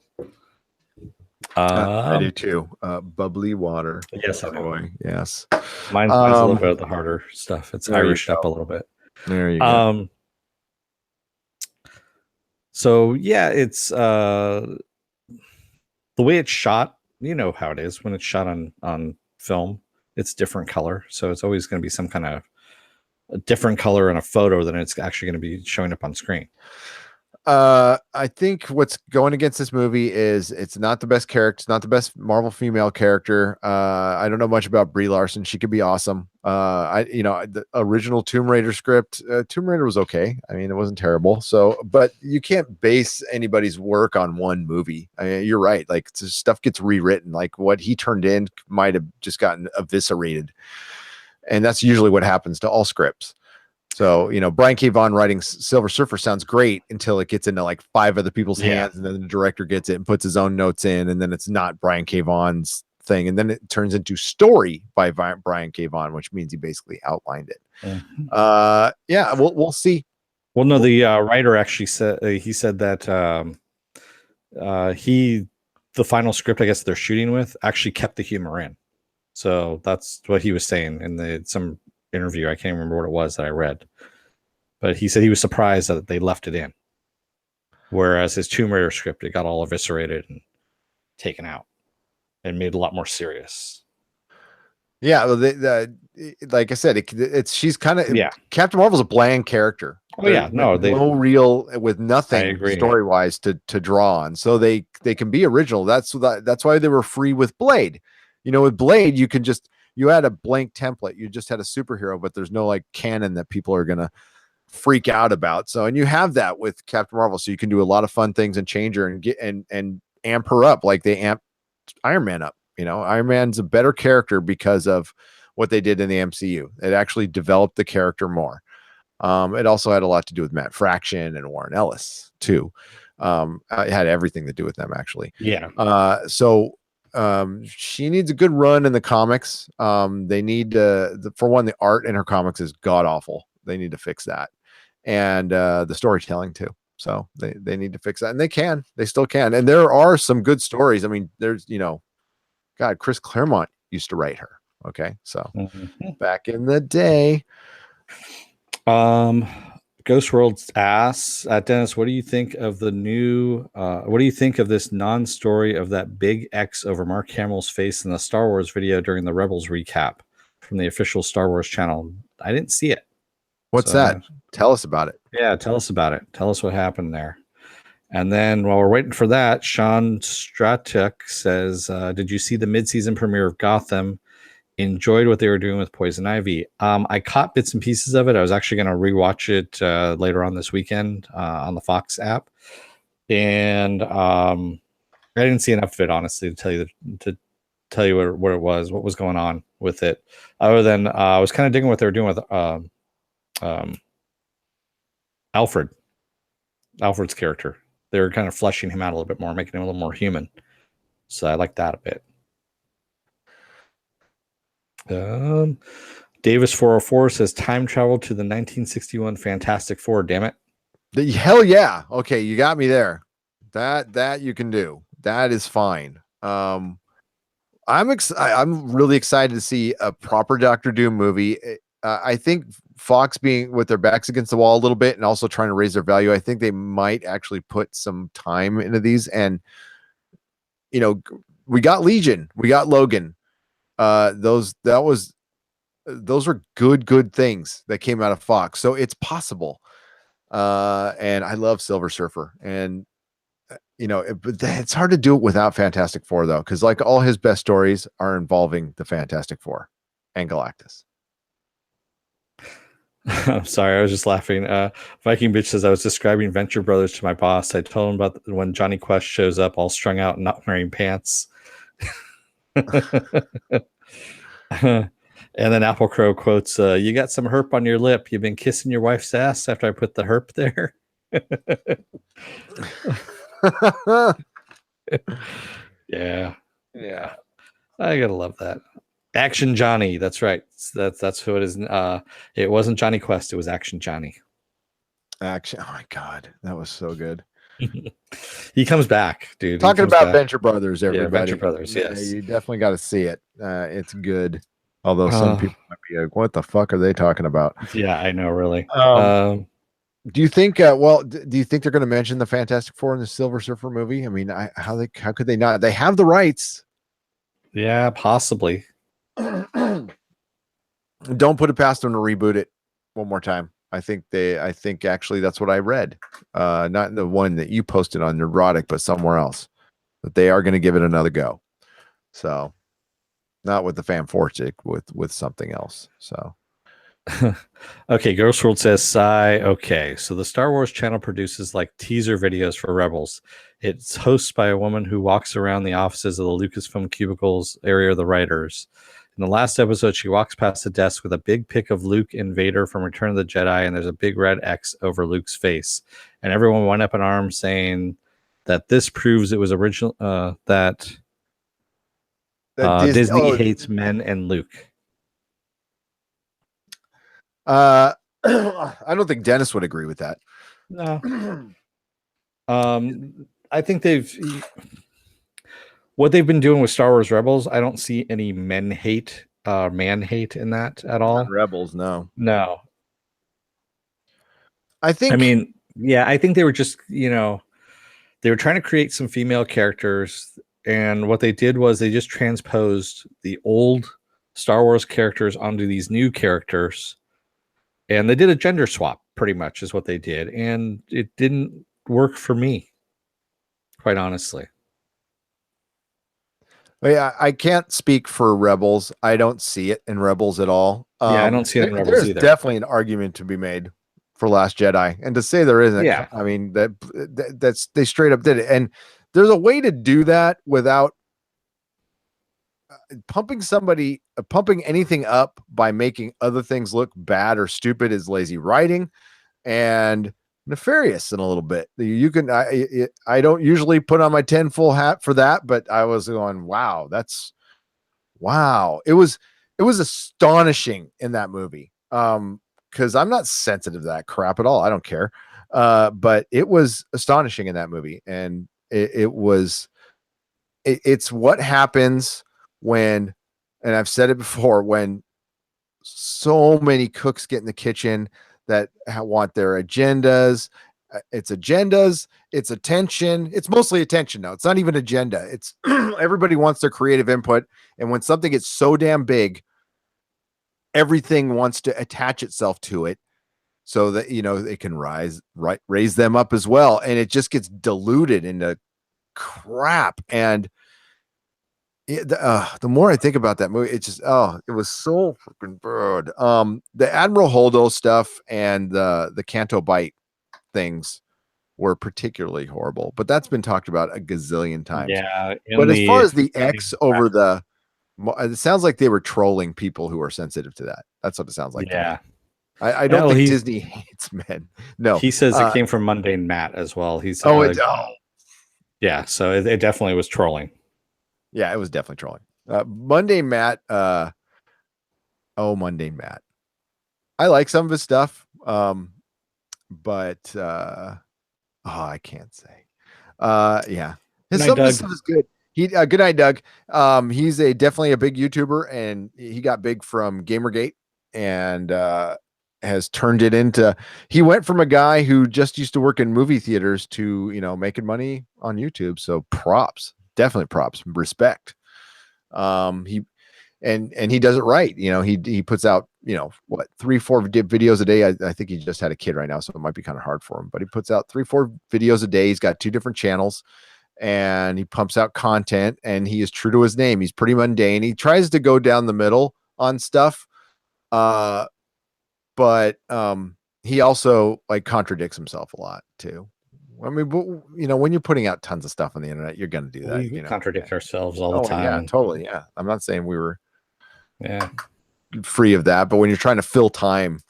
I do too. Bubbly water. Yes, I know. Yes. Mine's a little bit of the harder stuff. It's Irished up a little bit. There you go. So yeah, it's the way it's shot. You know how it is when it's shot on film. It's different color, so it's always going to be some kind of a different color in a photo than it's actually going to be showing up on screen. I think what's going against this movie is it's not the best character. It's not the best Marvel female character. I don't know much about Brie Larson. She could be awesome. The original Tomb Raider script, Tomb Raider was okay. I mean, it wasn't terrible. So, but you can't base anybody's work on one movie. I mean, you're right. Like stuff gets rewritten. Like what he turned in might have just gotten eviscerated. And that's usually what happens to all scripts. So, Brian K. Vaughan writing Silver Surfer sounds great until it gets into like 5 other people's hands, and then the director gets it and puts his own notes in, and then it's not Brian K. Vaughan's thing. And then it turns into story by Brian K. Vaughan, which means he basically outlined it. Mm-hmm. We'll see. Well, no, the writer actually said, he said that the final script, I guess they're shooting with, actually kept the humor in. So that's what he was saying in some interview. I can't remember what it was that I read, but he said he was surprised that they left it in. Whereas his Tomb Raider script, it got all eviscerated and taken out and made a lot more serious. Yeah, well, like I said, it's she's kind of Captain Marvel's a bland character. Oh yeah, no, no real with nothing agree. story wise to draw on, so they can be original. That's why they were free with Blade. You know, with Blade, you had a blank template. You just had a superhero, but there's no like canon that people are gonna freak out about. So, and you have that with Captain Marvel, so you can do a lot of fun things and change her and get and amp her up like they amp Iron Man up. You know, Iron Man's a better character because of what they did in the MCU. It actually developed the character more. It also had a lot to do with Matt Fraction and Warren Ellis too. It had everything to do with them actually. Yeah. So she needs a good run in the comics. They need for one, the art in her comics is god awful. They need to fix that, and the storytelling too. So they need to fix that, and they still can. And there are some good stories. I mean, there's, you know, God, Chris Claremont used to write her. Okay. So back in the day. Ghost World's ass at Dennis, what do you think of the new what do you think of this non-story of that big X over Mark Hamill's face in the Star Wars video during the Rebels recap from the official Star Wars channel? I didn't see it. What's that? Tell us about it. Yeah, tell us about it. Tell us what happened there. And then while we're waiting for that, Sean Stratuk says, did you see the mid-season premiere of Gotham? Enjoyed what they were doing with Poison Ivy. I caught bits and pieces of it. I was actually going to rewatch it later on this weekend on the Fox app. And I didn't see enough of it, honestly, to tell you what it was, what was going on with it. Other than I was kind of digging what they were doing with Alfred's character. They were kind of fleshing him out a little bit more, making him a little more human. So I like that a bit. Davis 404 says time travel to the 1961 Fantastic Four. Damn it! Hell yeah! Okay, you got me there. That you can do. That is fine. I'm really excited to see a proper Doctor Doom movie. I think Fox being with their backs against the wall a little bit and also trying to raise their value, I think they might actually put some time into these. And, you know, we got Legion, we got Logan. Those were good things that came out of Fox. So it's possible. And I love Silver Surfer, and you know, but it's hard to do it without Fantastic Four though, because like all his best stories are involving the Fantastic Four and Galactus. I'm sorry, I was just laughing. Viking Bitch says, I was describing Venture Brothers to my boss. I told him about when Johnny Quest shows up all strung out and not wearing pants. And then Apple Crow quotes, you got some herp on your lip. You've been kissing your wife's ass after I put the herp there. Yeah. I gotta love that. Action Johnny. That's right. That's who it is. It wasn't Johnny Quest. It was Action Johnny. Action. Oh my God. That was so good. He comes back, dude. Talking about Venture Brothers, everybody. Yeah, Venture Brothers, yes. You definitely got to see it. It's good. Although some people might be like, what the fuck are they talking about? Yeah, I know, really. Do you think, do you think they're going to mention the Fantastic Four in the Silver Surfer movie? I mean, how could they not? They have the rights. Yeah, possibly. Don't put it past them to reboot it one more time. I think actually that's what I read. Not the one that you posted on Nerdrotic, but somewhere else, that they are going to give it another go. So not with the Fanfortic, with something else. So okay, Ghost World says sigh. Okay, so the Star Wars channel produces like teaser videos for Rebels. It's hosted by a woman who walks around the offices of the Lucasfilm cubicles area of the writers. In the last episode, she walks past the desk with a big pic of Luke and Vader from Return of the Jedi, and there's a big red X over Luke's face. And everyone went up in arms saying that this proves it was original, that Disney hates men and Luke. I don't think Dennis would agree with that. No. I think what they've been doing with Star Wars Rebels, I don't see any men hate man hate in that at Not all. Rebels, no. No. I think I mean, yeah, I think they were just, they were trying to create some female characters, and what they did was they just transposed the old Star Wars characters onto these new characters, and they did a gender swap, pretty much, is what they did, and it didn't work for me, quite honestly. yeah, I can't speak for Rebels. I don't see it in Rebels at all. Yeah, I don't see it in Rebels there's either. definitely an argument to be made for Last Jedi, and to say there isn't, Yeah. I mean that's they straight up did it, and there's a way to do that without pumping anything up by making other things look bad or stupid is lazy writing and nefarious in a little bit. You can I don't usually put on my 10 full hat for that, but I was going, wow, it was astonishing in that movie. Because I'm not sensitive to that crap at all. I don't care. But it was astonishing in that movie, and it's what happens when, and I've said it before, when so many cooks get in the kitchen that want their agendas. It's agendas, it's attention. It's mostly attention now. It's not even agenda. It's everybody wants their creative input. And when something gets so damn big, everything wants to attach itself to it so that, it can raise them up as well. And it just gets diluted into crap. And the more I think about that movie, it just it was so freaking bad. The Admiral Holdo stuff and the Canto Bite things were particularly horrible, but that's been talked about a gazillion times. Yeah, but as far as the X over it sounds like they were trolling people who are sensitive to that. That's what it sounds like. Yeah, I don't think Disney hates men. No, he says it came from Mundane Matt as well. He's yeah, so it definitely was trolling. Yeah, it was definitely trolling. Mundane Matt. Mundane Matt. I like some of his stuff, but I can't say. Yeah, some of his stuff is good. Good night, Doug. He's definitely a big YouTuber, and he got big from Gamergate, and has turned it into. He went from a guy who just used to work in movie theaters to making money on YouTube. So props. Definitely props, respect. He does it right. He puts out, 3-4 videos a day. I think he just had a kid right now, so it might be kind of hard for him, but he puts out 3-4 videos a day. He's got 2 different channels, and he pumps out content, and he is true to his name. He's pretty mundane. He tries to go down the middle on stuff. But he also contradicts himself a lot too. I mean, when you're putting out tons of stuff on the internet, you're going to do that. We contradict ourselves all the time. Yeah, totally. Yeah. I'm not saying we were free of that, but when you're trying to fill time,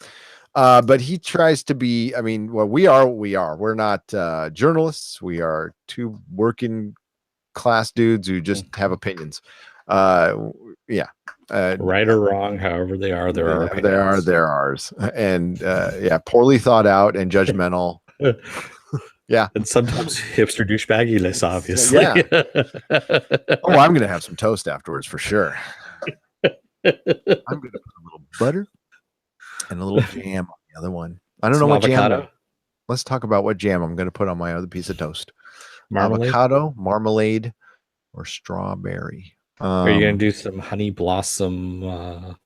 but he tries to be, we are. We're not journalists. We are 2 working class dudes who just have opinions. Right or wrong, however they are, they're ours. And poorly thought out and judgmental. Yeah. And sometimes hipster douchebaggy-less, obviously. Yeah. I'm gonna have some toast afterwards for sure. I'm gonna put a little butter and a little jam on the other one. I don't know what avocado jam. Let's talk about what jam I'm gonna put on my other piece of toast. Avocado, marmalade, or strawberry. Are you gonna do some honey blossom? No,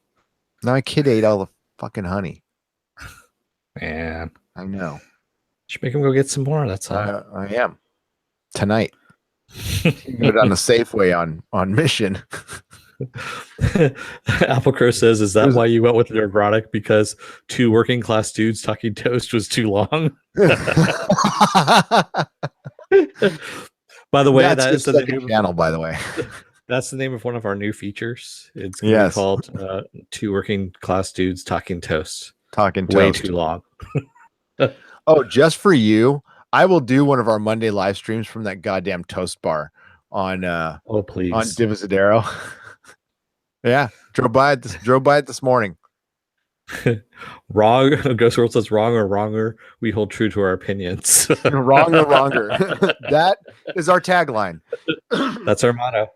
my kid ate all the fucking honey. Man, I know. Should make him go get some more. That's all. I am tonight. Go down the Safeway on mission. Applecrow says, "Is that why you went with Nerdrotic? Because 2 working class dudes talking toast was too long." By the way, that is the new channel. By the way, that's the name of one of our new features. It's going to be called 2 working class dudes talking toast. Talking way toast. Too long. Oh, just for you, I will do one of our Monday live streams from that goddamn toast bar on please, on Divisadero. Yeah, drove by it this morning. Wrong. Ghost World says wrong or wronger. We hold true to our opinions. Wrong or wronger. That is our tagline. That's our motto.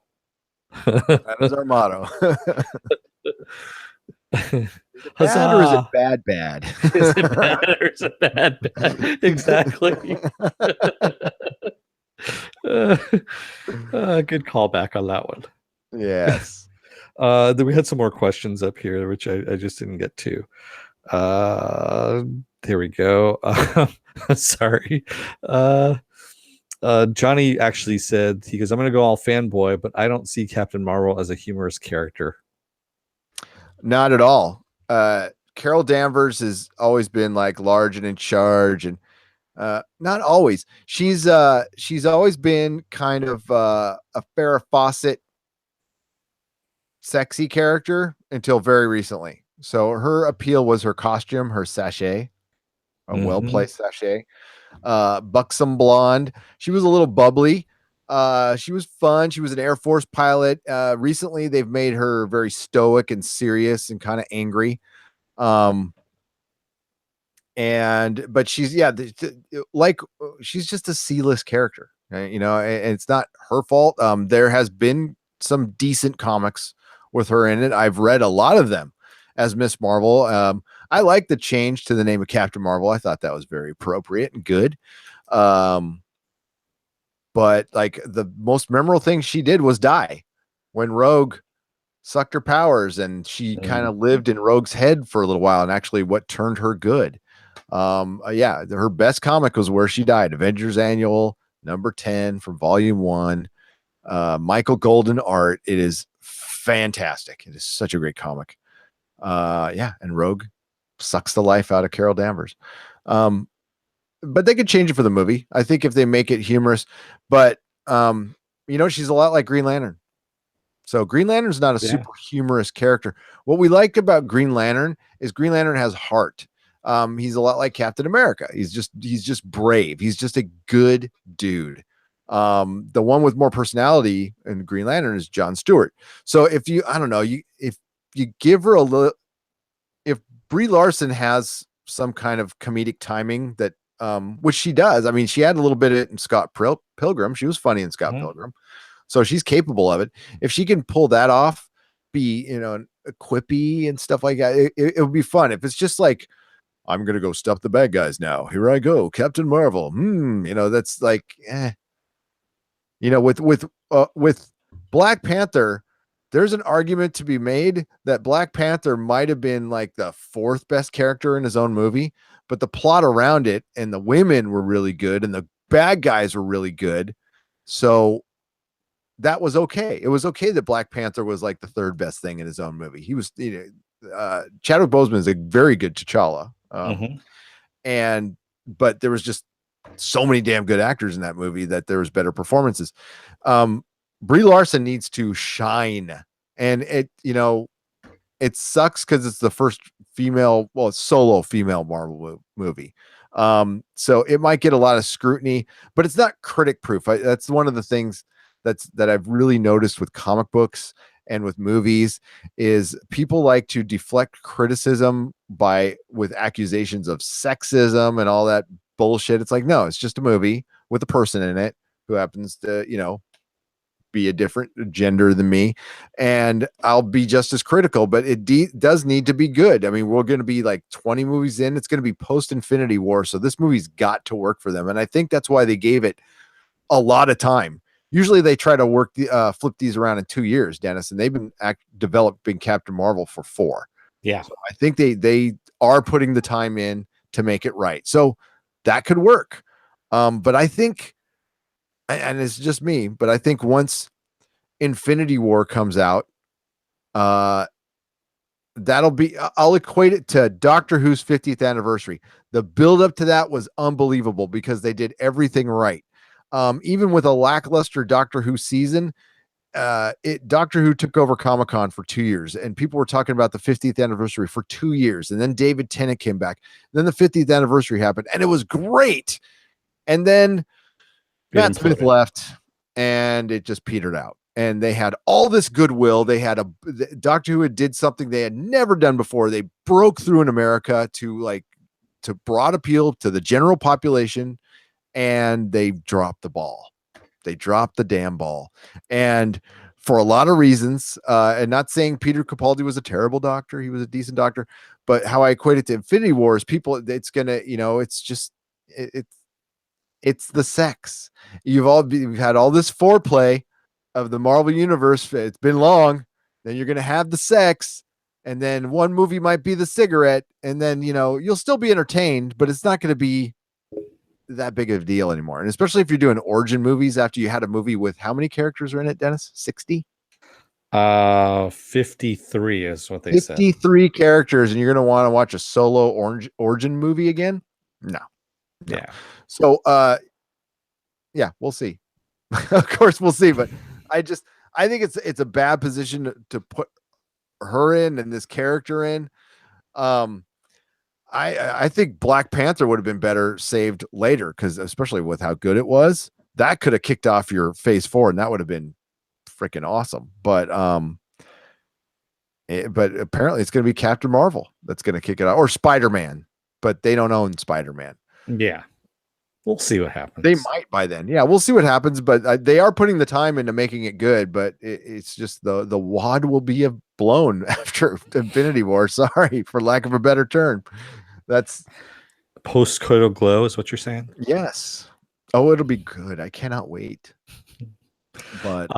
That is our motto. Is it bad or is it bad? Is it bad or is it bad? Exactly. Good callback on that one. Yes. Then we had some more questions up here, which I just didn't get to. Here we go. Sorry. Johnny actually said, he goes, I'm going to go all fanboy, but I don't see Captain Marvel as a humorous character. Not at all. Carol Danvers has always been like large and in charge, and not always. She's always been kind of a Farrah Fawcett sexy character until very recently. So her appeal was her costume, her sachet, a well-placed sachet. Buxom blonde. She was a little bubbly. She was fun. She was an Air Force pilot. Recently they've made her very stoic and serious and kind of angry. But she's she's just a C-list character, right? And it's not her fault. There has been some decent comics with her in it. I've read a lot of them as Miss Marvel. I like the change to the name of Captain Marvel. I thought that was very appropriate and good. But like the most memorable thing she did was die when Rogue sucked her powers, and she kind of lived in Rogue's head for a little while, and actually what turned her good. Her best comic was where she died. Avengers Annual number 10 from volume 1. Michael Golden art. It is fantastic. It is such a great comic. And Rogue sucks the life out of Carol Danvers. But they could change it for the movie, I think, if they make it humorous. But she's a lot like Green Lantern. So Green Lantern's not a super humorous character. What we like about Green Lantern is Green Lantern has heart. He's a lot like Captain America. He's just brave. He's just a good dude. The one with more personality in Green Lantern is John Stewart. So if you give her a little, if Brie Larson has some kind of comedic timing that, which she does. I mean, she had a little bit of it in Scott Pilgrim. She was funny in Scott Pilgrim. So she's capable of it. If she can pull that off, be, quippy and stuff like that, it would be fun. If it's just like, I'm going to go stop the bad guys now. Here I go. Captain Marvel. That's like, with Black Panther, there's an argument to be made that Black Panther might have been like the 4th best character in his own movie, but the plot around it and the women were really good and the bad guys were really good. So that was okay. It was okay that Black Panther was like the 3rd best thing in his own movie. He was, Chadwick Boseman is a very good T'Challa. But there was just so many damn good actors in that movie that there was better performances. Brie Larson needs to shine, and it sucks because it's the first solo female Marvel movie. So it might get a lot of scrutiny, but it's not critic proof. That's one of the things that I've really noticed with comic books and with movies is people like to deflect criticism with accusations of sexism and all that bullshit. It's like, no, it's just a movie with a person in it who happens to, be a different gender than me, and I'll be just as critical, but it does need to be good. I mean, we're going to be like 20 movies in. It's going to be post Infinity War. So this movie's got to work for them. And I think that's why they gave it a lot of time. Usually they try to flip these around in 2 years, Dennis, and they've been developing Captain Marvel for 4. Yeah. So I think they are putting the time in to make it right. So that could work. But I think, and it's just me, but I think once Infinity War comes out, I'll equate it to Doctor Who's 50th anniversary. The build up to that was unbelievable because they did everything right. Even with a lackluster Doctor Who season, Doctor Who took over Comic-Con for 2 years, and people were talking about the 50th anniversary for 2 years. And then David Tennant came back. Then the 50th anniversary happened, and it was great. And then Matt Smith left, and it just petered out. And they had all this goodwill. They had Doctor Who did something they had never done before. They broke through in America to broad appeal to the general population, and they dropped the ball. They dropped the damn ball. And for a lot of reasons. And not saying Peter Capaldi was a terrible doctor. He was a decent doctor. But how I equate it to Infinity War is people, it's going to, it's just, it's the sex. You've had all this foreplay of the Marvel universe. It's been long. Then you're going to have the sex. And then one movie might be the cigarette. And then, you'll still be entertained, but it's not going to be that big of a deal anymore. And especially if you're doing origin movies after you had a movie with how many characters are in it, Dennis? 60? 53 is what they said. 53 characters, and you're going to want to watch a solo origin movie again? No. Yeah. So, yeah, we'll see. Of course, we'll see. But I think it's a bad position to put her in and this character in. I think Black Panther would have been better saved later, because especially with how good it was, that could have kicked off your phase 4, and that would have been freaking awesome. But but apparently it's going to be Captain Marvel that's going to kick it out, or Spider-Man, but they don't own Spider-Man. Yeah. We'll see what happens. They might by then. Yeah, we'll see what happens, but they are putting the time into making it good, but it's just the wad will be blown after Infinity War. Sorry, for lack of a better term. That's post-coital glow is what you're saying? Yes. Oh, it'll be good. I cannot wait. But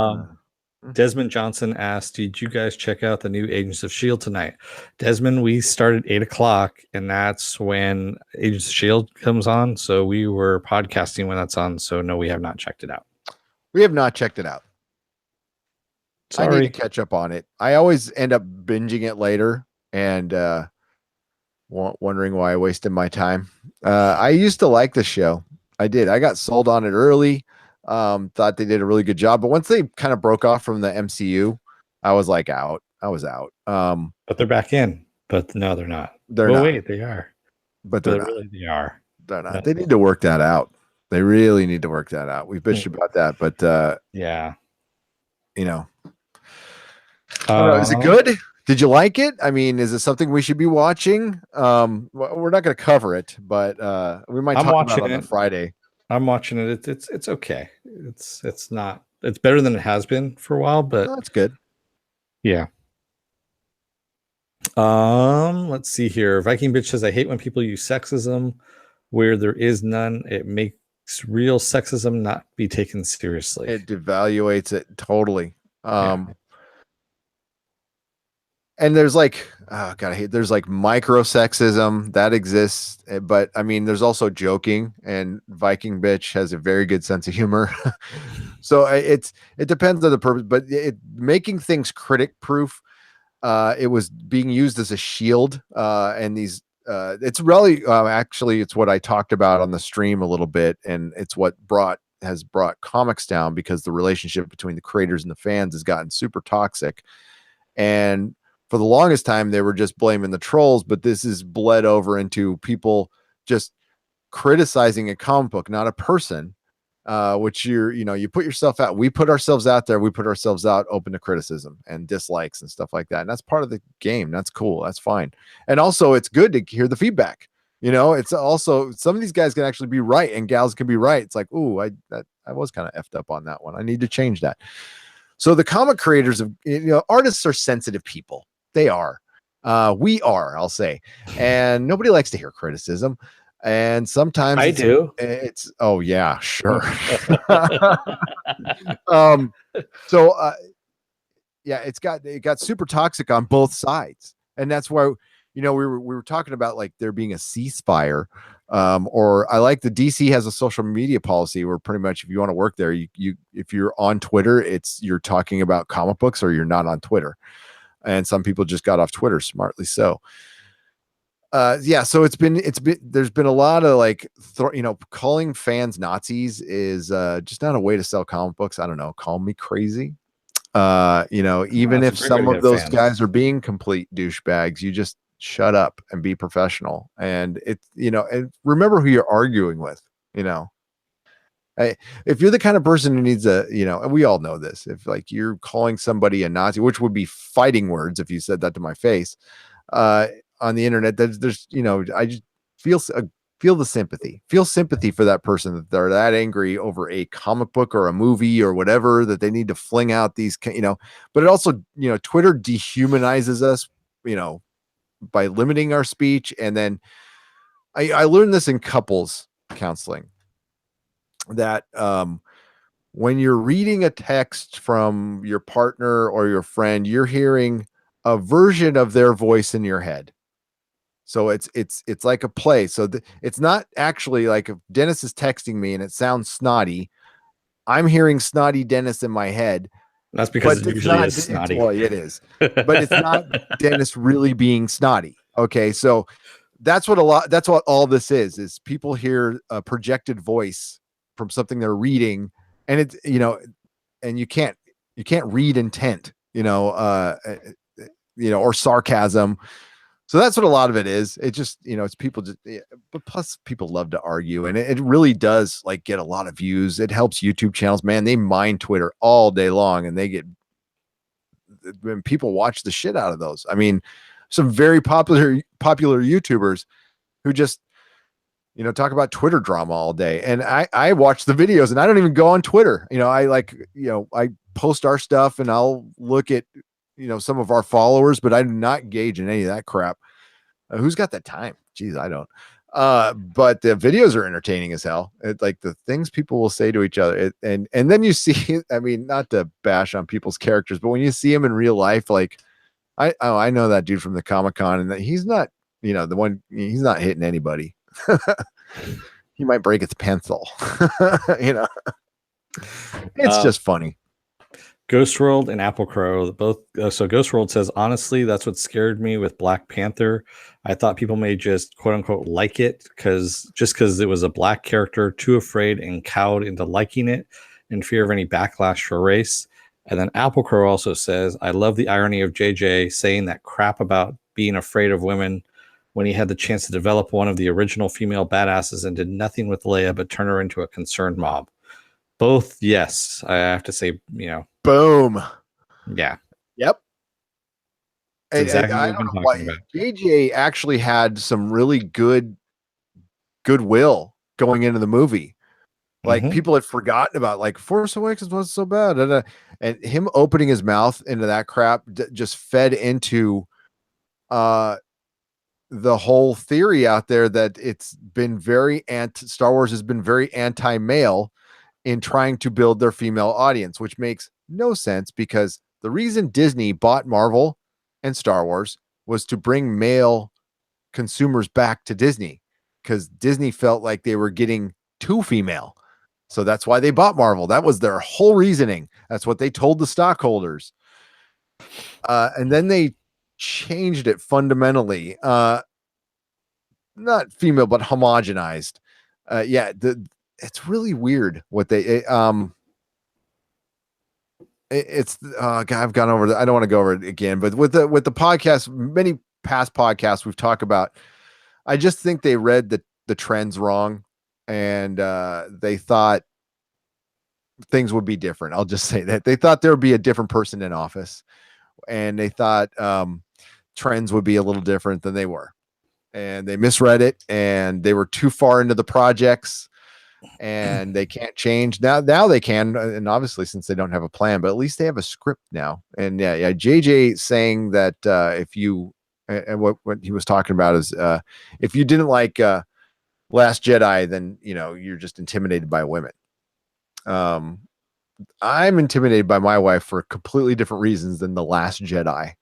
Desmond Johnson asked, did you guys check out the new Agents of S.H.I.E.L.D. tonight? Desmond, we started 8:00, and that's when Agents of S.H.I.E.L.D. comes on. So we were podcasting when that's on. So no, we have not checked it out. We have not checked it out. Sorry. I need to catch up on it. I always end up binging it later and wondering why I wasted my time. I used to like the show. I did. I got sold on it early. Thought they did a really good job, but once they kind of broke off from the MCU, I was like out. I was out. But they're back in. But no, they're not. They're not. Wait, they are. But they're not. Really, they are. They're not. They need to work that out. They really need to work that out. We've bitched about that, but yeah, I don't know, is it good? Did you like it? I mean, is it something we should be watching? We're not going to cover it, but we might talk about it on the Friday. I'm watching it. It's okay. It's not. It's better than it has been for a while, but that's good. Yeah. Let's see here. Viking Bitch says, I hate when people use sexism where there is none. It makes real sexism not be taken seriously. It devaluates it totally. And there's like, there's like micro-sexism that exists, but I mean, there's also joking, and Viking Bitch has a very good sense of humor. So it depends on the purpose, but making things critic-proof, it was being used as a shield, and these, it's really, actually, it's what I talked about on the stream a little bit, and it's what has brought comics down, because the relationship between the creators and the fans has gotten super toxic. And for the longest time, they were just blaming the trolls, but this is bled over into people just criticizing a comic book, not a person, which you put yourself out. We put ourselves out there. We put ourselves out open to criticism and dislikes and stuff like that. And that's part of the game. That's cool. That's fine. And also, it's good to hear the feedback. It's also, some of these guys can actually be right, and gals can be right. It's like, ooh, I was kind of effed up on that one. I need to change that. So the comic creators artists are sensitive people. They are. We are, I'll say. And nobody likes to hear criticism. And sometimes I do. It's, oh yeah, sure. It got super toxic on both sides. And that's why, we were talking about like there being a ceasefire. Or I like the DC has a social media policy where pretty much if you want to work there, if you're on Twitter, you're talking about comic books, or you're not on Twitter. And some people just got off Twitter, smartly so. So there's been a lot of like, calling fans Nazis is just not a way to sell comic books. I don't know, call me crazy. Even if some of those guys are being complete douchebags, you just shut up and be professional. And and remember who you're arguing with. If you're the kind of person who needs and we all know this, if like you're calling somebody a Nazi, which would be fighting words if you said that to my face, on the internet, there's I just feel feel the sympathy. Feel sympathy for that person that they're that angry over a comic book or a movie or whatever, that they need to fling out these, but it also, Twitter dehumanizes us, by limiting our speech. And then I learned this in couples counseling, that when you're reading a text from your partner or your friend, you're hearing a version of their voice in your head. So it's like a play. So it's not actually like if Dennis is texting me and it sounds snotty, I'm hearing snotty Dennis in my head. That's because it usually is snotty. Well, it is, but it's not Dennis really being snotty. Okay, so that's what all this is people hear a projected voice from something they're reading, and it's and you can't read intent, or sarcasm. So that's what a lot of it is. It just, it's people but plus people love to argue, and it really does like get a lot of views. It helps YouTube channels, man. They mine Twitter all day long, and when people watch the shit out of those. I mean, some very popular YouTubers who just, talk about Twitter drama all day. And I watch the videos and I don't even go on Twitter. I post our stuff and I'll look at, some of our followers, but I do not engage in any of that crap. Who's got that time? Jeez, I don't. But the videos are entertaining as hell. Like the things people will say to each other. And then you see, I mean, not to bash on people's characters, but when you see them in real life, like I know that dude from the Comic-Con, and that he's not, the one, he's not hitting anybody. He might break his pencil. It's just funny. Ghost World and Apple Crow both. So Ghost World says, honestly, that's what scared me with Black Panther. I thought people may just quote unquote like it because it was a black character, too afraid and cowed into liking it in fear of any backlash for race. And then Apple Crow also says, I love the irony of JJ saying that crap about being afraid of women when he had the chance to develop one of the original female badasses and did nothing with Leia but turn her into a concerned mob. Both, yes. I have to say, boom. Yeah. Yep. Exactly I don't know why JJ actually had some really goodwill going into the movie. Like people had forgotten about, like, Force Awakens wasn't so bad, and him opening his mouth into that crap just fed into the whole theory out there that it's been Star Wars has been very anti-male in trying to build their female audience, which makes no sense because the reason Disney bought Marvel and Star Wars was to bring male consumers back to Disney, because Disney felt like they were getting too female. So that's why they bought Marvel. That was their whole reasoning. That's what they told the stockholders. And then they changed it fundamentally. Not female, but homogenized. It's really weird what they I've gone over I don't want to go over it again, but with the podcast, many past podcasts we've talked about, I just think they read the trends wrong, and they thought things would be different. I'll just say that they thought there would be a different person in office, and they thought trends would be a little different than they were, and they misread it, and they were too far into the projects, and they can't change now they can, and obviously since they don't have a plan, but at least they have a script now. And yeah JJ saying that if you and what he was talking about is if you didn't like Last Jedi, then you're just intimidated by women. I'm intimidated by my wife for completely different reasons than The Last Jedi,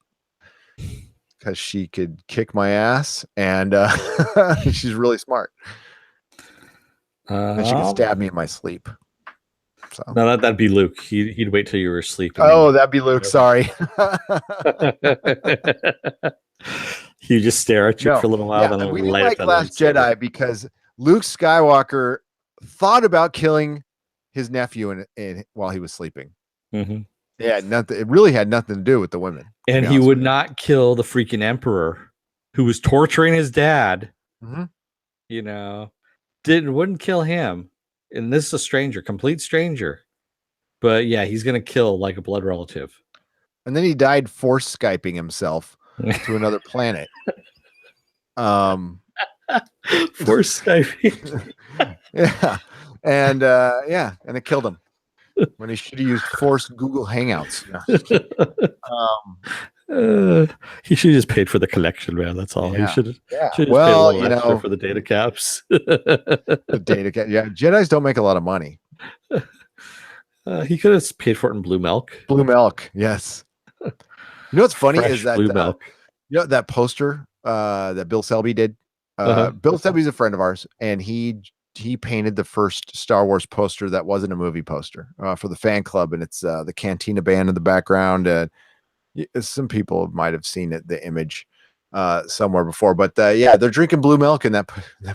because she could kick my ass, and she's really smart. And she could stab me in my sleep. So. No, that'd be Luke. He'd wait till you were asleep. Oh, that'd be Luke. Sorry. You just stare at you for a little while. Yeah, then we didn't like Last Jedi because Luke Skywalker thought about killing his nephew while he was sleeping. Mm-hmm. Yeah, nothing. It really had nothing to do with the women. And he would not kill the freaking Emperor, who was torturing his dad. Mm-hmm. Wouldn't kill him. And this is a stranger, complete stranger. But yeah, he's gonna kill like a blood relative. And then he died force Skyping himself to another planet. Force Skype. Yeah. And and it killed him when he should have used forced Google Hangouts. He should have just paid for the collection, man. That's all. He should have just paid a Well, little extra for the data caps. The data cap. Yeah, Jedis don't make a lot of money. He could have paid for it in blue milk. Blue milk, yes. You know what's funny Fresh is that blue milk. you know that poster that Bill Selby did. Bill Selby's a friend of ours, and he painted the first Star Wars poster that wasn't a movie poster for the fan club, and it's the Cantina band in the background. Some people might have seen it, the image somewhere before, but yeah, they're drinking blue milk in that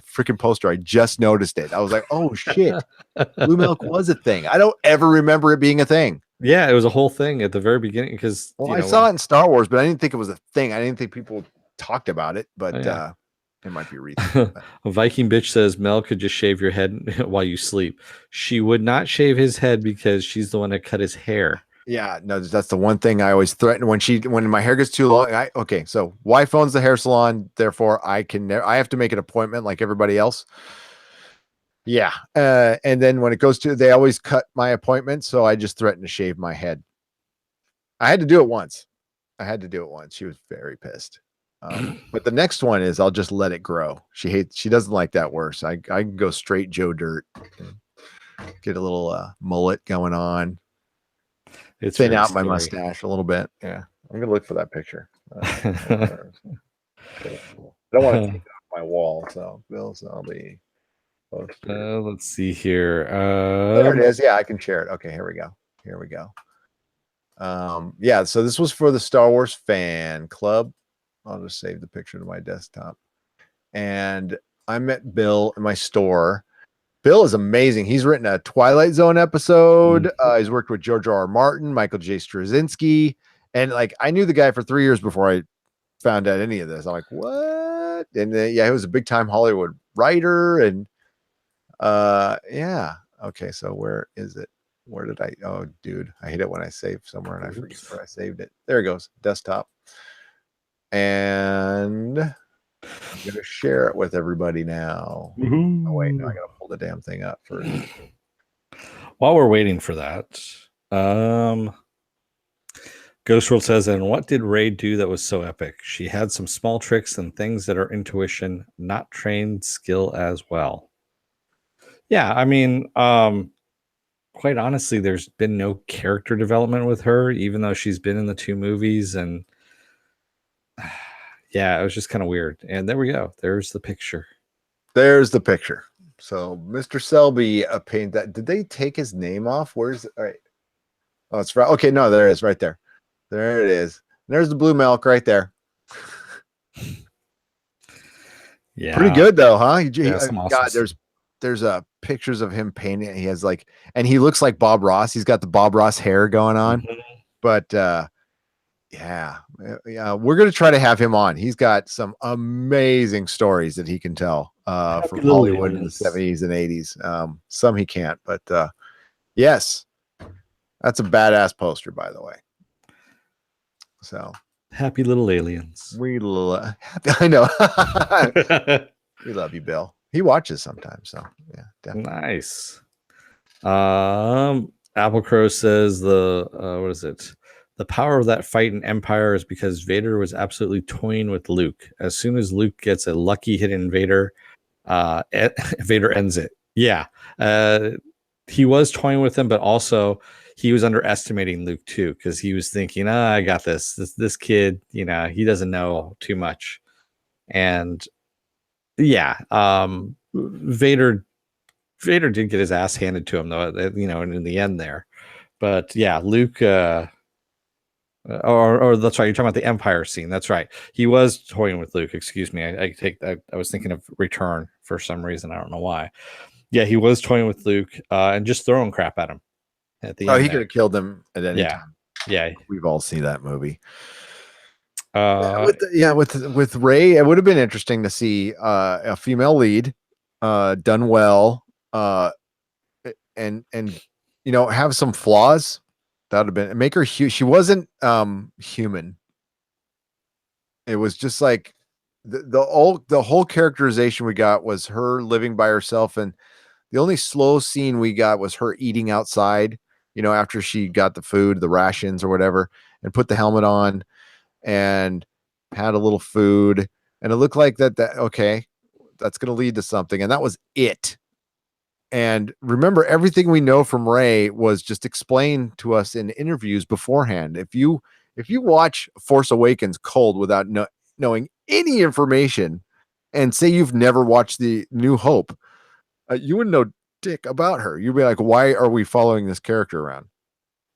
freaking poster. I just noticed it. I was like, oh shit, blue milk was a thing. I don't ever remember it being a thing. Yeah, it was a whole thing at the very beginning because I saw it in Star Wars, but I didn't think it was a thing. I didn't think people talked about it, but it might be a reason. A Viking bitch says Mel could just shave your head while you sleep. She would not shave his head because she's the one that cut his hair. Yeah, no, that's the one thing I always threaten when my hair gets too long. So wife owns the hair salon, therefore I have to make an appointment like everybody else. Yeah, and then when it goes to, they always cut my appointment, so I just threaten to shave my head. I had to do it once. She was very pissed. But the next one is I'll just let it grow. She doesn't like that worse. I can go straight Joe Dirt, get a little mullet going on. It's thin out my mustache a little bit. Yeah, I'm gonna look for that picture. I don't want to take it off my wall. So Bill Selby. Let's see here. There it is. Yeah, I can share it. Okay, here we go. Yeah, so this was for the Star Wars fan club. I'll just save the picture to my desktop. And I met Bill in my store. Bill is amazing. He's written a Twilight Zone episode. He's worked with George R. R. Martin, Michael J. Straczynski. And like, I knew the guy for 3 years before I found out any of this. I'm like, what? And yeah, he was a big time Hollywood writer. And yeah. Okay. So where is it? Where did oh dude, I hate it when I save somewhere and I forget where I saved it. There it goes. Desktop. And I'm going to share it with everybody now. Oh, wait, no, I got to pull the damn thing up first. While we're waiting for that, Ghost World says, and what did Rey do that was so epic? She had some small tricks and things that are intuition, not trained skill as well. Yeah, I mean, quite honestly, there's been no character development with her, even though she's been in the 2 movies, and yeah, it was just kind of weird. And there we go. There's the picture. So Mr. Selby painted that. Did they take his name off? Where's it? All right. Oh, it's right. Okay, no, there it is, right there. There it is. There's the blue milk right there. Yeah, pretty good though, huh? God, there's pictures of him painting. He has like, and he looks like Bob Ross. He's got the Bob Ross hair going on, but yeah, we're gonna try to have him on. He's got some amazing stories that he can tell from Hollywood in the 70s and 80s. Some he can't, but yes, that's a badass poster, by the way. So happy little aliens. I know. We love you, Bill. He watches sometimes, so yeah, definitely. Nice. Apple Crow says what is it? The power of that fight in Empire is because Vader was absolutely toying with Luke. As soon as Luke gets a lucky hit in Vader, Vader ends it. Yeah. He was toying with him, but also he was underestimating Luke too, because he was thinking, I got this kid, he doesn't know too much. And yeah, Vader did get his ass handed to him though, in the end there. But yeah, Luke, or that's right, you're talking about the Empire scene. That's right. He was toying with Luke. Excuse me. I was thinking of Return for some reason. I don't know why. Yeah, he was toying with Luke and just throwing crap at him at the end. He could have killed him at any time. Yeah, we've all seen that movie. With Rey, it would have been interesting to see a female lead done well, and have some flaws. That would have been make her she wasn't human. It was just like the whole characterization we got was her living by herself, and the only slow scene we got was her eating outside, after she got the food, the rations or whatever, and put the helmet on and had a little food. And it looked like that okay, that's going to lead to something. And that was it. And remember, everything we know from Rey was just explained to us in interviews beforehand. If you watch Force Awakens cold without knowing any information, and say you've never watched the New Hope, you wouldn't know dick about her. You'd be like, why are we following this character around?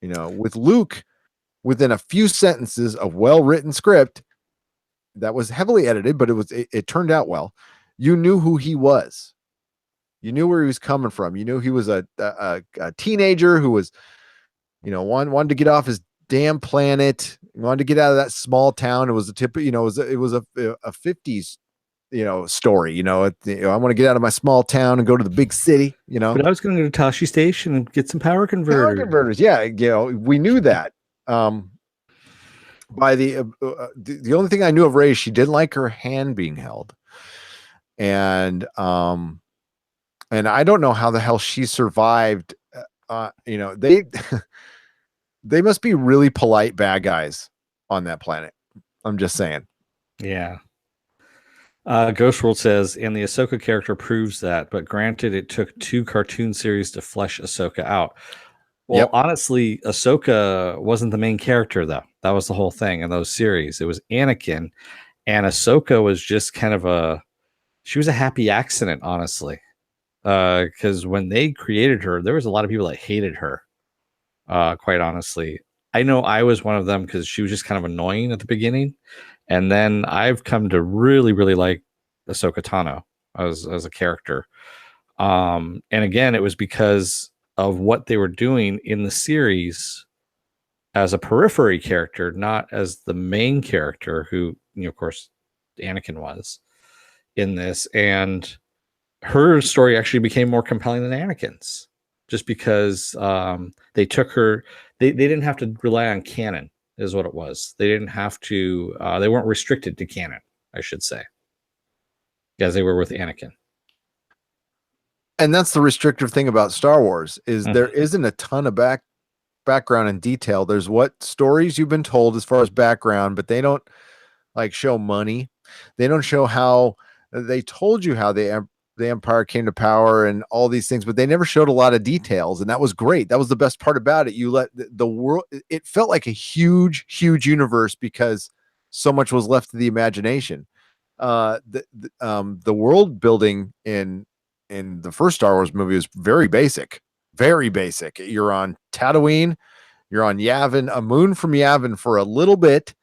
With Luke, within a few sentences of well-written script that was heavily edited, but it turned out well. You knew who he was. You knew where he was coming from. You knew he was a teenager who was, wanted to get off his damn planet. He wanted to get out of that small town. It was a tip, it was a 50s, story. I want to get out of my small town and go to the big city. But I was going to go to Tashi Station and get some power converters. Power converters, yeah. We knew that. By the only thing I knew of Rey, she didn't like her hand being held, and I don't know how the hell she survived. They they must be really polite bad guys on that planet. I'm just saying. Yeah. Ghost World says, and the Ahsoka character proves that, but granted, it took 2 cartoon series to flesh Ahsoka out. Well, Yep. Honestly, Ahsoka wasn't the main character, though. That was the whole thing in those series. It was Anakin, and Ahsoka was just kind of she was a happy accident, honestly. Because when they created her, there was a lot of people that hated her, quite honestly. I know I was one of them because she was just kind of annoying at the beginning. And then I've come to really, really like Ahsoka Tano as a character. And again, it was because of what they were doing in the series as a periphery character, not as the main character, who, of course, Anakin was in this. And her story actually became more compelling than Anakin's, just because they took her. They didn't have to rely on canon, is what it was. They didn't have to. They weren't restricted to canon, I should say, as they were with Anakin. And that's the restrictive thing about Star Wars is there isn't a ton of background and detail. There's what stories you've been told as far as background, but they don't show money. They don't show how they told you how the Empire came to power and all these things, but they never showed a lot of details. And that was great. That was the best part about it. You let the world, it felt like a huge, huge universe because so much was left to the imagination. The world building in the first Star Wars movie was very basic, very basic. You're on Tatooine, you're on Yavin, a moon from Yavin for a little bit,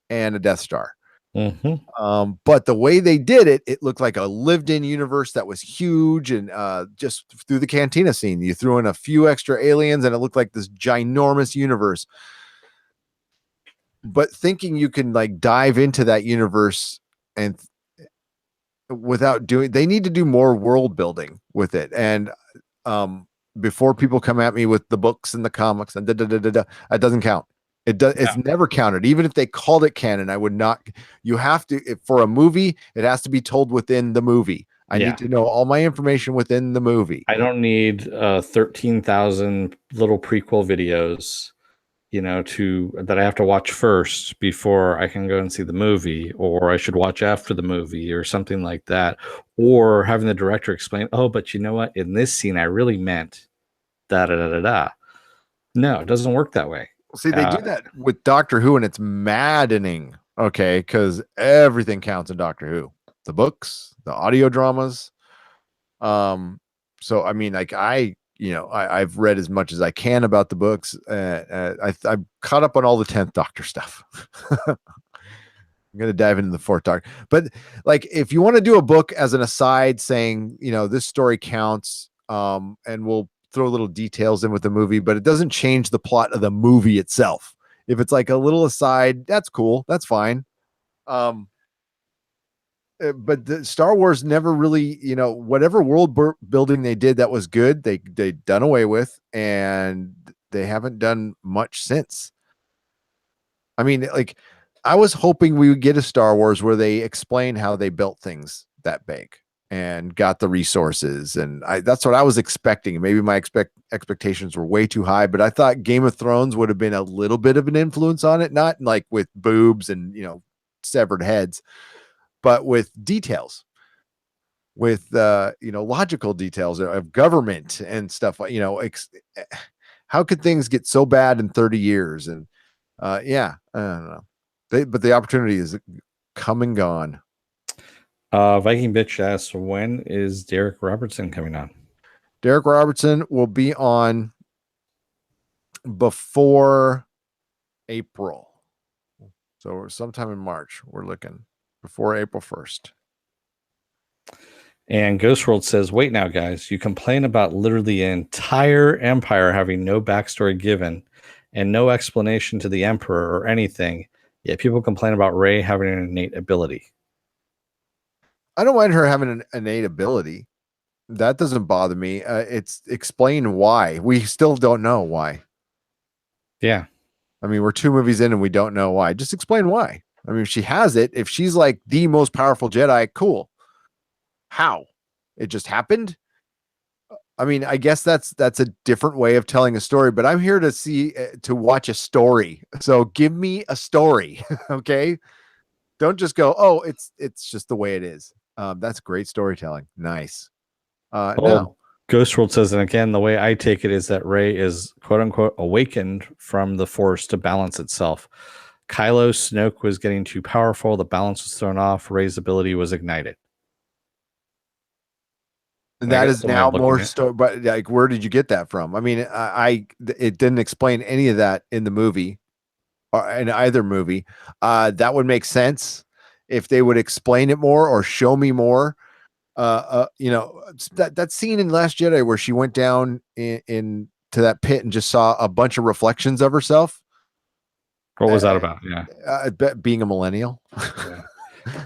and a Death Star. But the way they did it, it looked like a lived-in universe that was huge. And just through the cantina scene, you threw in a few extra aliens, and it looked like this ginormous universe. But thinking you can dive into that universe and without doing, they need to do more world building with it. And before people come at me with the books and the comics and it doesn't count. It's never counted. Even if they called it canon, I would not. You have to, for a movie, it has to be told within the movie. I need to know all my information within the movie. I don't need 13,000 little prequel videos, that I have to watch first before I can go and see the movie, or I should watch after the movie or something like that. Or having the director explain, oh, but you know what? In this scene, I really meant da da da da da. No, it doesn't work that way. See, they do that with Doctor Who, and it's maddening. Okay, because everything counts in Doctor Who, the books, the audio dramas. So I mean, I've read as much as I can about the books. I'm caught up on all the 10th Doctor stuff. I'm going to dive into the 4th Doctor. But if you want to do a book as an aside saying, this story counts, and we'll throw little details in with the movie, but it doesn't change the plot of the movie itself. If it's a little aside, that's cool. That's fine. But the Star Wars never really, whatever world building they did that was good, they done away with, and they haven't done much since. I mean, I was hoping we would get a Star Wars where they explain how they built things that big and got the resources. And that's what I was expecting. Maybe my expectations were way too high, but I thought Game of Thrones would have been a little bit of an influence on it, not like with boobs and, severed heads, but with details, with, logical details of government and stuff. How could things get so bad in 30 years? And yeah, I don't know. But the opportunity is come and gone. Viking Bitch asks, when is Derek Robertson coming on? Derek Robertson will be on before April. So sometime in March, we're looking before April 1st. And Ghost World says, wait now, guys. You complain about literally an entire empire having no backstory given and no explanation to the emperor or anything. Yet people complain about Rey having an innate ability. I don't mind her having an innate ability. That doesn't bother me. It's explain why. We still don't know why. Yeah. I mean, we're 2 movies in and we don't know why. Just explain why. I mean, if she has it, if she's like the most powerful Jedi, cool. How? It just happened? I mean, I guess that's a different way of telling a story, but I'm here to watch a story. So give me a story, okay? Don't just go, oh, it's just the way it is. That's great storytelling. Nice. No. Ghost World says, and again, the way I take it is that Rey is quote unquote awakened from the Force to balance itself. Kylo Snoke was getting too powerful. The balance was thrown off. Rey's ability was ignited. And that is now more story, but like, where did you get that from? I mean, it didn't explain any of that in the movie or in either movie. That would make sense if they would explain it more or show me more. That scene in Last Jedi where she went down in to that pit and just saw a bunch of reflections of herself. What was that about? Yeah. Being a millennial. Yeah.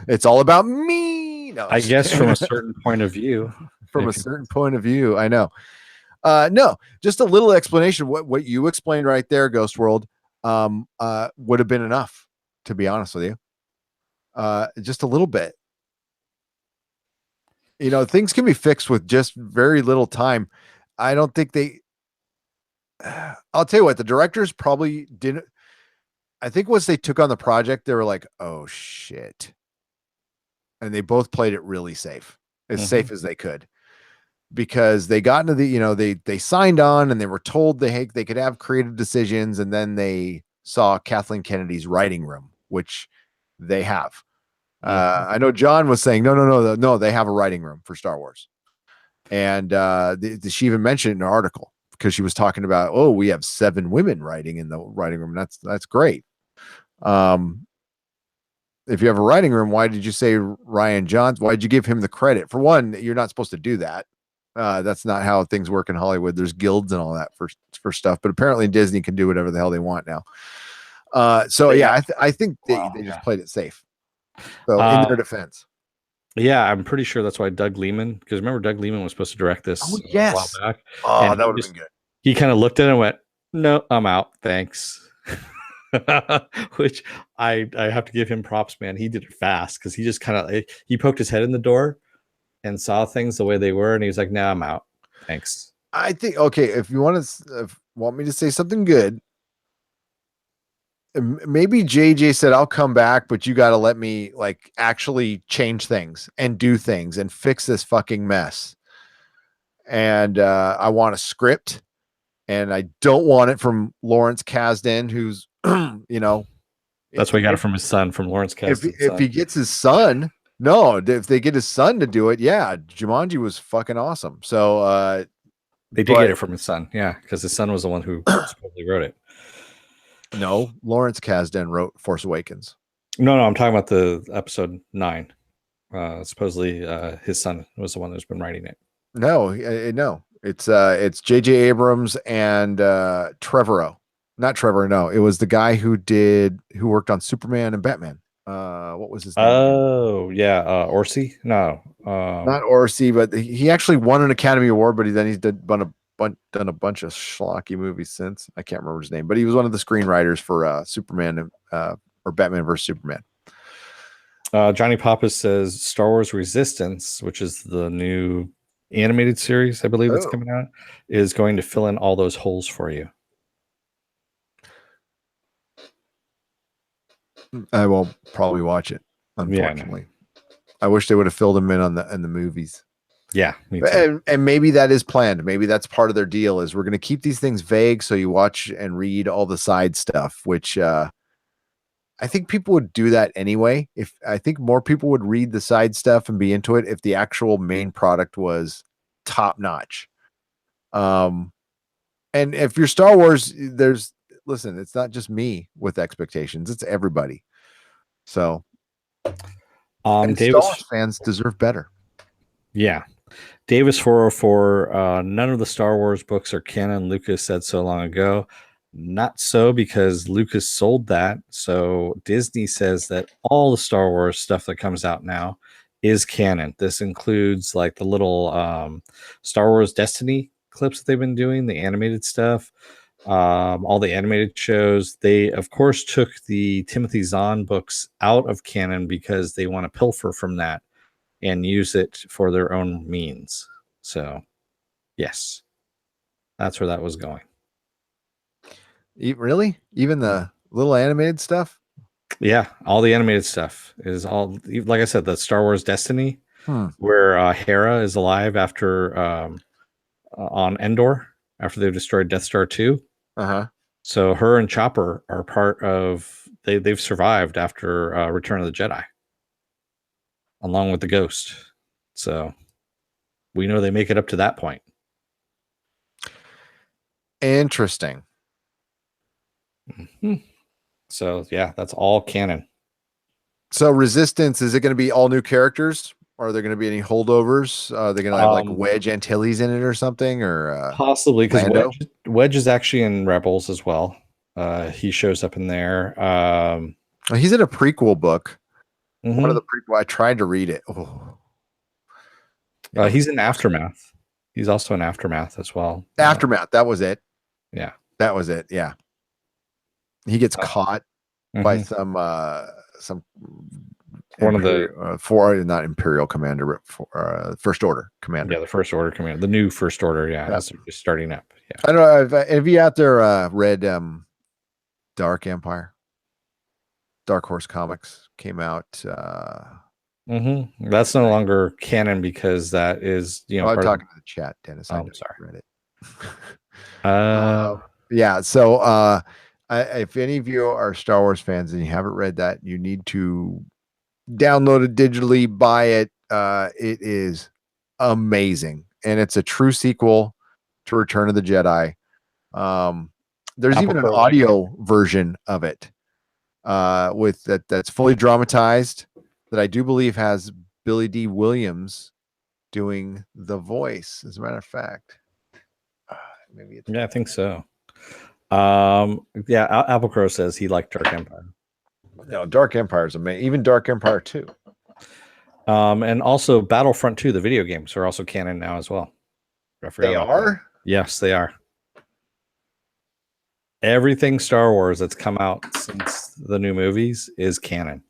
It's all about me. No, I guess from a certain point of view. From a certain point of view, I know. No, just a little explanation. What you explained right there, Ghost World, would have been enough, to be honest with you. Just a little bit. Things can be fixed with just very little time. I don't think I'll tell you what, the directors probably didn't. I think once they took on the project, they were like, oh shit. And they both played it really safe, as safe as they could, because they got into they signed on and they were told they could have creative decisions. And then they saw Kathleen Kennedy's writing room, which they have. I know John was saying, no, they have a writing room for Star Wars. And she even mentioned it in an article because she was talking about, we have 7 women writing in the writing room. That's great. If you have a writing room, why did you say Ryan Johnson? Why did you give him the credit? For one, you're not supposed to do that. That's not how things work in Hollywood. There's guilds and all that for stuff, but apparently Disney can do whatever the hell they want now. I think they just played it safe. So in their defense. Yeah, I'm pretty sure that's why Doug Liman, because remember Doug Liman was supposed to direct this a while back. Oh, that would have been good. He kind of looked at it and went, no, I'm out. Thanks. Which I have to give him props, man. He did it fast because he just kind of he poked his head in the door and saw things the way they were, and he was like, "Nah, I'm out. Thanks." I think if you want me to say something good, maybe JJ said I'll come back, but you got to let me like actually change things and do things and fix this fucking mess. And I want a script, and I don't want it from Lawrence Kasdan, who's that's why he got it from his son, from Lawrence Kasdan. If he gets his son, if they get his son to do it, yeah, Jumanji was fucking awesome. So they did get it from his son, yeah, because his son was the one who supposedly wrote it. No, Lawrence Kasdan wrote Force Awakens. No, I'm talking about the episode 9. Supposedly his son was the one who's been writing it. No, it's J.J. Abrams and Trevorrow. Not Trevor, no. It was the guy who worked on Superman and Batman. What was his name? Oh, yeah. Orsi? No. Not Orsi, but he actually won an Academy Award, but he's done a bunch of schlocky movies since. I can't remember his name, but he was one of the screenwriters for Superman or or Batman versus Superman. Johnny Pappas says Star Wars Resistance, which is the new animated series, I believe that's coming out, is going to fill in all those holes for you. I will probably watch it, unfortunately. Yeah, I wish they would have filled them in in the movies. Yeah, me too. And maybe that is planned. Maybe that's part of their deal is we're going to keep these things vague so you watch and read all the side stuff, which I think people would do that anyway. If I think more people would read the side stuff and be into it if the actual main product was top notch. And if you're Star Wars, listen, it's not just me with expectations, it's everybody. So Star Wars fans deserve better. Yeah. Davis 404, none of the Star Wars books are canon. Lucas said so long ago. Not so, because Lucas sold that. So Disney says that all the Star Wars stuff that comes out now is canon. This includes like the little Star Wars Destiny clips that they've been doing, the animated stuff, all the animated shows. They, of course, took the Timothy Zahn books out of canon because they want to pilfer from that and use it for their own means. So, yes, that's where that was going. Really? Even the little animated stuff? Yeah, all the animated stuff is all, like I said, the Star Wars Destiny, where Hera is alive after on Endor after they've destroyed Death Star 2. So her and Chopper are part of, they've survived after Return of the Jedi, along with the Ghost. So we know they make it up to that point. Interesting. Mm-hmm. So yeah, that's all canon. So Resistance, is it going to be all new characters? Or are there going to be any holdovers? Are they going to have like Wedge Antilles in it or something? Or possibly, because Wedge is actually in Rebels as well. He shows up in there. He's in a prequel book. One of the prequel. I tried to read it. Oh. Yeah, he's in Aftermath. He's also in Aftermath as well. Aftermath. That was it. Yeah. That was it. Yeah. He gets caught by some one of the not Imperial commander, but First Order commander. Yeah, the First Order commander, the new First Order. Yeah, that's just starting up. Yeah, I don't know. Have you out there read Dark Empire? Dark Horse Comics came out. That's no longer canon because that is, you know. I'm talking to the chat, Dennis. I'm sorry. Read it. Yeah. So if any of you are Star Wars fans and you haven't read that, you need to download it digitally, buy it. It is amazing, and it's a true sequel to Return of the Jedi. There's even an audio version of it with that's fully dramatized that I do believe has Billy D. Williams doing the voice. As a matter of fact, maybe it's I think so. Yeah, Apple Crow says he liked Dark Empire. No, Dark Empire is amazing. Even Dark Empire 2. And also Battlefront 2, the video games, are also canon now as well. They are? Yes, they are. Everything Star Wars that's come out since the new movies is canon.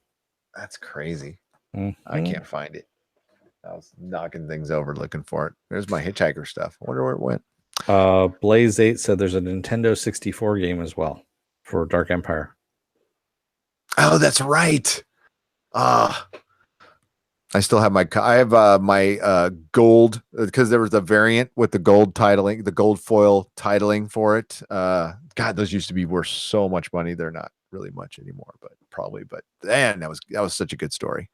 That's crazy. I can't find it. I was knocking things over looking for it. There's my Hitchhiker stuff. I wonder where it went. Blaze 8 said there's a Nintendo 64 game as well for Dark Empire. Oh, that's right. I still have my gold, because there was a variant with the gold titling, the gold foil titling for it. God, those used to be worth so much money. They're not really much anymore, but man, that was such a good story.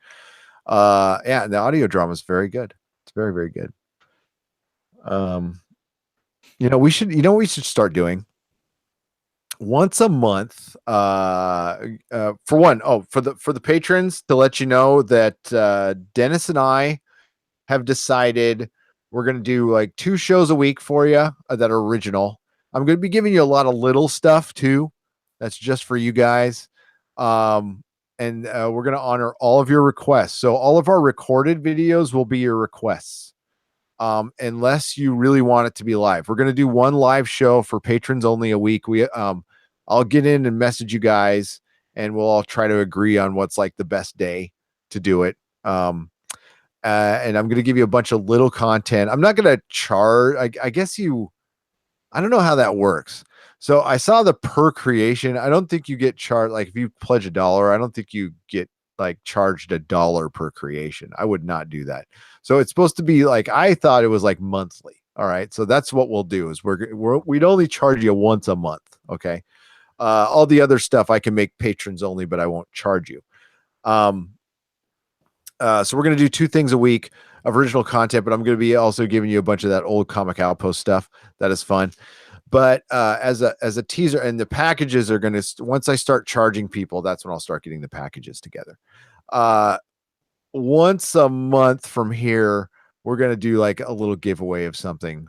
Yeah, the audio drama is very good. It's very, very good. We should start doing once a month, for the patrons, to let you know that Dennis and I have decided we're going to do like 2 shows a week for you that are original. I'm going to be giving you a lot of little stuff too. That's just for you guys. And we're going to honor all of your requests. So all of our recorded videos will be your requests. Unless you really want it to be live. We're going to do 1 live show for patrons only a week. I'll get in and message you guys and we'll all try to agree on what's like the best day to do it. And I'm going to give you a bunch of little content. I'm not going to charge. I guess I don't know how that works. So I saw the per creation. I don't think you get charged. Like if you pledge $1, I don't think you get like charged $1 per creation. I would not do that. So it's supposed to be like, I thought it was like monthly. All right. So that's what we'll do is we'd only charge you once a month. Okay. All the other stuff I can make patrons only, but I won't charge you. So we're going to do 2 things a week of original content, but I'm going to be also giving you a bunch of that old Comic Outpost stuff. That is fun. But as a teaser, and the packages are going to, once I start charging people, that's when I'll start getting the packages together. Once a month from here, we're going to do like a little giveaway of something,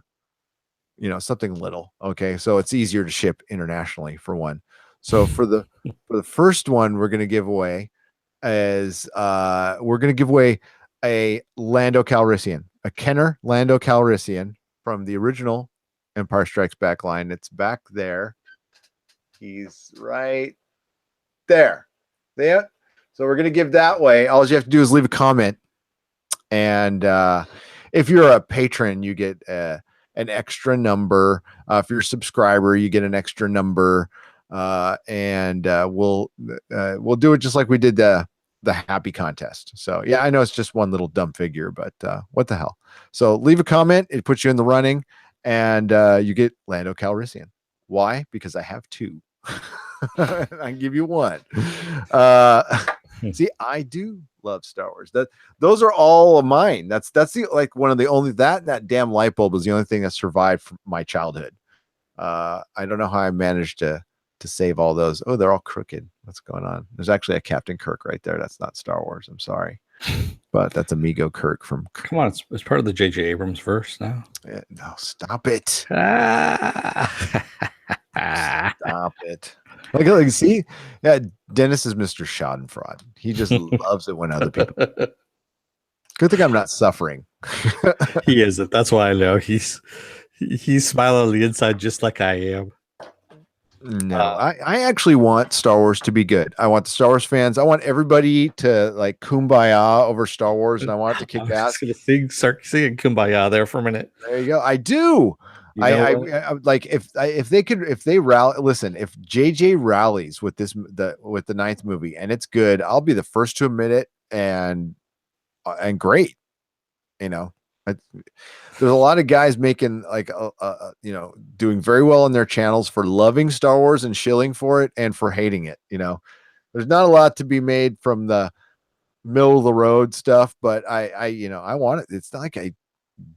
something little. Okay. So it's easier to ship internationally for one. So for the first one, we're going to give away we're going to give away a Lando Calrissian, a Kenner Lando Calrissian from the original Empire Strikes Back line. It's back there. He's right there. There. So we're going to give that way. All you have to do is leave a comment. And if you're a patron, you get an extra number. If you're a subscriber, you get an extra number. And we'll do it just like we did the happy contest. So yeah, I know it's just one little dumb figure, but what the hell. So leave a comment. It puts you in the running, and you get Lando Calrissian. Why? Because I have 2. I can give you 1. See, I do love Star Wars. Those are all of mine. That's the like one of the only that damn light bulb was the only thing that survived from my childhood. I don't know how I managed to save all those. Oh, they're all crooked. What's going on? There's actually a Captain Kirk right there. That's not Star Wars. I'm sorry, but that's Amigo Kirk from. Come on, it's part of the J.J. Abrams verse now. No, stop it. Stop it. Like, see, yeah, Dennis is Mr. Schadenfreude. He just loves it when other people. Good thing I'm not suffering. He isn't. That's why I know he's smiling on the inside just like I am. No, I actually want Star Wars to be good. I want the Star Wars fans. I want everybody to like kumbaya over Star Wars, and I want it to kick ass. Start singing kumbaya there for a minute. There you go. I do. I like if they rally. Listen, if JJ rallies with the 9th movie and it's good, I'll be the first to admit it. And great, there's a lot of guys making like doing very well in their channels for loving Star Wars and shilling for it and for hating it. There's not a lot to be made from the middle of the road stuff, but I want it. It's not like I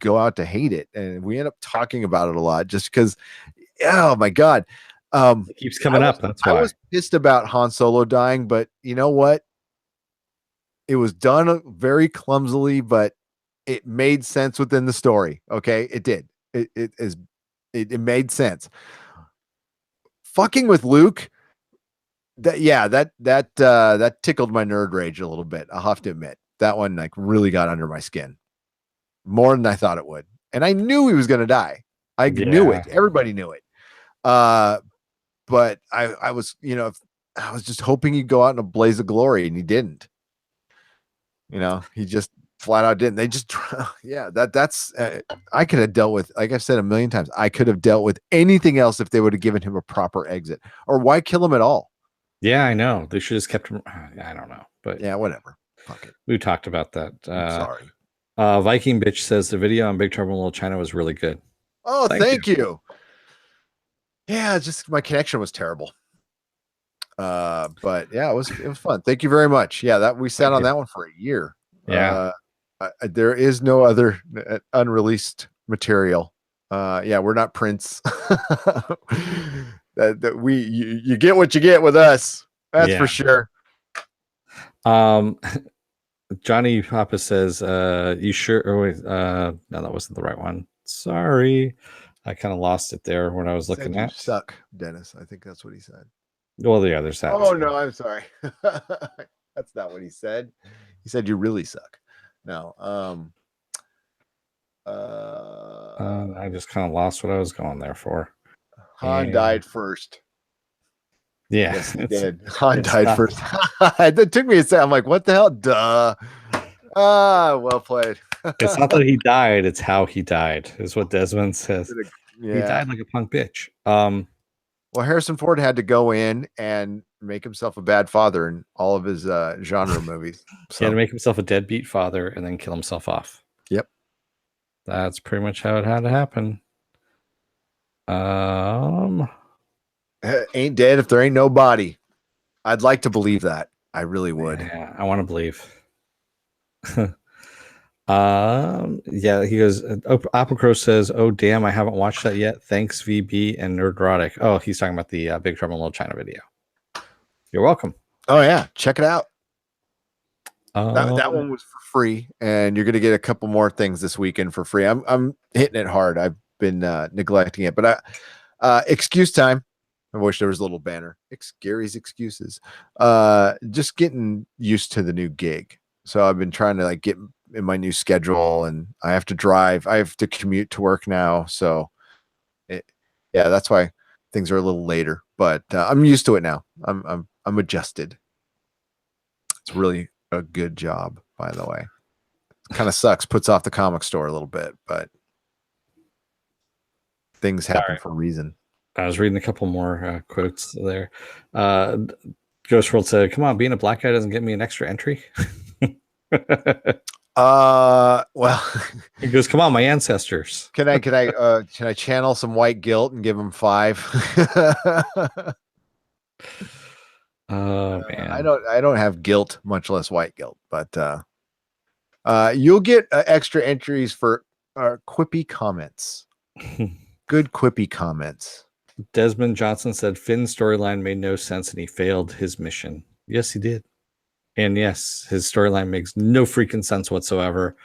go out to hate it, and we end up talking about it a lot just because. Oh my god, it keeps coming up. That's why I was pissed about Han Solo dying, but you know what? It was done very clumsily, but it made sense within the story. Okay, it did. It made sense. Fucking with Luke. That tickled my nerd rage a little bit. I'll have to admit that one like really got under my skin more than I thought it would, and I knew he was going to die. I knew it. Everybody knew it. But I was just hoping he'd go out in a blaze of glory, and he didn't. He just flat out didn't. They just, that's, I could have dealt with, like I've said a million times, I could have dealt with anything else if they would have given him a proper exit, or why kill him at all? Yeah, I know. They should have just kept him. I don't know, but yeah, whatever. Fuck it. We talked about that. Sorry. Viking Bitch says the video on Big Trouble in Little China was really good. Oh, thank you. Yeah, just my connection was terrible. But yeah, it was fun. Thank you very much. Yeah, that we sat on that one for a year. Yeah. There is no other unreleased material. We're not Prince. You get what you get with us. That's for sure. Johnny Papa says, you sure? Oh, wait, no, that wasn't the right one. Sorry. I kind of lost it there when I was looking at. You suck, Dennis. I think that's what he said. Well, the other side. Oh no, I'm sorry. That's not what he said. He said you really suck. No. I just kind of lost what I was going there for. Han died first. Yeah. Yes, he did. Han it's died not- first. That took me a second. I'm like, what the hell? Duh. Ah, well played. It's not that he died, it's how he died, is what Desmond says. He Yeah. died like a punk bitch. Well, Harrison Ford had to go in and make himself a bad father in all of his genre movies. He had to So, make himself a deadbeat father and then kill himself off. yep. That's pretty much how it had to happen. Ain't dead if there ain't no body. I'd like to believe that. I really would. Yeah, I want to believe. Yeah, he goes, Apple Crow says, oh damn, I haven't watched that yet. Thanks, VB and Nerdrotic. Oh, he's talking about the Big Trouble in Little China video. You're welcome. Oh yeah, check it out. Um, That one was for free, and you're gonna get a couple more things this weekend for free. I'm hitting it hard. I've been neglecting it, but excuse time. I wish there was a little banner. Gary's excuses. Just getting used to the new gig. So I've been trying to like get in my new schedule, and I have to drive. I have to commute to work now. So yeah, that's why things are a little later, but I'm used to it now. I'm adjusted. It's really a good job, by the way. Kind of sucks, puts off the comic store a little bit, but things happen for a reason. I was reading a couple more quotes there. Ghost World said, come on, being a black guy doesn't get me an extra entry. Well, he goes, come on, my ancestors. Can I channel some white guilt and give him 5? Oh man, I don't have guilt, much less white guilt, but you'll get extra entries for quippy comments. Good quippy comments. Desmond Johnson said Finn's storyline made no sense and he failed his mission. Yes, he did. And yes, his storyline makes no freaking sense whatsoever,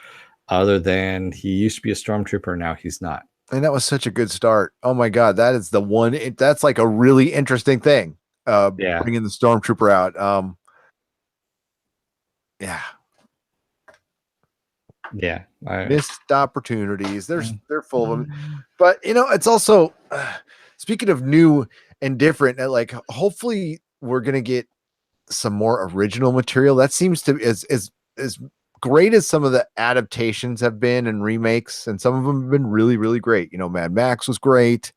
other than he used to be a stormtrooper, now he's not. And that was such a good start. Oh my god, that is the one. That's like a really interesting thing. Bringing the stormtrooper out. Yeah, missed opportunities. They're full of them. But it's also speaking of new and different. Like, hopefully, we're gonna get some more original material. That seems to be as great as some of the adaptations have been and remakes, and some of them have been really, really great. Mad Max was great.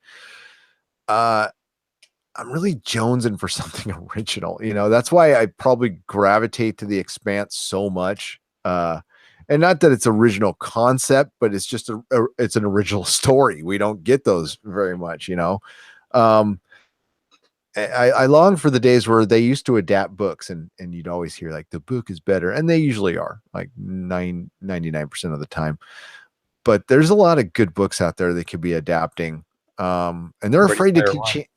I'm really jonesing for something original. That's why I probably gravitate to The Expanse so much. And not that it's original concept, but it's just it's an original story. We don't get those very much, I long for the days where they used to adapt books and you'd always hear like the book is better. And they usually are, like 99% of the time. But there's a lot of good books out there that could be adapting. And they're afraid to keep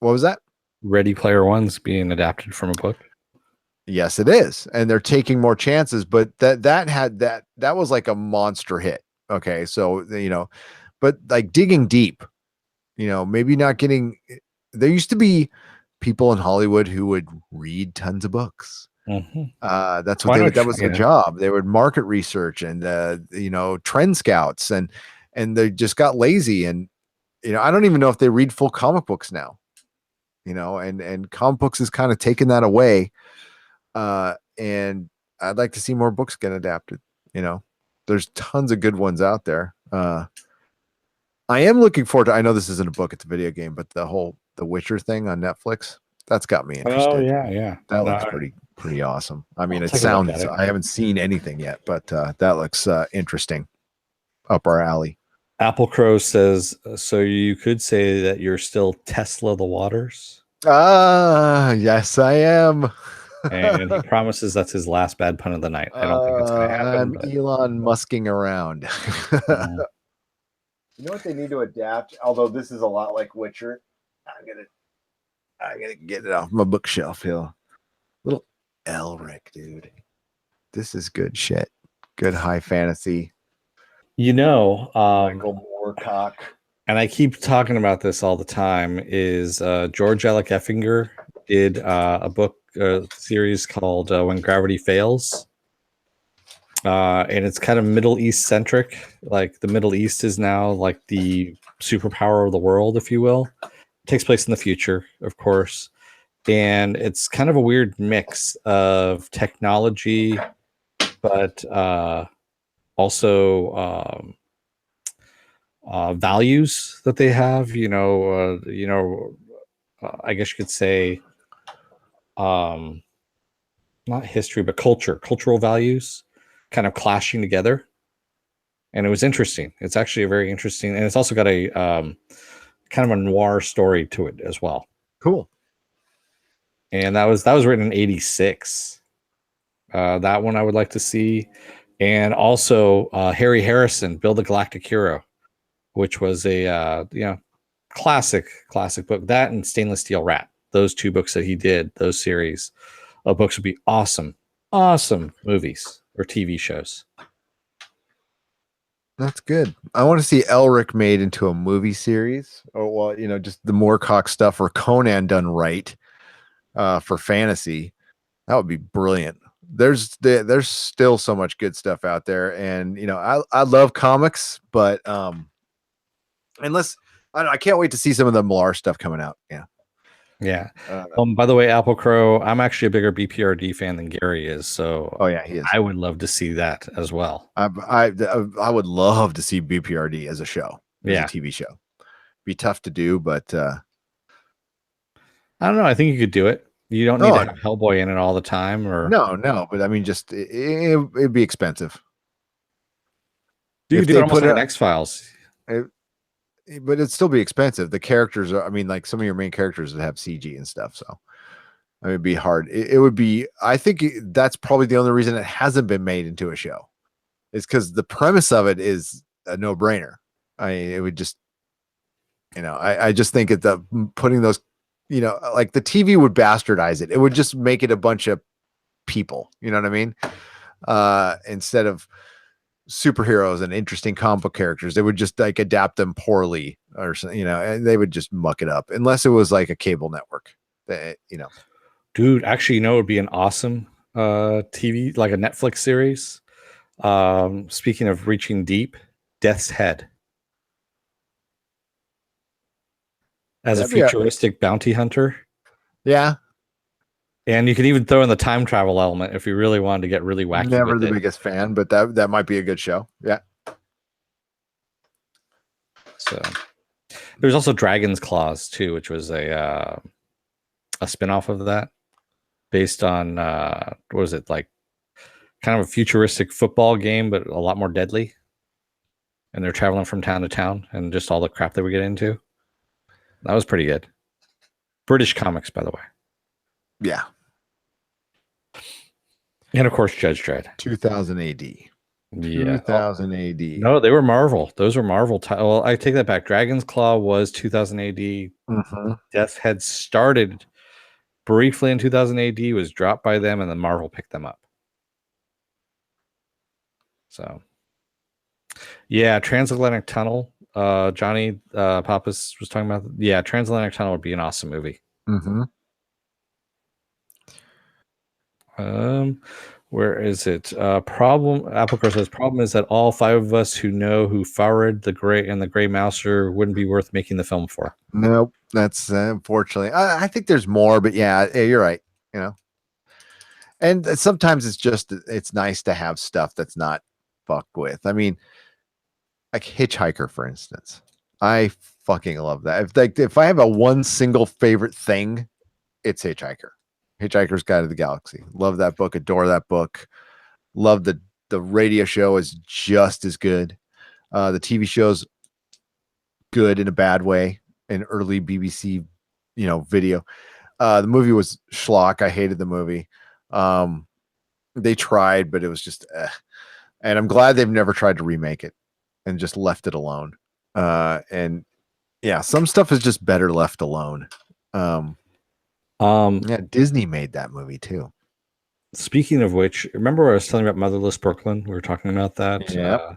what was that? Ready Player One's being adapted from a book. Yes, it is. And they're taking more chances, but that was like a monster hit. Okay. So, but like digging deep, maybe not getting, there used to be people in Hollywood who would read tons of books. Mm-hmm. That's what that was their job. They would market research and, trend scouts and they just got lazy. And, I don't even know if they read full comic books now, and comic books is kind of taking that away. And I'd like to see more books get adapted. There's tons of good ones out there. I am looking forward to, I know this isn't a book, it's a video game, but the Witcher thing on Netflix, that's got me interested. Oh yeah. That looks pretty awesome. I mean, I haven't seen anything yet, but that looks interesting. Up our alley. Apple Crow says, so you could say that you're still Tesla the Waters? Yes, I am. And he promises that's his last bad pun of the night. I don't think it's going to happen. I'm Elon Musking around. You know what they need to adapt? Although this is a lot like Witcher. I gotta get it off my bookshelf here. Little Elric, dude. This is good shit. Good high fantasy. Michael Moorcock. And I keep talking about this all the time, is George L. Effinger did a book series called When Gravity Fails. And it's kind of Middle East centric. Like the Middle East is now like the superpower of the world, if you will. It takes place in the future, of course. and it's kind of a weird mix of technology, but also values that they have. I guess you could say, not history, but cultural values, kind of clashing together. And it was interesting. It's actually a very interesting, and it's also got a kind of a noir story to it as well. Cool. And that was written in '86. That one I would like to see, and also Harry Harrison, Build the Galactic Hero, which was a classic book. That and Stainless Steel Rat, those two books that he did, those series of books would be awesome movies or TV shows. That's good. I want to see Elric made into a movie series, or well, just the Moorcock stuff, or Conan done right for fantasy. That would be brilliant. There's still so much good stuff out there, and I love comics, but unless I can't wait to see some of the Millar stuff coming out. Yeah. By the way, Apple Crow, I'm actually a bigger BPRD fan than Gary is, so oh yeah, he is. I would love to see that as well. I would love to see BPRD as a show, as Yeah. a TV show. Be tough to do, but I don't know. I think you could do it. You don't need to have Hellboy in it all the time, or no. But I mean, just it'd be expensive. You could do it almost like X-Files. But it'd still be expensive. The characters are, I mean, like some of your main characters would have CG and stuff. So I mean, it'd be hard. It would be, I think that's probably the only reason it hasn't been made into a show, is because the premise of it is a no-brainer. It would just, I just think putting those, like the TV would bastardize it. It would just make it a bunch of people, you know what I mean? Instead of superheroes and interesting comic book characters, they would just like adapt them poorly, or and they would just muck it up, unless it was like a cable network that, Dude, actually, it would be an awesome TV, like a Netflix series. Speaking of reaching deep, Death's Head. As a futuristic bounty hunter. Yeah. And you could even throw in the time travel element if you really wanted to get really wacky. Never the biggest fan, but that might be a good show. Yeah. So there's also Dragon's Claws too, which was a spinoff of that, based on what was it, like kind of a futuristic football game, but a lot more deadly. And they're traveling from town to town, and just all the crap they would get into. That was pretty good. British comics, by the way. Yeah. And of course, Judge Dredd. 2000 AD. Yeah. 2000 AD. No, they were Marvel. Those were Marvel. Well, I take that back. Dragon's Claw was 2000 AD. Mm-hmm. Death had started briefly in 2000 AD, was dropped by them, and then Marvel picked them up. So, yeah, Transatlantic Tunnel. Johnny Pappas was talking about. Yeah, Transatlantic Tunnel would be an awesome movie. Mm-hmm. Where is it? Problem. Applecrow says problem is that all five of us who know who Farid, the Gray Mouser wouldn't be worth making the film for. Nope, that's unfortunately. I think there's more, but yeah, you're right. And sometimes it's nice to have stuff that's not fucked with. I mean, like Hitchhiker, for instance. I fucking love that. If I have a one single favorite thing, it's Hitchhiker. Hitchhiker's Guide to the Galaxy. Love that book. Adore that book. Love the radio show is just as good. The TV show's good in a bad way. In early BBC, video. The movie was schlock. I hated the movie. They tried, but it was just, and I'm glad they've never tried to remake it and just left it alone. And yeah, some stuff is just better left alone. Yeah, Disney made that movie too. Speaking of which, remember I was telling you about Motherless Brooklyn? We were talking about that. Yeah.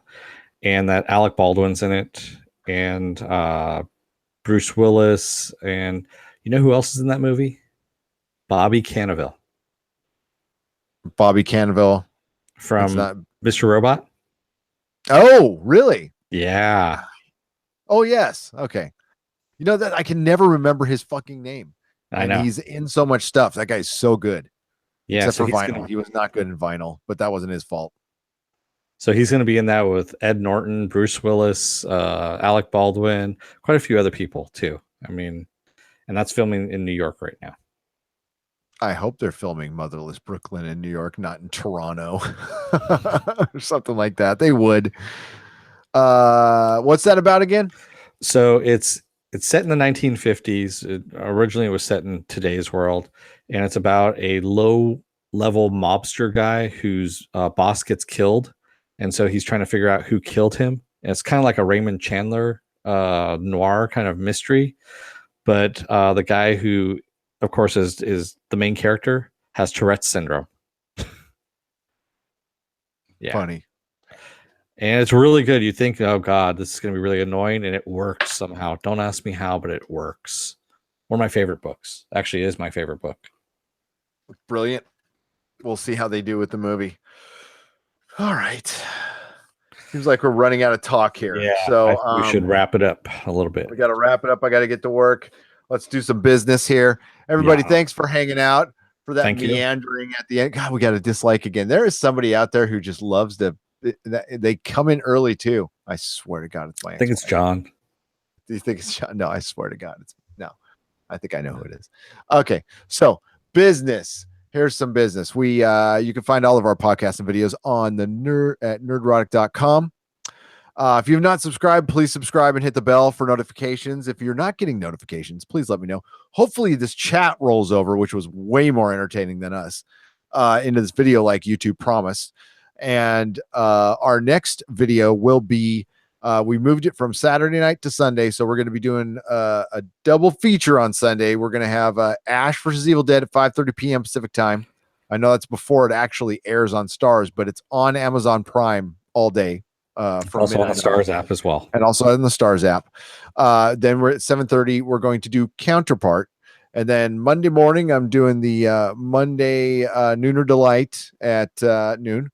And that Alec Baldwin's in it, and Bruce Willis, and you know who else is in that movie? Bobby Cannavale. Bobby Cannavale from Mr. Robot. Oh, really? Yeah. Oh, yes. Okay. You know that I can never remember his fucking name. And know. he's in so much stuff. That guy's so good. Yeah, Except so for vinyl. He was not good in vinyl, but that wasn't his fault. So he's going to be in that with Ed Norton, Bruce Willis, Alec Baldwin, quite a few other people too. I mean, and that's filming in New York right now. I hope they're filming Motherless Brooklyn in New York, not in Toronto or something like that. They would. What's that about again? So it's set in the 1950s. Originally, it was set in today's world, and it's about a low-level mobster guy whose boss gets killed, and so he's trying to figure out who killed him. And it's kind of like a Raymond Chandler noir kind of mystery, but the guy who, of course, is the main character has Tourette's syndrome. Yeah. Funny. And it's really good. You think, oh God, this is going to be really annoying, and it works somehow. Don't ask me how, but it works. One of my favorite books. Actually, is my favorite book. Brilliant. We'll see how they do with the movie. All right. Seems like we're running out of talk here. Yeah, so we should wrap it up a little bit. We got to wrap it up. I got to get to work. Let's do some business here. Everybody, thanks for hanging out, for that meandering at the end. God, we got a dislike again. There is somebody out there who just loves to. They come in early too. I swear to God, it's my. I think it's John. Do you think it's John? No, I swear to God, it's no. I think I know who it is. Okay, so business. Here's some business. You can find all of our podcasts and videos on the nerdrotic.com. If you've not subscribed, please subscribe and hit the bell for notifications. If you're not getting notifications, please let me know. Hopefully this chat rolls over, which was way more entertaining than us, into this video like YouTube promised. And our next video will be, we moved it from Saturday night to Sunday. So we're going to be doing a double feature on Sunday. We're going to have Ash versus Evil Dead at 5:30 p.m. Pacific time. I know that's before it actually airs on Stars, but it's on Amazon Prime all day. Also on the Stars app as well. And also on the Stars app. Then we're at 7:30. We're going to do Counterpart. And then Monday morning, I'm doing the Monday Nooner Delight at noon.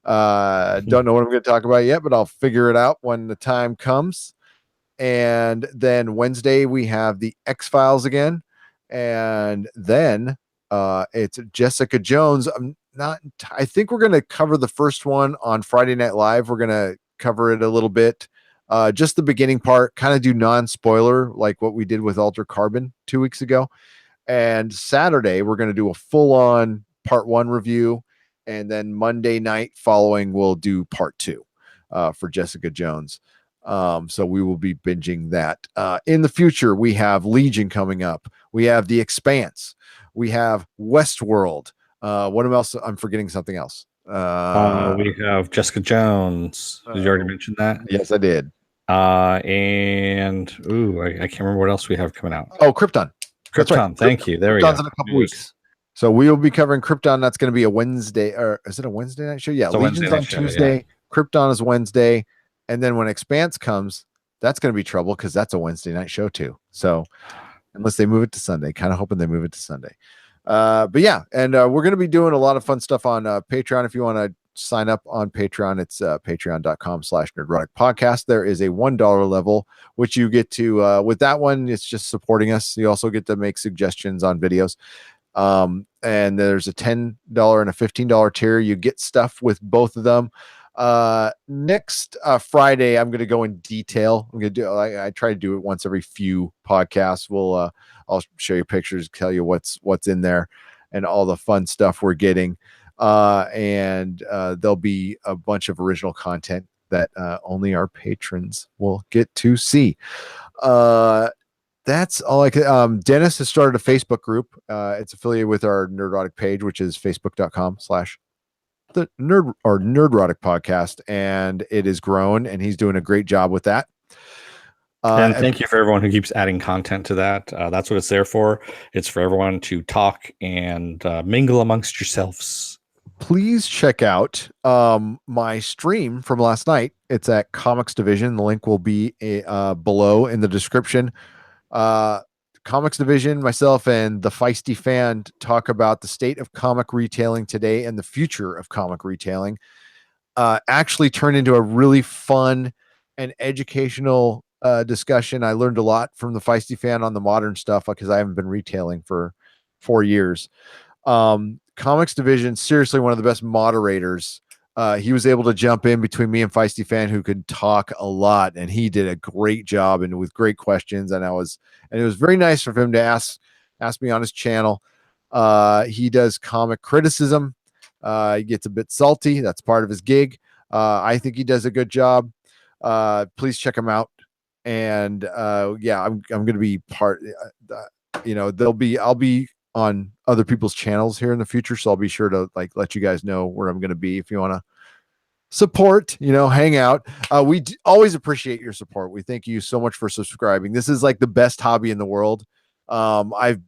Don't know what I'm going to talk about yet, but I'll figure it out when the time comes. And then Wednesday we have the X-Files again, and then it's Jessica Jones. I think we're going to cover the first one on Friday Night Live. We're going to cover it a little bit, just the beginning part, kind of do non-spoiler like what we did with Alter Carbon 2 weeks ago. And Saturday we're going to do a full-on part 1 review. And then Monday night following, we'll do part 2 for Jessica Jones. So we will be binging that. In the future, we have Legion coming up. We have The Expanse. We have Westworld. What else? I'm forgetting something else. We have Jessica Jones. Did you already mention that? Yes, I did. And I can't remember what else we have coming out. Oh, Krypton. Krypton. Right. Thank you. There we go. Krypton's in a couple weeks. So we will be covering Krypton. That's going to be a Wednesday, or is it a Wednesday night show? Yeah, Legion's on Tuesday. Yeah. Krypton is Wednesday, and then when Expanse comes, that's going to be trouble because that's a Wednesday night show too. So unless they move it to Sunday, kind of hoping they move it to Sunday. But yeah, and we're going to be doing a lot of fun stuff on Patreon. If you want to sign up on Patreon, it's patreon.com/nerdrotic podcast. There is a $1 level, which you get to, with that one, it's just supporting us. You also get to make suggestions on videos. And there's a $10 and a $15 tier. You get stuff with both of them. Next Friday, I'm going to go in detail. I'm going to do, I try to do it once every few podcasts. I'll show you pictures, tell you what's in there and all the fun stuff we're getting. And there'll be a bunch of original content that only our patrons will get to see. That's all I could. Dennis has started a Facebook group. It's affiliated with our Nerdrotic page, which is facebook.com/the Nerdrotic podcast. And it is grown, and he's doing a great job with that. And thank you for everyone who keeps adding content to that. That's what it's there for. It's for everyone to talk and mingle amongst yourselves. Please check out my stream from last night. It's at Comics Division. The link will be below in the description. Comics Division, myself and the Feisty Fan talk about the state of comic retailing today and the future of comic retailing. Actually turned into a really fun and educational discussion. I learned a lot from the Feisty Fan on the modern stuff because I haven't been retailing for 4 years. Comics Division, seriously, one of the best moderators. He was able to jump in between me and Feisty Fan, who could talk a lot, and he did a great job and with great questions. And it was very nice of him to ask me on his channel. He does comic criticism. He gets a bit salty. That's part of his gig. I think he does a good job. Please check him out. And yeah, I'm going to be part. I'll be on other people's channels here in the future, so I'll be sure to let you guys know where I'm going to be if you want to support, hang out. We always appreciate your support. We thank you so much for subscribing. This is like the best hobby in the world. I've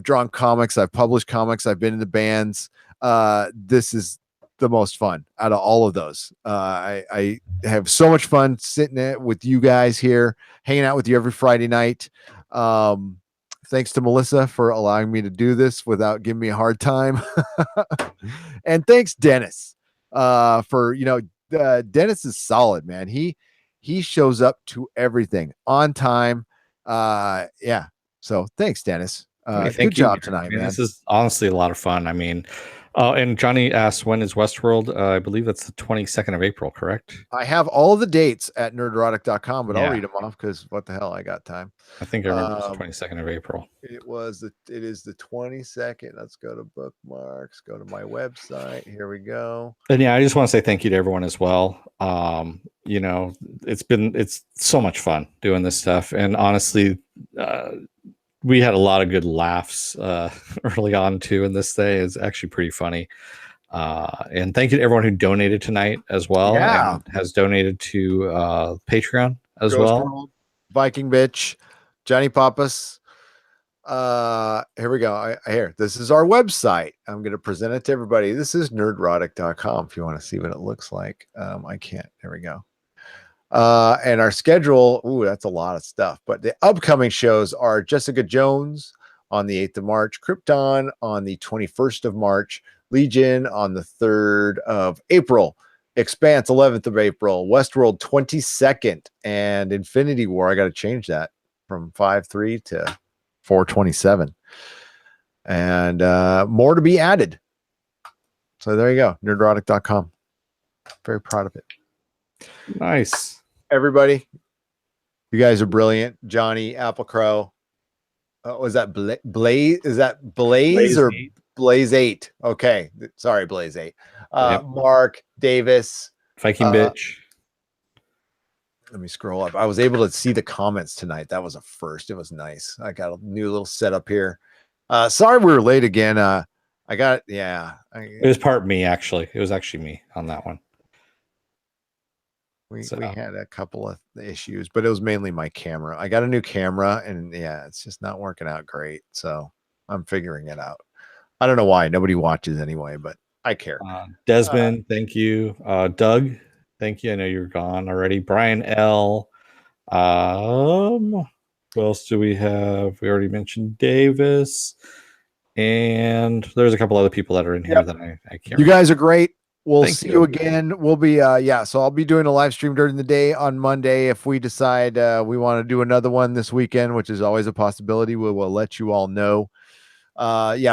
drawn comics, I've published comics, I've been in the bands. This is the most fun out of all of those. I have so much fun sitting with you guys here, hanging out with you every Friday night. Thanks to Melissa for allowing me to do this without giving me a hard time. And thanks, Dennis, for, Dennis is solid, man. He shows up to everything on time. Yeah. So thanks, Dennis. Good job tonight, man. This is honestly a lot of fun. I mean, and Johnny asked, when is Westworld? I believe that's the 22nd of April, correct? I have all the dates at nerdrotic.com, but Yeah. I'll read them off because what the hell, I got time. I think I remember it's the 22nd of April. It is the 22nd. Let's go to bookmarks, go to my website. Here we go. And yeah, I just want to say thank you to everyone as well. It's so much fun doing this stuff. And honestly, we had a lot of good laughs early on too in this day. It's actually pretty funny. And thank you to everyone who donated tonight as well. Yeah. And has donated to Patreon as well. World, Viking Bitch, Johnny Papas. Here we go. I hear this is our website. I'm going to present it to everybody. This is nerdrotic.com if you want to see what it looks like. I can't. There we go. And our schedule, that's a lot of stuff. But the upcoming shows are Jessica Jones on the 8th of March, Krypton on the 21st of March, Legion on the 3rd of April, Expanse 11th of April, Westworld 22nd, and Infinity War. I got to change that from 5/3 to 4/27. And more to be added. So there you go, nerdrotic.com. Very proud of it. Nice. Everybody, you guys are brilliant. Johnny, Apple Crow. Was that Blaze? Is that Blaze or 8. Blaze 8? Okay. Sorry, Blaze 8. Yep. Mark, Davis. Viking Bitch. Let me scroll up. I was able to see the comments tonight. That was a first. It was nice. I got a new little setup here. Sorry we were late again. It was part me, actually. It was actually me on that one. We had a couple of issues, but it was mainly my camera. I got a new camera, and yeah, it's just not working out great. So I'm figuring it out. I don't know why. Nobody watches anyway, but I care. Desmond, thank you. Doug, thank you. I know you're gone already. Brian L. Who else do we have? We already mentioned Davis. And there's a couple other people that are in here that I can't. You guys are great. We'll see you again. We'll be so I'll be doing a live stream during the day on Monday. If we decide we want to do another one this weekend, which is always a possibility, we will let you all know.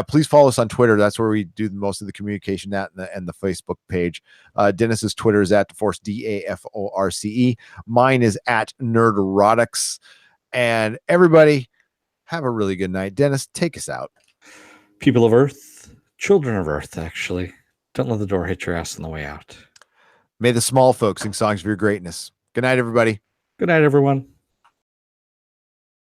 Please follow us on Twitter. That's where we do most of the communication at, and the Facebook page. Dennis's Twitter is at DeForce, DAFORCE. Mine is at Nerdrotics. And everybody, have a really good night. Dennis, take us out. People of Earth, children of Earth, actually. Don't let the door hit your ass on the way out. May the small folks sing songs of your greatness. Good night, everybody. Good night, everyone.